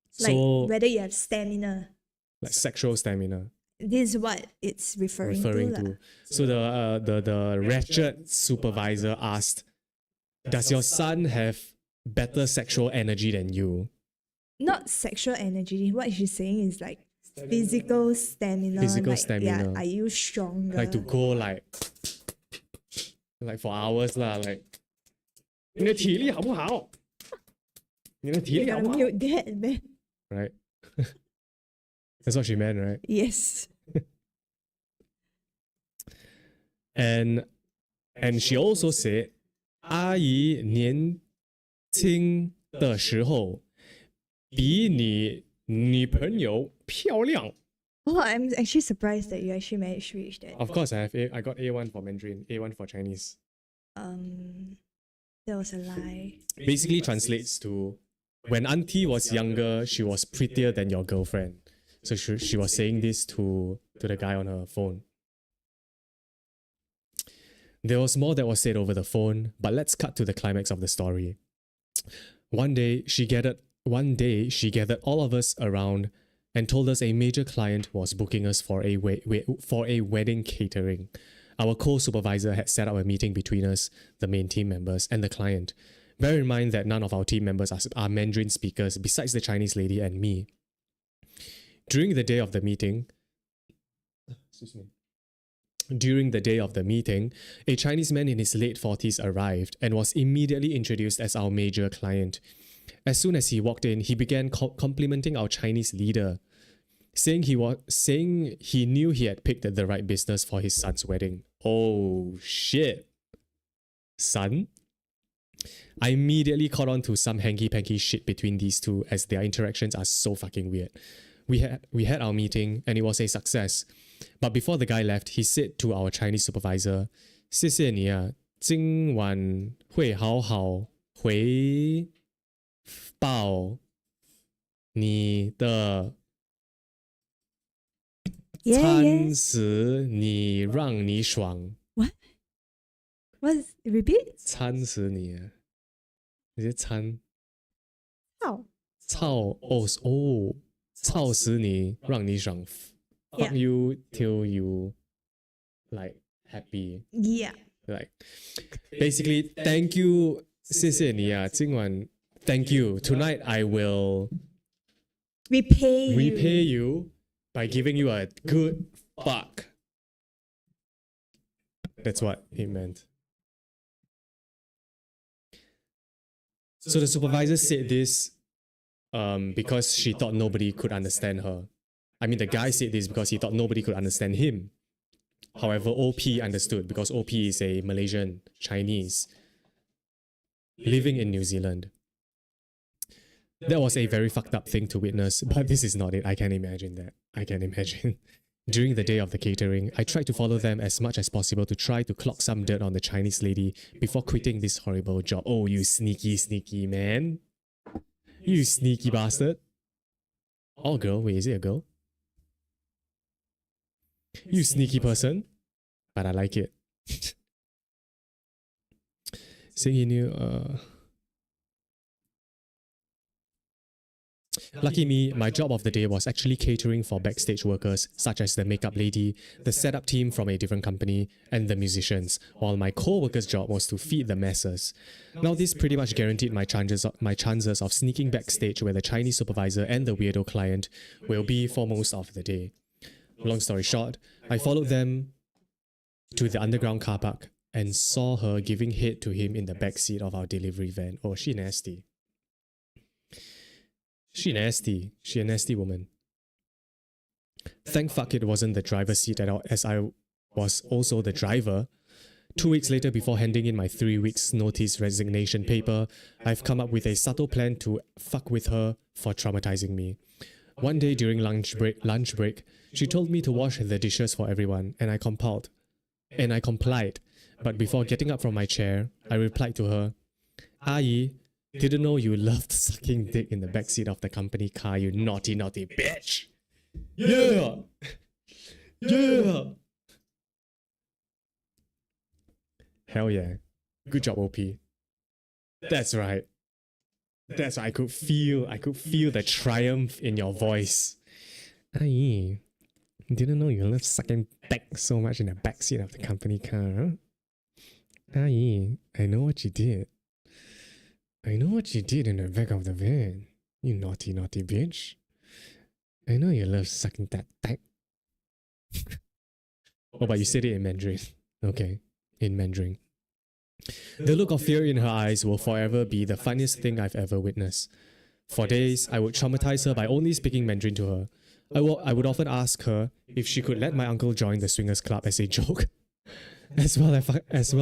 So, like whether you have stamina. Like sexual stamina. This is what it's referring to. So the wretched supervisor asked, does your son have better sexual energy than you. Not sexual energy. What she's saying is like physical stamina. Physical like, stamina. Yeah, are you stronger? Like to go like for hours lah. Like 你的体力好不好？你的体 You 力好 gotta 不好 mute that, man. Right. That's what she meant, right? Yes. And she also said, 阿姨年轻的时候比你女朋友漂亮。 Oh, I'm actually surprised that you actually managed to reach that. Of course, I got A1 for Mandarin, A1 for Chinese. That was a lie. Basically translates to, when auntie was younger, she was prettier than your girlfriend. So she was saying this to the guy on her phone. There was more that was said over the phone, but let's cut to the climax of the story. One day she gathered all of us around and told us a major client was booking us for a wedding catering. Our co-supervisor had set up a meeting between us, the main team members, and the client. Bear in mind that none of our team members are Mandarin speakers besides the Chinese lady and me. During the day of the meeting, a Chinese man in his late 40s arrived and was immediately introduced as our major client. As soon as he walked in, he began complimenting our Chinese leader, saying he knew he had picked the right business for his son's wedding. Oh shit. Son? I immediately caught on to some hanky-panky shit between these two as their interactions are so fucking weird. We had our meeting and it was a success. But before the guy left, he said to our Chinese supervisor, 谢谢你啊，今晚会好好回报你的 Yeah, 餐食你让你爽。 What? Repeat? 餐食你啊，你是餐 How? 操死你让你爽。Fuck Yeah. you till you like happy. Yeah. Like basically, thank you, 谢谢你啊，今晚 thank you. Tonight I will repay you by giving you a good fuck. That's what it meant. So the supervisor said this because she thought nobody could understand her. I mean, the guy said this because he thought nobody could understand him. However, OP understood because OP is a Malaysian Chinese living in New Zealand. That was a very fucked up thing to witness, but this is not it. I can imagine that. I can imagine. During the day of the catering, I tried to follow them as much as possible to try to clock some dirt on the Chinese lady before quitting this horrible job. Oh, you sneaky man. You sneaky bastard. Oh, girl. Wait, is it a girl? You sneaky person. But I like it. Saying he knew, Lucky me, my job of the day was actually catering for backstage workers such as the makeup lady, the setup team from a different company, and the musicians, while my co-worker's job was to feed the masses. Now this pretty much guaranteed my chances of sneaking backstage where the Chinese supervisor and the weirdo client will be for most of the day. Long story short, I followed them to the underground car park and saw her giving head to him in the backseat of our delivery van. Oh, she nasty. She nasty. She a nasty woman. Thank fuck it wasn't the driver's seat at all, as I was also the driver. 2 weeks later, before handing in my 3 weeks notice resignation paper, I've come up with a subtle plan to fuck with her for traumatizing me. One day during lunch break, she told me to wash the dishes for everyone, and I complied. But before getting up from my chair, I replied to her, 阿姨, didn't know you loved sucking dick in the backseat of the company car, you naughty bitch. Yeah! Yeah! Hell yeah. Good job, OP. That's right. That's right. I could feel the triumph in your voice. Aye. Didn't know you loved sucking dick so much in the backseat of the company car, huh? Aye, I know what you did. I know what you did in the back of the van. You naughty, naughty bitch. I know you love sucking that dick. Oh, but you said it in Mandarin. Okay, in Mandarin. The look of fear in her eyes will forever be the funniest thing I've ever witnessed. For days, I would traumatize her by only speaking Mandarin to her. I would often ask her if she could let my uncle join the swingers club as a joke, as well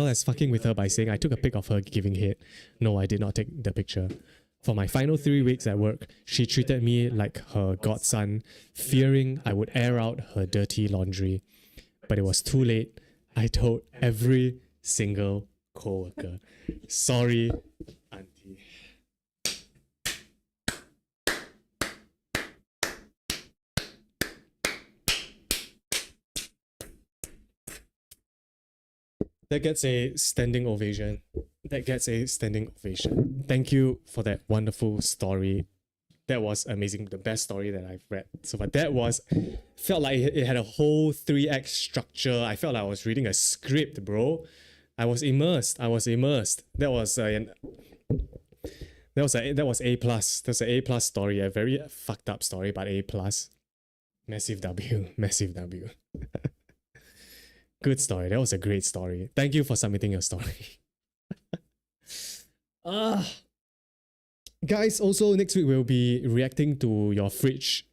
as fucking with her by saying I took a pic of her giving head. No, I did not take the picture. For my final 3 weeks at work, she treated me like her godson, fearing I would air out her dirty laundry. But it was too late. I told every single co-worker. Sorry, auntie. That gets a standing ovation. Thank you for that wonderful story. That was amazing. The best story that I've read so far. Felt like it had a whole 3-act structure. I felt like I was reading a script, bro. I was immersed. That was A plus. That's an A+ story. A very fucked up story, but A+. Massive W. Good story. That was a great story. Thank you for submitting your story. Guys, also next week we'll be reacting to your fridge.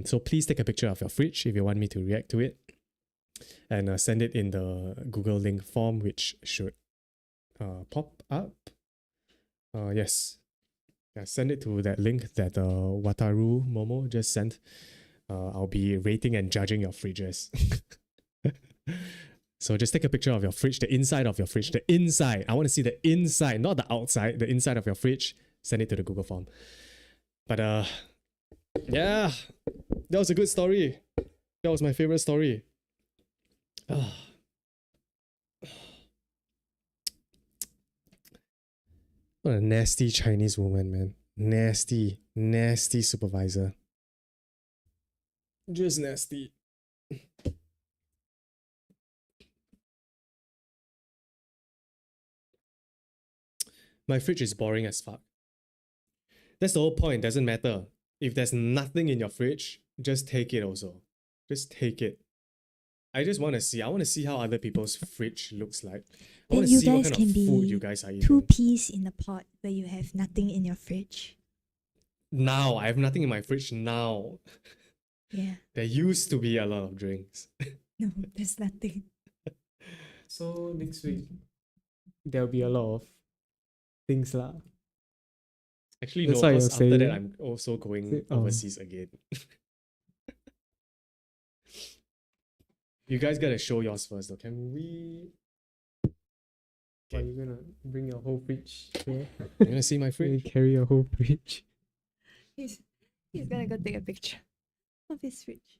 So please take a picture of your fridge if you want me to react to it. And send it in the Google link form, which should pop up. Yes. Yeah, send it to that link that Wataru Momo just sent. I'll be rating and judging your fridges. So just take a picture of your fridge, the inside of your fridge, the inside. I want to see the inside, not the outside, the inside of your fridge. Send it to the Google form. But yeah, that was a good story. That was my favorite story. What a nasty Chinese woman, man. Nasty, nasty supervisor. Just nasty. My fridge is boring as fuck. That's the whole point. Doesn't matter. If there's nothing in your fridge, just take it also. Just take it. I just want to see. I want to see how other people's fridge looks like. I want to you see what guys kind of can food be you guys are eating. 2 peas in a pot where you have nothing in your fridge. Now, I have nothing in my fridge now. Yeah. There used to be a lot of drinks. No, there's nothing. So next week there'll be a lot of things lah. Actually, That's no, what because you're after that, saying. I'm also going Oh. overseas again. You guys gotta show yours first, though. Can we? Are you gonna bring your whole fridge here? You wanna see my You fridge? carry your whole fridge. He's gonna go take a picture of his fridge.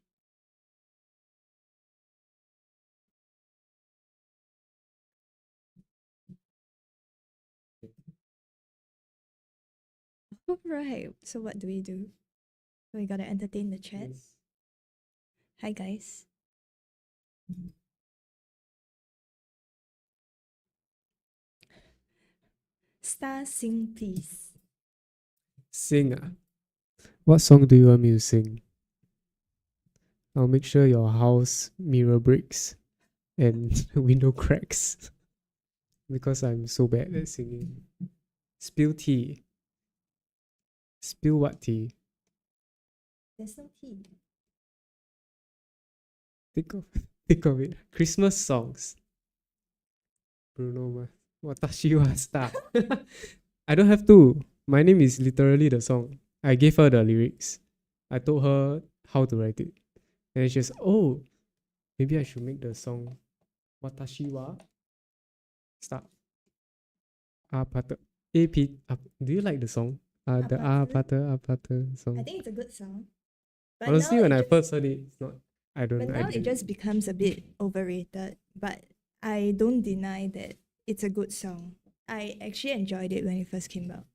Alright, so what do? We gotta entertain the chat. Hi guys. Star, sing please. Sing ah. What song do you want me to sing? I'll make sure your house mirror breaks and window cracks. Because I'm so bad at singing. Spill tea. Spill what tea? There's no tea. Think of it. Christmas songs. Bruno Mars. Watashi wa star. I don't have to. My name is literally the song. I gave her the lyrics. I told her how to write it. And she was, oh, maybe I should make the song Watashi wa star. Apata. AP. Do you like the song? The Apata song. I think it's a good song. But Honestly, now when it I just- first heard it, it's not. I don't. But now it just becomes a bit overrated. But I don't deny that it's a good song. I actually enjoyed it when it first came out.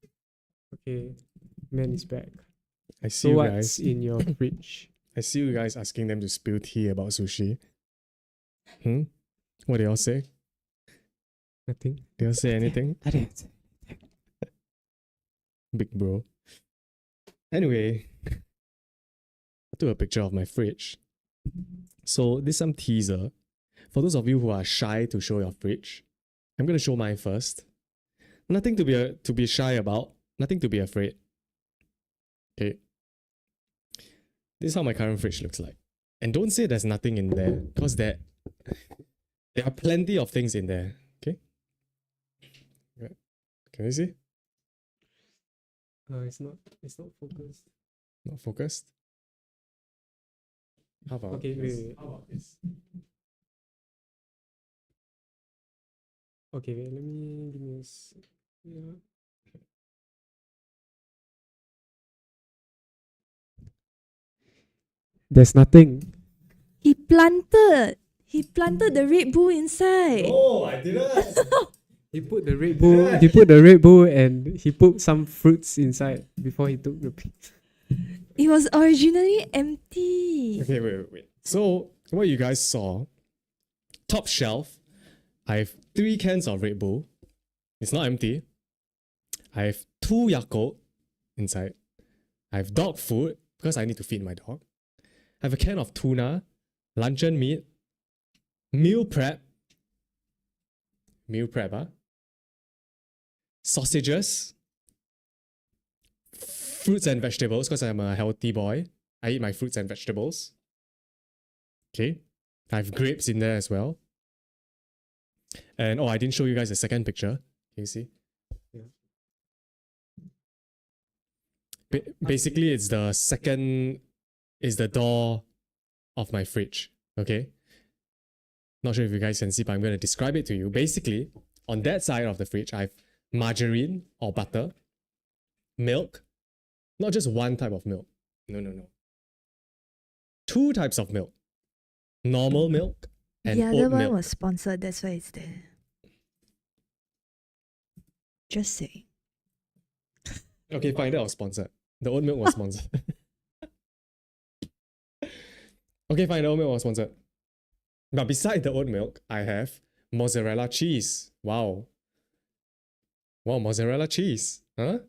Okay, man is back. I see So you what's guys. in your fridge? I see you guys asking them to spill tea about sushi. What do y'all say? Nothing. Do y'all say anything? big bro. Anyway, I took a picture of my fridge. So this is some teaser. For those of you who are shy to show your fridge, I'm gonna show mine first. Nothing to be shy about. Nothing to be afraid. Okay. This is how my current fridge looks like. And don't say there's nothing in there, because there are plenty of things in there. Okay. Can you see? It's not focused. Not focused. How about Okay, wait. How about this? Okay, wait, give me a yeah. There's nothing. He planted the Red Bull inside. Oh, I didn't. He put the Red Bull. He put the Red Bull and he put some fruits inside before he took the pic. It was originally empty. Okay, wait. So, what you guys saw, top shelf, I have 3 cans of Red Bull. It's not empty. I have 2 Yakult inside. I have dog food because I need to feed my dog. I have a can of tuna, luncheon meat, meal prep, sausages, fruits and vegetables because I'm a healthy boy. I eat my fruits and vegetables. Okay. I have grapes in there as well. And I didn't show you guys the second picture. Can you see? Yeah. Basically, it's the door of my fridge. Okay. Not sure if you guys can see, but I'm going to describe it to you. Basically, on that side of the fridge, I have margarine or butter, milk, not just one type of milk. No. 2 types of milk. Normal milk and The other oat one milk. was sponsored, that's why it's there. Just say. Okay, fine, that was sponsored. The oat milk was sponsored. Okay, fine, the oat milk was sponsored. But beside the oat milk, I have mozzarella cheese. Wow, mozzarella cheese. Huh?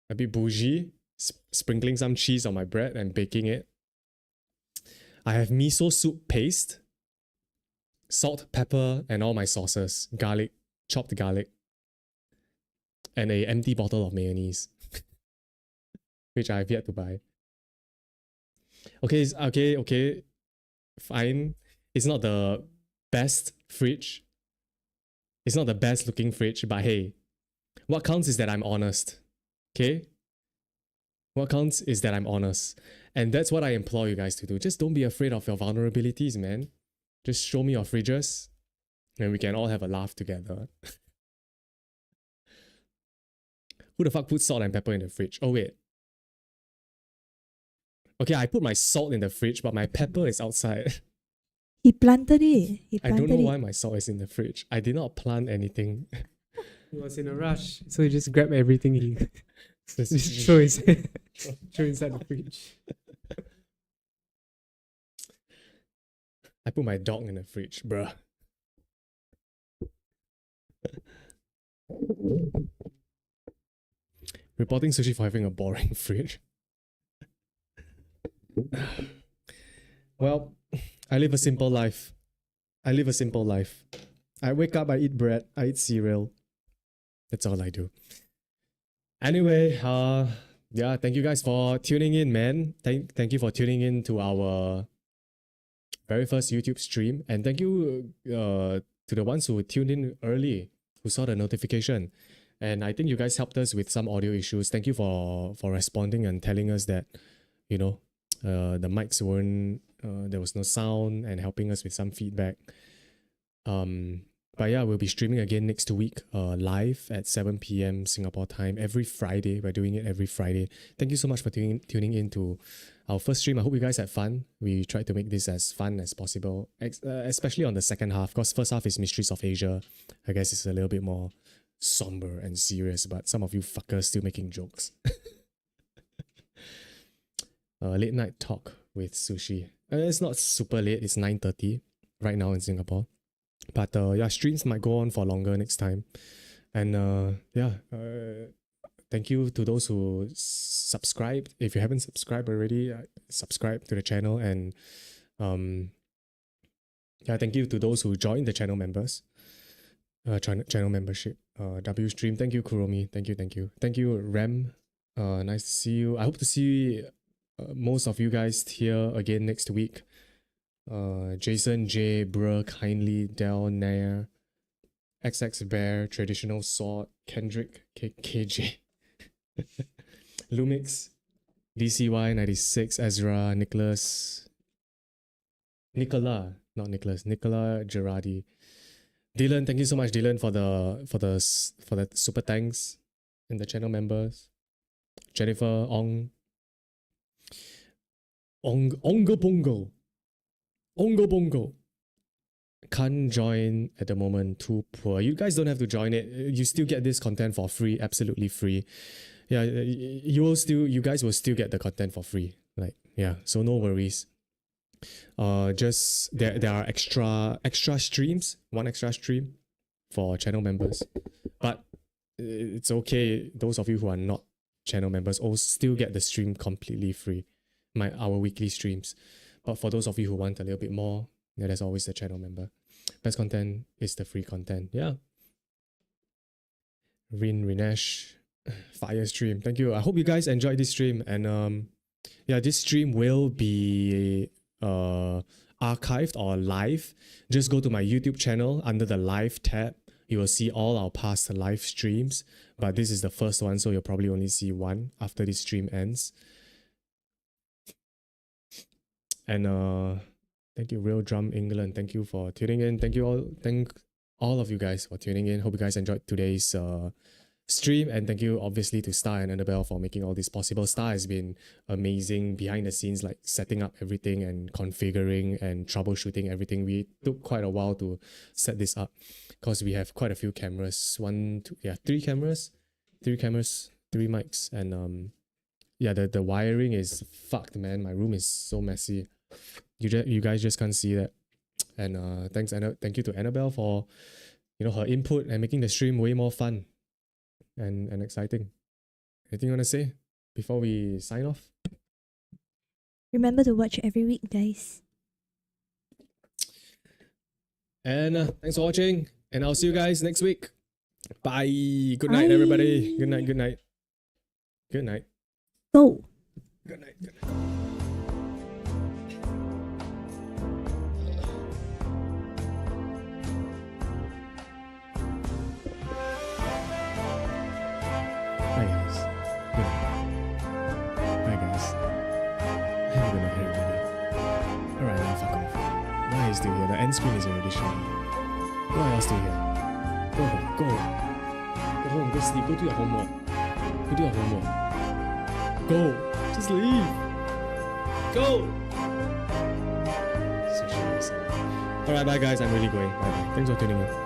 A bit bougie. Sprinkling some cheese on my bread and baking it. I have miso soup paste, salt, pepper, and all my sauces. Garlic, chopped garlic. And an empty bottle of mayonnaise. Which I have yet to buy. Okay. Fine. It's not the best fridge. It's not the best looking fridge, but hey, what counts is that I'm honest. Okay? What counts is that I'm honest. And that's what I implore you guys to do. Just don't be afraid of your vulnerabilities, man. Just show me your fridges and we can all have a laugh together. Who the fuck puts salt and pepper in the fridge? Oh, wait. Okay, I put my salt in the fridge, but my pepper is outside. He planted it. I don't know why my salt is in the fridge. I did not plant anything. He was in a rush, so he just grabbed everything he just throw inside the fridge. I put my dog in the fridge, bruh. Reporting Sushi for having a boring fridge. Well, I live a simple life. I wake up, I eat bread, I eat cereal. That's all I do. Anyway, thank you guys for tuning in, man. Thank you for tuning in to our very first YouTube stream. And thank you to the ones who tuned in early, who saw the notification. And I think you guys helped us with some audio issues. Thank you for responding and telling us that, the mics weren't, there was no sound, and helping us with some feedback. But yeah, we'll be streaming again next week, live at 7 p.m. Singapore time every Friday. We're doing it every Friday. Thank you so much for tuning in to our first stream. I hope you guys had fun. We tried to make this as fun as possible, especially on the second half, because first half is Mysteries of Asia. I guess it's a little bit more somber and serious, but some of you fuckers still making jokes. Late night talk with Sushi. It's not super late. It's 9:30 right now in Singapore. But thank you to those who subscribed. If you haven't subscribed already, subscribe to the channel. And yeah, thank you to those who joined the channel members. Channel membership. W stream. Thank you, Kuromi. Thank you. Thank you, Rem. Nice to see you. I hope to see most of you guys here again next week. Jason J, Bruh, Kindly, Del, Nair, XX Bear, Traditional Sword, Kendrick, KJ, Lumix, DCY96, Ezra, Nicholas, Nicola Gerardi, Dylan. Thank you so much, Dylan, for the super thanks and the channel members. Jennifer, Ongo Bongo. Can't join at the moment, too poor. You guys don't have to join it. You still get this content for free, absolutely free. Yeah, you guys will still get the content for free. Like, yeah, so no worries. Just there are extra streams, one extra stream for channel members. But it's okay, those of you who are not channel members also still get the stream completely free. Our weekly streams. But for those of you who want a little bit more, yeah, there's always the channel member. Best content is the free content. Yeah. Rinesh, fire stream. Thank you. I hope you guys enjoyed this stream. And yeah, this stream will be archived or live. Just go to my YouTube channel under the live tab. You will see all our past live streams. But this is the first one, so you'll probably only see one after this stream ends. And thank you, Real Drum England. Thank you for tuning in. Thank all of you guys for tuning in. Hope you guys enjoyed today's stream. And thank you, obviously, to Star and Annabelle for making all this possible. Star has been amazing behind the scenes, like setting up everything and configuring and troubleshooting everything. We took quite a while to set this up because we have quite a few cameras. 3 cameras, 3 mics, and yeah, the wiring is fucked, man. My room is so messy. You guys just can't see that. And thank you to Annabelle for her input and making the stream way more fun and exciting. Anything you want to say before we sign off? Remember to watch every week, guys. And thanks for watching. And I'll see you guys next week. Bye. Good night, everybody. Good night. Go. Good night. Hi guys. Good night. Bye guys. Have a good night, everybody. Alright, now fuck off. Why are you still here? The end screen is already showing. Why are you still here? Go home. Go home. Go sleep. Go do your homework. Go. Just leave. Go. Alright, bye guys. I'm really going. Bye. Thanks for tuning in.